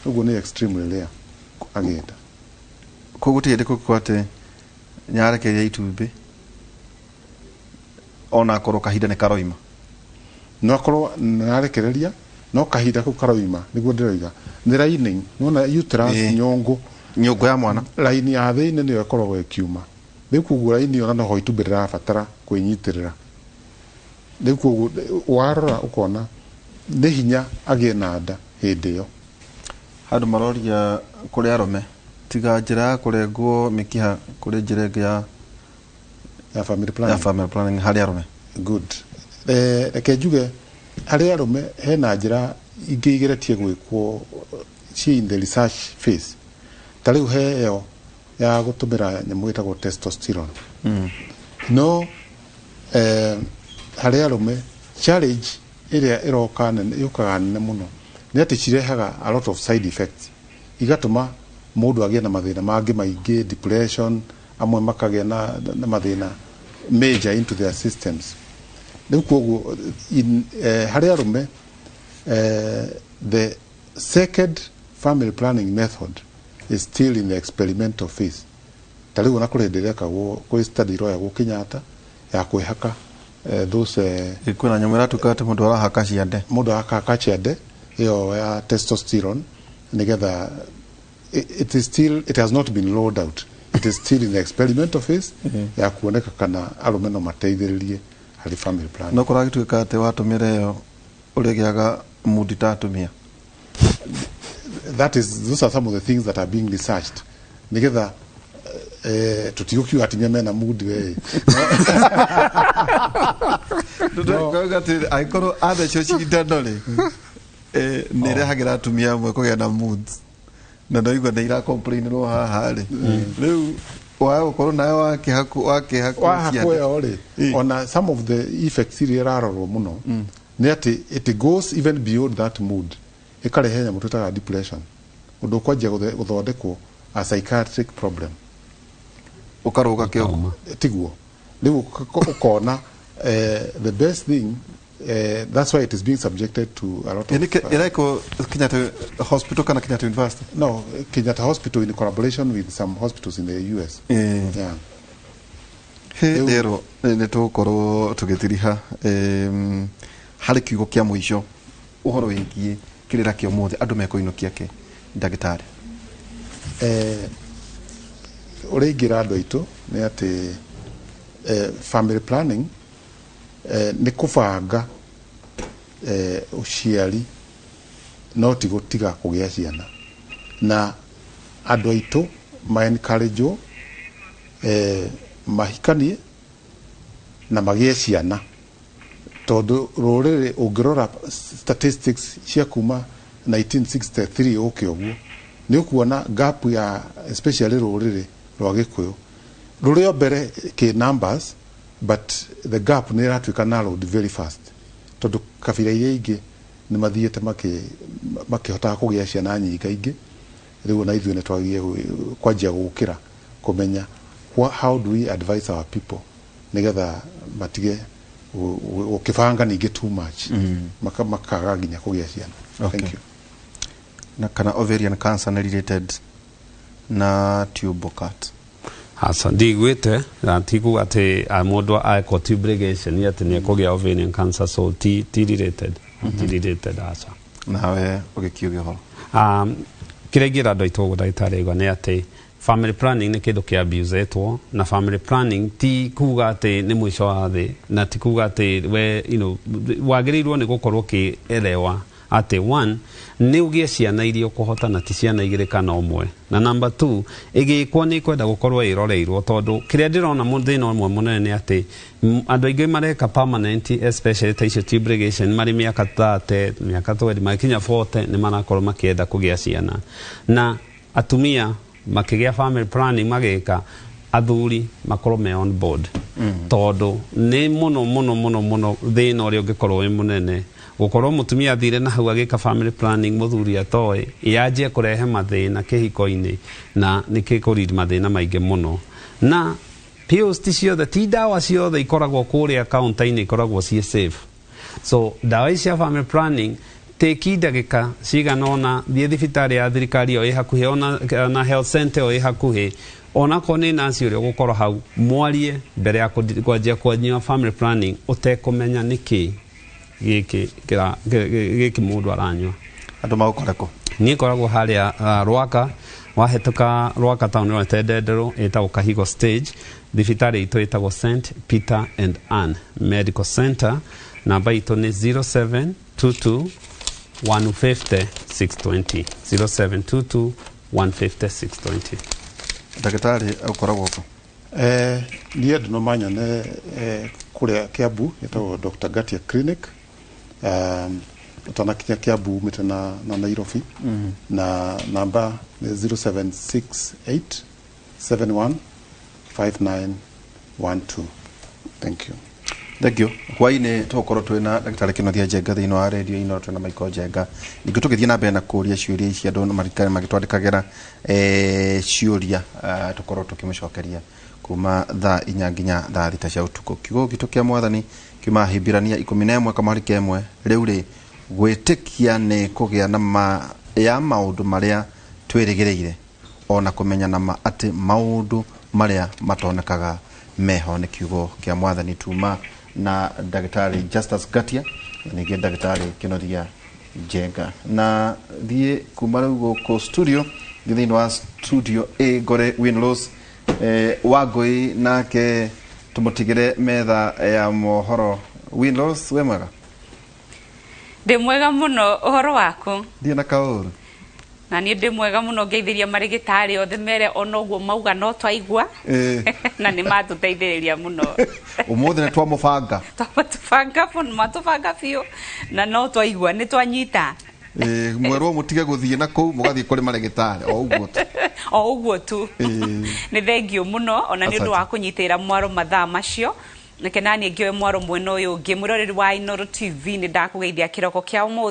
Speaker 3: uguo ni extremely rare agenda
Speaker 2: kugutire kukwate nyarekeria itumbi ona akoro kahinda ne karoima
Speaker 3: no akoro narekereria no kahinda ku karoima niguo ndiroiga ni lining nona uterus nyongo
Speaker 2: ya mwana
Speaker 3: line ya thiini niyo ikoragwo ikiuma ni kuguo line ona no itumbi rirabatara kwinyitirira ni kuguo warora ukona ni hinya agie na nda hindi yo
Speaker 2: handu maroria kuri arome tiga njira kurengwo mikiha kuri njira ingi
Speaker 3: ya family
Speaker 2: planning hari arome
Speaker 3: good reke njuge hari arome hena njira ingi igeretie gwikwo in the research phase tariu heyo ya gutumira nyamu itagwo testosterone no hari arome challenge iria iroka yukaga nene muno ni ati cirehaga a lot of side effects igatuma mundu agie na mathina mangi maingi depression amwe makagia na mathina major into their systems ni kuguo hari arume the second family planning method is still in the experimental phase tariu na kurendele kwa study ro ya gukinyata ya kwihaka those
Speaker 2: ikuna nyamira tukate mundu arahaka ciande
Speaker 3: mundu akaka ciande iyo ya testosterone nigetha it has not been rolled out. It is still in the experimental phase ya kuoneka kana arume no mateithiririe hari family plan
Speaker 2: no kuragituika ate watumire yo uregiaga mudi tatumia.
Speaker 3: Those are some of the things that are being researched nigetha tutiukiu atimia mena mood we
Speaker 2: gati aikoro other church internally nirehagira atumia mwe kugia na moods na ndoigwa ndeira complain ro haha ri riu wao korwo nayo wake
Speaker 3: ori ona some of the effects irarorwo muno ni ati it goes even beyond that mood ikarehenya mutu ta depression undu kwajia guthondekwo a psychiatric problem
Speaker 2: ukaruga kio
Speaker 3: tiguo riu ukona the best thing that's why it is being subjected to a lot of
Speaker 2: Iraiko Kenyatta Hospital kana Kenyatta University?
Speaker 3: No, Kenyatta Hospital in collaboration with some hospitals in the US. Yeah.
Speaker 2: Rero nitukorwo tugitiriha hari kiugo kia mwisho uhoro wingie kirira kio mothe andu mekoinokia ke ndagitari
Speaker 3: uringira andu aitu ni ati family planning ni kubanga uciari no ti gutiga kugia ciana na andu aitu ma encourage mahikanie na magie ciana tondu rurire ungirora statistics cia kuma 1963 ukioguo ni ukuona gap ya especially rurire rwa Gikuyu rurio mbere ki numbers but the gap ni ratwika narrowed very fast tondu kabira iria ingi ni mathiete makihota kugia ciana nyinga ingi riu na ithuĩ nitwagie kwanjia gukira kumenya how do we advise our people nigetha matige ukibanga ningi too much makaga nginya kugia ciana.
Speaker 2: Okay. Thank you. Na kana ovarian cancer related na tube cut
Speaker 4: hasa ndigwite atiku ati mundu aiko tube ligation ati ni kugia ovarian cancer so t related hasa
Speaker 2: nawe ugikiuge ho
Speaker 4: kiregira ndo itogo daitare go ne ati family planning ni kindu kia abusetwo na family planning ti kuga ati ni mwisho wa thi na ti kuga ati we wagirirwo ni gukorwo ki elewa ati one ni ugie ciana irio kuhota na ti ciana igire kana umwe na number 2 igikwo ni kwenda gukorwo iroreirwo tondu kiria ndirona muthina umwe munene ni ati andu aingi mareka permanent especially taisho tube ligation mari miaka 30 miaka 20 makinya 40 ni marakorwo makienda kugia ciana na atumia makigia family planning magika athuri makorwo me on board tondu ni muno thina uria ungikorwo wi munene gukorwo mutumia athire na hau agika family planning muthuri atoe yaje kurehe mathina kihiko-ini na nikikuridi mathina maingi muno na pills ti ciothe ti dawa ciothe ikoragwo kuria counter-ini ikoragwo cie safe so dawa cia family planning teki ndagika ciganona thie thibitari ya thirikari o ihakuhi ona health center o ihakuhi ona kone nasi uria gukorwo hau mwarie mbere ya kwanjia kwanyua family planning utekumenya niki giki mundu aranywa
Speaker 2: andu magukoreko
Speaker 4: ni koragwo haria rwaka wahetuka rwaka town ro tendendero etagwo Kahigo stage thibitari ito etagwo St Peter and Anne Medical Center namba ito ni 0722 150 620 0722 150 620
Speaker 2: ndagitari ukoragwo ko
Speaker 3: ni andu no manya ne kuria Kiambu etagwo Dr. Gatia Clinic utanakinya Kiambu mita na Nairobi na namba 0768 71 5912. Thank you.
Speaker 2: Thank you. Hwaine tukorwo twina ndagitari Kinothia Njenga thiini wa radio ino twina Michael Njenga ningi tugithie na mbere na kuria ciuria ici andu marikari magitwandikagira ciuria tukorwo tukimucokeria kuma thaa 4 nginya thaa 6 cia utuku kiugo gitu kia mwathani kiuma Hibirania 11 kamari kemwe riu ri gwitikia ni kugia na maundu maria twirigireire ona kumenya na ati maundu maria matonekaga meho nĩ kiugo kĩa mwathani tuma na ndagĩtarĩ Justus Gatia ningĩ ndagĩtarĩ Kĩnoria Njenga na thiĩ kuma rĩu gũkũ studio thĩinĩ wa studio A Gore Winlows Wangũi nake tumutigire metha ya mohoro. Winlows we mwega?
Speaker 5: Ndi mwega muno, uhoro waku?
Speaker 2: Ndi na kaũru.
Speaker 5: Na ni ndi mwega muno ngeithĩria marigitari othe mere ona ũguo mauga no twaigua na nĩ matuteithĩrĩria muno.
Speaker 2: Ũmũthĩ nĩ twamũbanga.
Speaker 5: Twamũbanga biũ na no twaigua nĩ twanyita.
Speaker 2: Mwerwo mũtige gũthiĩ na kũu mũgathiĩ kũrĩ marigitari o ũguo tu.
Speaker 5: O ũguo tu. Nĩ thengio muno ona nĩ ũndũ wa kũnyitĩra mwaro mathaa macio. Nake nani ngĩoe mwaro mwena ũyũ ũngĩ mũroreri wa Inooro TV nĩ ndakũgeithia kĩroko kĩa ũmũthĩ.